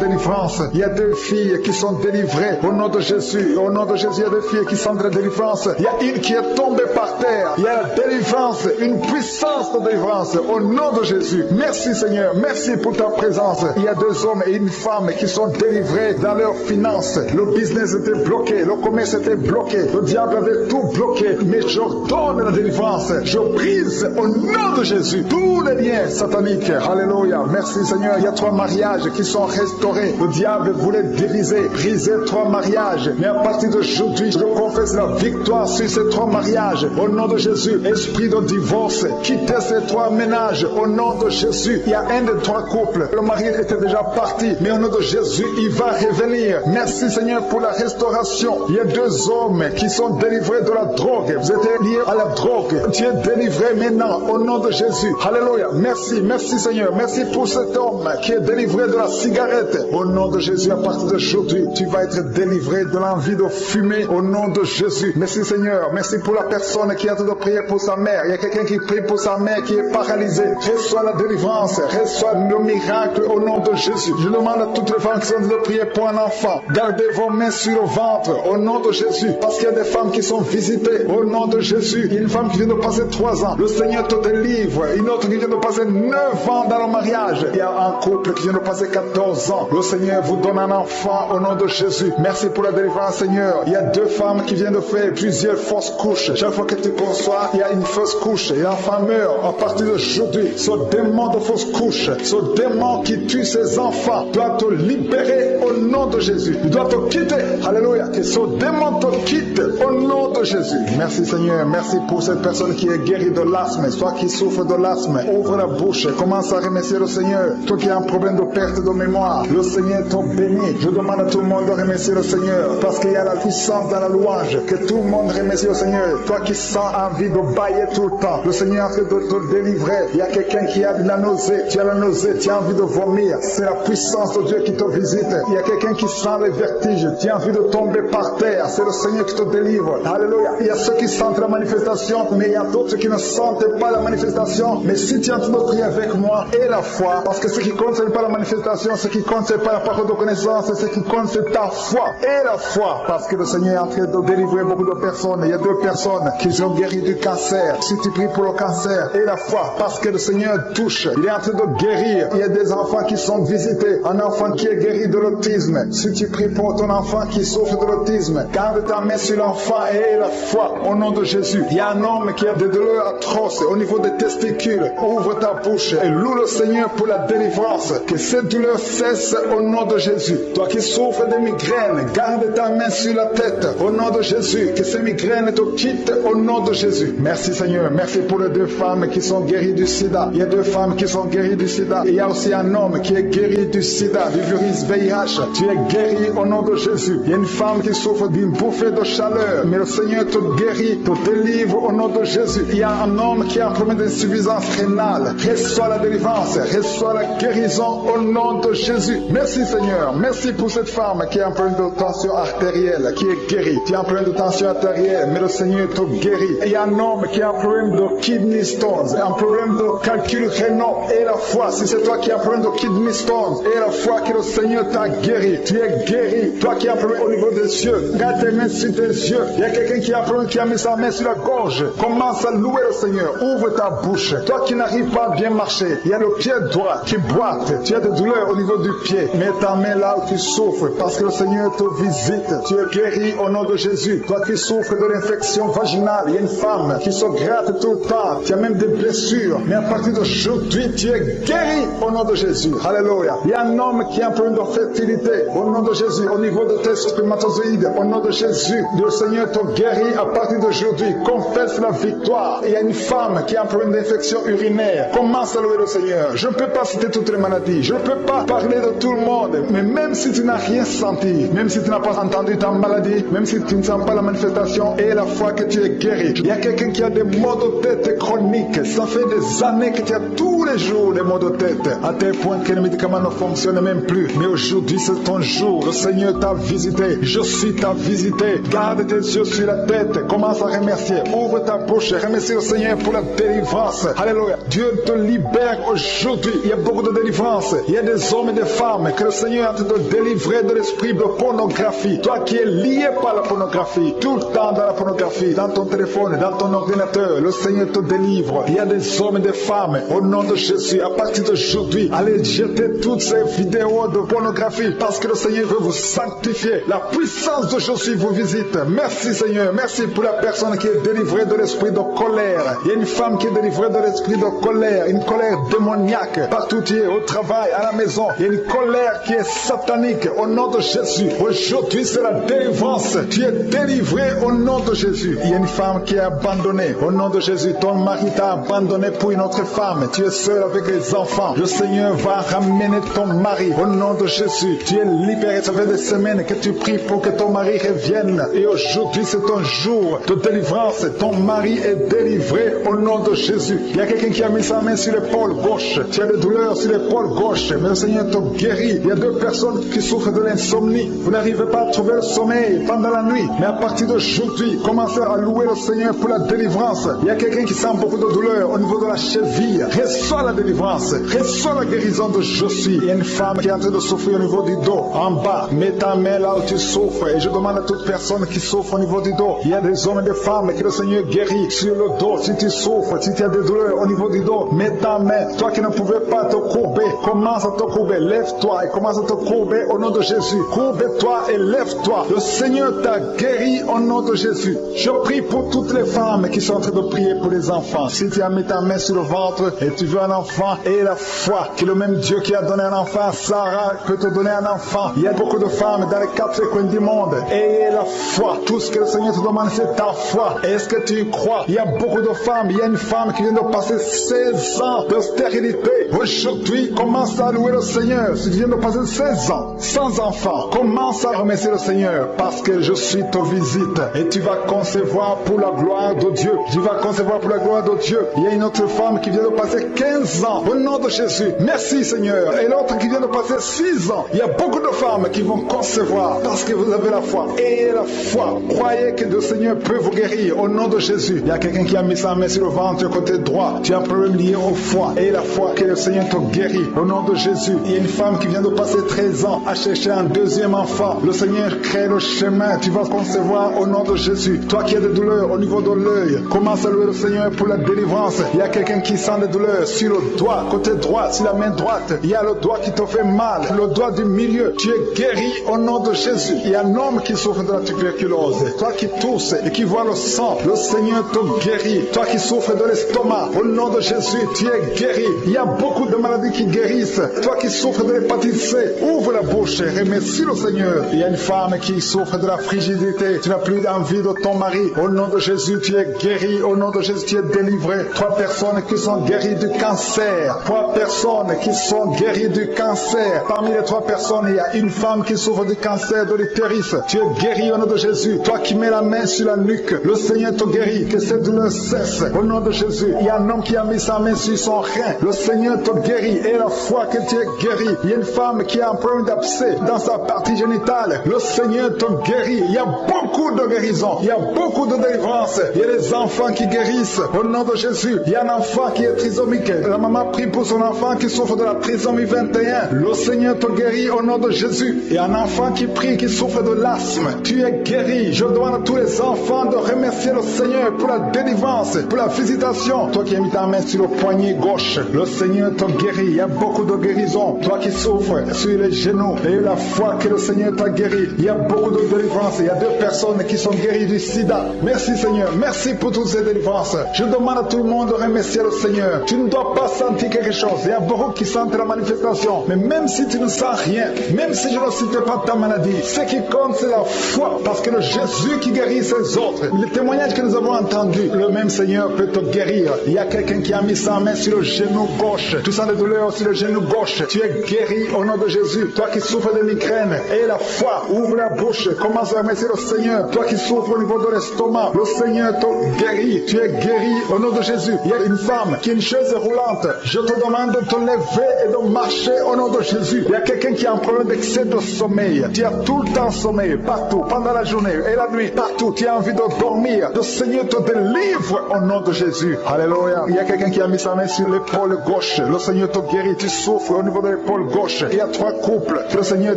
délivrance. Il y a deux filles qui sont délivrées au nom de Jésus. Au nom de Jésus, il y a deux filles qui sont de la délivrance. Il y a une qui est tombée par terre. Il y a la délivrance, une puissance de délivrance au nom de Jésus. Merci Seigneur. Merci pour ta présence. Il y a deux hommes et une femme qui sont délivrés dans leurs finances. Le business était bloqué. Le commerce était bloqué. Le diable avait tout bloqué. Mais j'ordonne la délivrance. Je brise au nom de Jésus tous les liens sataniques. Alléluia. Merci Seigneur. Il y a 3 mariages qui sont restaurés. Le diable voulait briser 3 mariages. Mais à partir d'aujourd'hui, je confesse la victoire sur ces 3 mariages. Au nom de Jésus, esprit de divorce, quittez ces 3 ménages. Au nom de Jésus, il y a un des 3 couples. Le mari était déjà parti. Mais au nom de Jésus, il va revenir. Merci Seigneur pour la restauration. Il y a 2 hommes qui sont délivrés de la drogue. Vous êtes liés à la drogue. Tu es délivré maintenant. Au nom de Jésus. Alléluia. Merci. Merci Seigneur. Merci pour cet homme qui est délivré de la cigarette. Au nom de Jésus, à partir d'aujourd'hui, tu vas être délivré de l'envie de fumer. Au nom de Jésus. Merci Seigneur. Merci pour la personne qui est en train de prier pour sa mère. Il y a quelqu'un qui prie pour sa mère qui est paralysée. Reçois la délivrance. Reçois le miracle au nom de Jésus. Je demande à toutes les femmes qui sont en train de prier pour un enfant. Gardez vos mains sur le ventre au nom de Jésus. Parce qu'il y a des femmes qui sont visitées au nom de Jésus. Il y a une femme qui vient de passer 3 ans. Le Seigneur te délivre. Une autre qui vient de passer 9 ans dans le mariage. Il y a un couple qui vient de passer 14 ans. Le Seigneur vous donne un enfant au nom de Jésus. Merci pour la délivrance Seigneur. Il y a 2 femmes qui viennent de faire plusieurs fausses couches. Chaque fois que tu conçois, il y a une fausse couche et l'enfant meurt. À partir d'aujourd'hui, ce démon de fausse couche, ce démon qui tue ses enfants doit te libérer au nom de Jésus. Il doit te quitter. Alléluia. Que ce démon te quitte au nom de Jésus. Merci Seigneur. Merci pour cette personne qui est guérie de l'asthme. Toi qui souffres de l'asthme, ouvre la bouche. Commence à remercier le Seigneur. Toi qui as un problème de perte de mémoire, le Seigneur te bénit. Je demande à tout le monde de remercier le Seigneur parce qu'il y a la puissance dans la louange. Que tout le monde remercie le Seigneur. Toi qui sens envie de bailler tout le temps, le Seigneur est en train de te délivrer. Il y a quelqu'un qui a de la nausée. Tu as la nausée, tu as envie de vomir. C'est la puissance de Dieu qui te visite. Il y a quelqu'un qui sent les vertiges. Tu as envie de tomber par terre. C'est le Seigneur qui te délivre. Alléluia. Il y a ceux qui sentent la manifestation, mais il y a d'autres qui ne sentent pas la manifestation. Mais si tu es en train de prier avec moi, et la foi, parce que ce qui compte, ce n'est pas la manifestation, ce qui compte, ce n'est pas la parole de connaissance, ce qui compte, c'est ta foi. Et la foi, parce que le Seigneur est en train de délivrer beaucoup de personnes. Il y a 2 personnes qui sont guéries du cancer. Si tu pries pour le cancer, et la foi, parce que le Seigneur touche, il est en train de guérir. Il y a des enfants qui sont visités. Un enfant qui est guéri de l'autisme. Si tu pries pour ton enfant qui souffre de l'autisme, garde ta main sur l'enfant et la foi au nom de Jésus. Il y a un homme qui a des douleurs atroces au niveau des testicules. Ouvre ta bouche et loue le Seigneur pour la délivrance. Que cette douleur cesse au nom de Jésus. Toi qui souffres de migraines, garde ta main sur la tête au nom de Jésus. Jésus. Que ces migraines te quittent au nom de Jésus. Merci Seigneur. Merci pour les 2 femmes qui sont guéries du sida. Il y a 2 femmes qui sont guéries du sida. Et il y a aussi un homme qui est guéri du sida, du virus VIH. Tu es guéri au nom de Jésus. Il y a une femme qui souffre d'une bouffée de chaleur. Mais le Seigneur te guérit, te délivre au nom de Jésus. Il y a un homme qui a un problème d'insuffisance rénale. Reçois la délivrance, reçois la guérison au nom de Jésus. Merci Seigneur. Merci pour cette femme qui a un problème de tension artérielle, qui est guérie. Tu as un problème de tension artérielle, mais le Seigneur te guérit. Et il y a un homme qui a un problème de kidney stones, un problème de calcul rénal et la foi. Si c'est toi qui as un problème de kidney stones et la foi que le Seigneur t'a guéri, tu es guéri. Toi qui as un problème au niveau des yeux, garde tes mains sur tes yeux. Il y a quelqu'un qui a un problème, qui a mis sa main sur la gorge. Commence à louer le Seigneur. Ouvre ta bouche. Toi qui n'arrives pas à bien marcher, il y a le pied droit qui boite. Tu as des douleurs au niveau du pied. Mets ta main là où tu souffres parce que le Seigneur te visite. Tu es guéri au nom de Jésus. Toi qui souffres de l'infection vaginale, il y a une femme qui se gratte tout le temps. Tu as même des blessures. Mais à partir d'aujourd'hui, tu es guéri au nom de Jésus. Alléluia. Il y a un homme qui a un problème de fertilité au nom de Jésus. Au niveau de tes spermatozoïdes, au nom de Jésus, le Seigneur te guérit à partir d'aujourd'hui. Confesse la victoire. Il y a une femme qui a un problème d'infection urinaire. Commence à louer le Seigneur. Je ne peux pas citer toutes les maladies. Je ne peux pas parler de tout le monde. Mais même si tu n'as rien senti, même si tu n'as pas entendu ta maladie, même si tu ne sens pas la manifestation et la foi que tu es guéri. Il y a quelqu'un qui a des maux de tête chroniques. Ça fait des années que tu as tous les jours des maux de tête. À tel point que les médicaments ne fonctionnent même plus. Mais aujourd'hui, c'est ton jour. Le Seigneur t'a visité. Je suis ta visité. Garde tes yeux sur la tête. Commence à remercier. Ouvre ta bouche. Remercie le Seigneur pour la délivrance. Alléluia. Dieu te libère aujourd'hui. Il y a beaucoup de délivrance. Il y a des hommes et des femmes que le Seigneur est en train de délivrer de l'esprit de pornographie. Toi qui es lié par la pornographie, tout le temps dans la pornographie, dans ton téléphone, dans ton ordinateur, le Seigneur te délivre. Il y a des hommes et des femmes, au nom de Jésus, à partir d'aujourd'hui, allez jeter toutes ces vidéos de pornographie parce que le Seigneur veut vous sanctifier. La puissance de Jésus vous visite. Merci Seigneur. Merci pour la personne qui est délivrée de l'esprit de colère. Il y a une femme qui est délivrée de l'esprit de colère, une colère démoniaque. Partout tu es, au travail, à la maison, il y a une colère qui est satanique. Au nom de Jésus, aujourd'hui c'est la délivrance. Tu es délivré au nom de Jésus. Il y a une femme qui est abandonnée. Au nom de Jésus, ton mari t'a abandonné pour une autre femme. Tu es seul avec les enfants. Le Seigneur va ramener ton mari. Au nom de Jésus, tu es libéré. Ça fait des semaines que tu pries pour que ton mari revienne. Et aujourd'hui c'est ton jour de délivrance. Ton mari est délivré au nom de Jésus. Il y a quelqu'un qui a mis sa main sur l'épaule gauche. Tu as des douleurs sur l'épaule gauche, mais le Seigneur te guérit. Il y a 2 personnes qui souffrent de l'insomnie. Vous n'arrivez pas à trouver le sommeil pendant la nuit. Mais à partir d'aujourd'hui, commencez à louer le Seigneur pour la délivrance. Il y a quelqu'un qui sent beaucoup de douleur au niveau de la cheville. Reçois la délivrance. Reçois la guérison de Josué. Il y a une femme qui est en train de souffrir au niveau du dos. En bas, mets ta main là où tu souffres. Et je demande à toute personne qui souffre au niveau du dos. Il y a des hommes et des femmes que le Seigneur guérit sur le dos. Si tu souffres, si tu as des douleurs au niveau du dos, mets ta main. Toi qui ne pouvais pas te courber, commence à te courber. Lève-toi et commence à te courber au nom de Jésus. Courbe-toi et lève-toi. Le Seigneur t'a guéri au nom de Jésus. Je prie pour toutes les femmes qui sont en train de prier pour les enfants. Si tu as mis ta main sur le ventre et tu veux un enfant, et la foi que le même Dieu qui a donné un enfant à Sarah peut te donner un enfant. Il y a beaucoup de femmes dans les 4 coins du monde. Et la foi, tout ce que le Seigneur te demande, c'est ta foi. Est-ce que tu y crois? Il y a beaucoup de femmes. Il y a une femme qui vient de passer 16 ans de stérilité. Aujourd'hui, commence à louer le Seigneur. Si tu viens de passer 16 ans sans enfant, commence à remercier le Seigneur parce que je suis te visite et tu vas concevoir pour la gloire de Dieu. Tu vas concevoir pour la gloire de Dieu. Il y a une autre femme qui vient de passer 15 ans au nom de Jésus. Merci Seigneur. Et l'autre qui vient de passer 6 ans. Il y a beaucoup de femmes qui vont concevoir parce que vous avez la foi. Ayez la foi. Croyez que le Seigneur peut vous guérir au nom de Jésus. Il y a quelqu'un qui a mis sa main sur le ventre côté droit. Tu as un problème lié au foie. Ayez la foi que le Seigneur te guérit au nom de Jésus. Il y a une femme qui vient de passer 13 ans à chercher un deuxième enfant. Le Seigneur crée le chemin. Tu vas concevoir au nom de Jésus. Toi qui as des douleurs au niveau de l'œil, commence à louer le Seigneur pour la délivrance. Il y a quelqu'un qui sent des douleurs sur le doigt, côté droit, sur la main droite. Il y a le doigt qui te fait mal, le doigt du milieu. Tu es guéri au nom de Jésus. Il y a un homme qui souffre de la tuberculose. Toi qui tousses et qui vois le sang, le Seigneur te guérit. Toi qui souffres de l'estomac, au nom de Jésus, tu es guéri. Il y a beaucoup de maladies qui guérissent. Toi qui souffres de l'hépatite C, ouvre la bouche et remercie le Seigneur. Il y a une femme qui souffre de la frigidité. infirmité. Tu n'as plus envie de ton mari. Au nom de Jésus, tu es guéri. Au nom de Jésus, tu es délivré. 3 personnes qui sont guéries du cancer. 3 personnes qui sont guéries du cancer. Parmi les 3 personnes, il y a une femme qui souffre du cancer de l'utérus. Tu es guéri au nom de Jésus. Toi qui mets la main sur la nuque, le Seigneur te guérit. Que cette douleur cesse. Au nom de Jésus. Il y a un homme qui a mis sa main sur son rein. Le Seigneur te guérit. Et la foi que tu es guéri. Il y a une femme qui a un problème d'abcès dans sa partie génitale. Le Seigneur te guérit. Il y a beaucoup de guérisons. Il y a beaucoup de délivrance. Il y a des enfants qui guérissent. Au nom de Jésus. Il y a un enfant qui est trisomique. La maman prie pour son enfant qui souffre de la trisomie 21. Le Seigneur te guérit au nom de Jésus. Il y a un enfant qui prie, qui souffre de l'asthme. Tu es guéri. Je demande à tous les enfants de remercier le Seigneur pour la délivrance, pour la visitation. Toi qui as mis ta main sur le poignet gauche, le Seigneur te guérit. Il y a beaucoup de guérisons. Toi qui souffres sur les genoux, et la foi que le Seigneur t'a guéri. Il y a beaucoup de délivrances. Il y a 2 personnes qui sont guéries du sida. Merci Seigneur. Merci pour toutes ces délivrances. Je demande à tout le monde de remercier le Seigneur. Tu ne dois pas sentir quelque chose. Il y a beaucoup qui sentent la manifestation. Mais même si tu ne sens rien, même si je ne cite pas ta maladie, ce qui compte c'est la foi. Parce que le Jésus qui guérit ses autres, le témoignage que nous avons entendu, le même Seigneur peut te guérir. Il y a quelqu'un qui a mis sa main sur le genou gauche. Tu sens des douleurs sur le genou gauche. Tu es guéri au nom de Jésus. Toi qui souffres de migraine, et la foi, ouvre la bouche, commence à remercier le Seigneur. Toi qui souffres au niveau de l'estomac, le Seigneur te guérit. Tu es guéri au nom de Jésus. Il y a une femme qui a une chaise roulante. Je te demande de te lever et de marcher au nom de Jésus. Il y a quelqu'un qui a un problème d'excès de sommeil. Tu as tout le temps sommeil, partout, pendant la journée et la nuit, partout. Tu as envie de dormir. Le Seigneur te délivre au nom de Jésus. Alléluia. Il y a quelqu'un qui a mis sa main sur l'épaule gauche. Le Seigneur te guérit. Tu souffres au niveau de l'épaule gauche. Il y a 3 couples que le Seigneur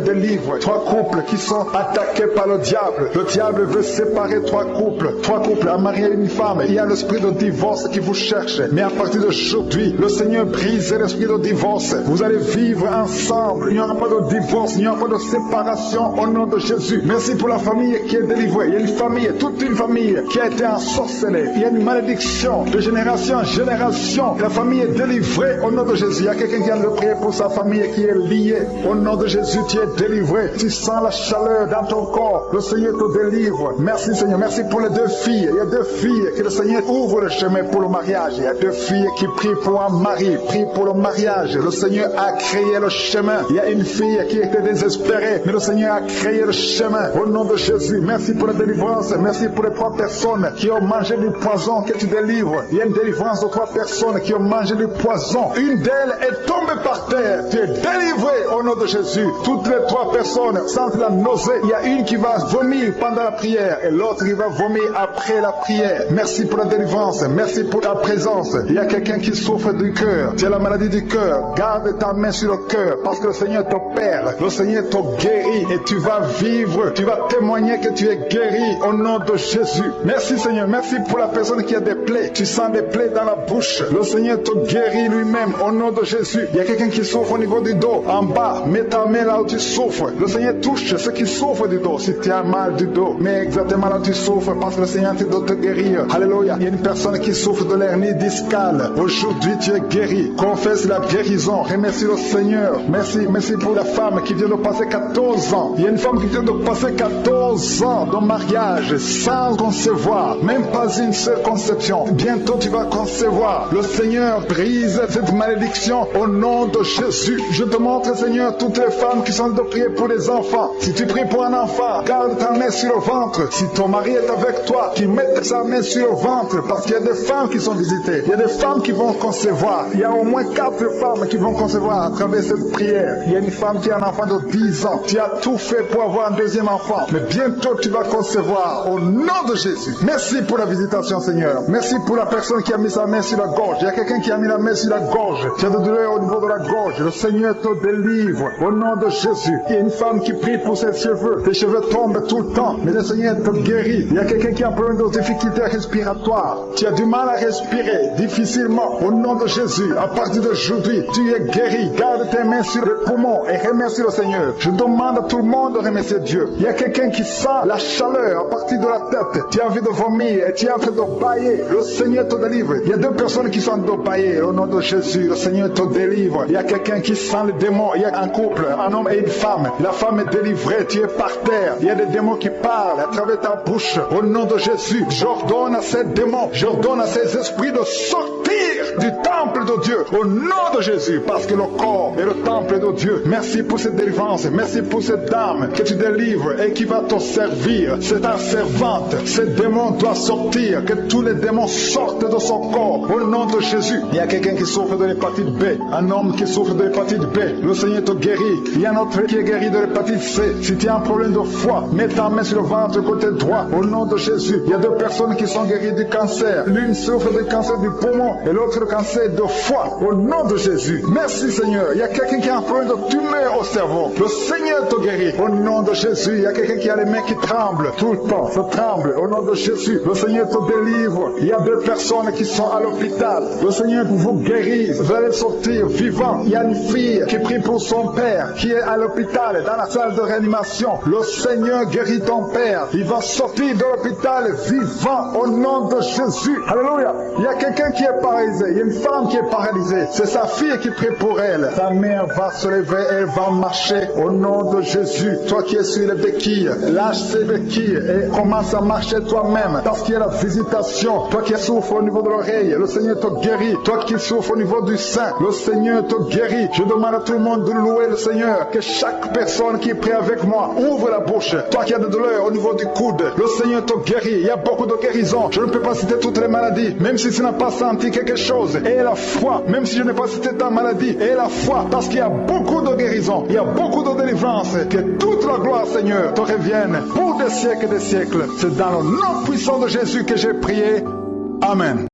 délivre. 3 couples qui sont attaqués par le diable. Le diable veut séparer 3 couples. 3 couples, un mari et une femme. Il y a l'esprit de divorce qui vous cherche. Mais à partir d'aujourd'hui, le Seigneur brise l'esprit de divorce. Vous allez vivre ensemble. Il n'y aura pas de divorce. Il n'y aura pas de séparation au nom de Jésus. Merci pour la famille qui est délivrée. Il y a une famille, toute une famille qui a été ensorcelée. Il y a une malédiction de génération en génération. La famille est délivrée au nom de Jésus. Il y a quelqu'un qui vient de prier pour sa famille qui est liée. Au nom de Jésus, tu es délivré. Tu sens la chaleur dans ton corps. Le Seigneur te délivre. Merci Seigneur. Merci pour les 2 filles. Il y a 2 filles que le Seigneur ouvre le chemin pour le mariage. Il y a 2 filles qui prient pour un mari, prient pour le mariage. Le Seigneur a créé le chemin. Il y a une fille qui était désespérée, mais le Seigneur a créé le chemin. Au nom de Jésus, merci pour la délivrance. Merci pour les 3 personnes qui ont mangé du poison que tu délivres. Il y a une délivrance de 3 personnes qui ont mangé du poison. Une d'elles est tombée par terre. Tu es délivré au nom de Jésus. Toutes les 3 personnes sentent la nausée. Il y a une qui va vomir pendant la prière et l'autre qui va vomir après la prière. Merci pour la délivrance. Merci pour ta présence. Il y a quelqu'un qui souffre du cœur. Tu as la maladie du cœur. Garde ta main sur le cœur parce que le Seigneur t'opère. Le Seigneur te guérit et tu vas vivre. Tu vas témoigner que tu es guéri au nom de Jésus. Merci Seigneur. Merci pour la personne qui a des plaies. Tu sens des plaies dans la bouche. Le Seigneur te guérit lui-même au nom de Jésus. Il y a quelqu'un qui souffre au niveau du dos. En bas, mets ta main là où tu souffres. Le Seigneur touche ceux qui souffrent du dos. Si tu as mal du dos, mais exactement là où tu souffres parce que le Seigneur doit te guérir. Alléluia. Il y a une personne qui souffre de l'hernie discale. Aujourd'hui, tu es guéri. Confesse la guérison. Remercie le Seigneur. Merci pour la femme qui vient de passer 14 ans. Il y a une femme qui vient de passer 14 ans de mariage sans concevoir. Même pas une seule conception. Bientôt, tu vas concevoir. Le Seigneur brise cette malédiction au nom de Jésus. Je te montre, Seigneur, toutes les femmes qui sont de prier pour les enfants. Si tu pries pour un enfant, garde ta main sur le ventre. Si ton mari est avec toi, qu'il mette sa main sur le ventre, parce qu'il y a des femmes qui sont visitées. Il y a des femmes qui vont concevoir. Il y a au moins 4 femmes qui vont concevoir à travers cette prière. Il y a une femme qui a un enfant de 10 ans. Tu as tout fait pour avoir un deuxième enfant. Mais bientôt, tu vas concevoir au nom de Jésus. Merci pour la visitation, Seigneur. Merci pour la personne qui a mis sa main sur la gorge. Il y a quelqu'un qui a mis la main sur la gorge. Tu as de douleur au niveau de la gorge. Le Seigneur te délivre au nom de Jésus. Il y a une femme qui prie pour ses cheveux. Tes cheveux tombent tout le temps, mais le Seigneur te guérit. Il y a quelqu'un qui a un problème de difficulté respiratoire. Tu as du mal à respirer difficilement. Au nom de Jésus, à partir d'aujourd'hui, tu es guéri. Garde tes mains sur les poumons et remercie le Seigneur. Je demande à tout le monde de remercier Dieu. Il y a quelqu'un qui sent la chaleur à partir de la tête. Tu as envie de vomir et tu es en train de bailler. Le Seigneur te délivre. Il y a 2 personnes qui sont en train de bailler. Au nom de Jésus, le Seigneur te délivre. Il y a quelqu'un qui sent le démon. Il y a un couple, un homme et une femme. La femme est délivrée. Tu es par terre. Il y a des démons qui qui parle à travers ta bouche. Au nom de Jésus, j'ordonne à ces démons, j'ordonne à ces esprits de sortir du temple de Dieu. Au nom de Jésus, parce que le corps est le temple de Dieu. Merci pour cette délivrance. Merci pour cette dame que tu délivres et qui va te servir. C'est ta servante. Ce démon doit sortir. Que tous les démons sortent de son corps. Au nom de Jésus. Il y a quelqu'un qui souffre de l'hépatite B. Un homme qui souffre de l'hépatite B. Le Seigneur te guérit. Il y a un autre qui est guéri de l'hépatite C. Si tu as un problème de foie, mets ta main sur le ventre côté droit. Au nom de Jésus. Il y a deux personnes qui sont guéries du cancer. L'une souffre du cancer du poumon et l'autre le cancer de foie. Au nom de Jésus. Merci Seigneur. Il y a quelqu'un qui a un problème de tumeur au cerveau. Le Seigneur te guérit. Au nom de Jésus. Il y a quelqu'un qui a les mains qui tremblent tout le temps. Ça tremble. Au nom de Jésus. Le Seigneur te délivre. Il y a deux personnes qui sont à l'hôpital. Le Seigneur vous guérit. Vous allez sortir vivant. Il y a une fille qui prie pour son père qui est à l'hôpital, dans la salle de réanimation. Le Seigneur guérit ton père. Il va sortir de l'hôpital vivant au nom de Jésus. Alléluia. Il y a quelqu'un qui est paralysé. Il y a une femme qui est paralysée. C'est sa fille qui prie pour elle. Sa mère va se lever, elle va marcher au nom de Jésus. Toi qui es sur les béquilles, lâche ces béquilles et commence à marcher toi-même. Parce qu'il y a la visitation. Toi qui souffres au niveau de l'oreille, le Seigneur te guérit. Toi qui souffres au niveau du sein, le Seigneur te guérit. Je demande à tout le monde de louer le Seigneur. Que chaque personne qui prie avec moi ouvre la bouche. Toi qui as de douleurs au niveau du coude, le Seigneur te guérit. Il y a beaucoup de guérisons. Je ne peux pas citer toutes les maladies. Même si tu n'as pas senti quelque chose, et la foi, même si je n'ai pas cité ta maladie, et la foi, parce qu'il y a beaucoup de guérisons, il y a beaucoup de délivrance. Que toute la gloire, Seigneur, te revienne pour des siècles et des siècles. C'est dans le nom puissant de Jésus que j'ai prié. Amen.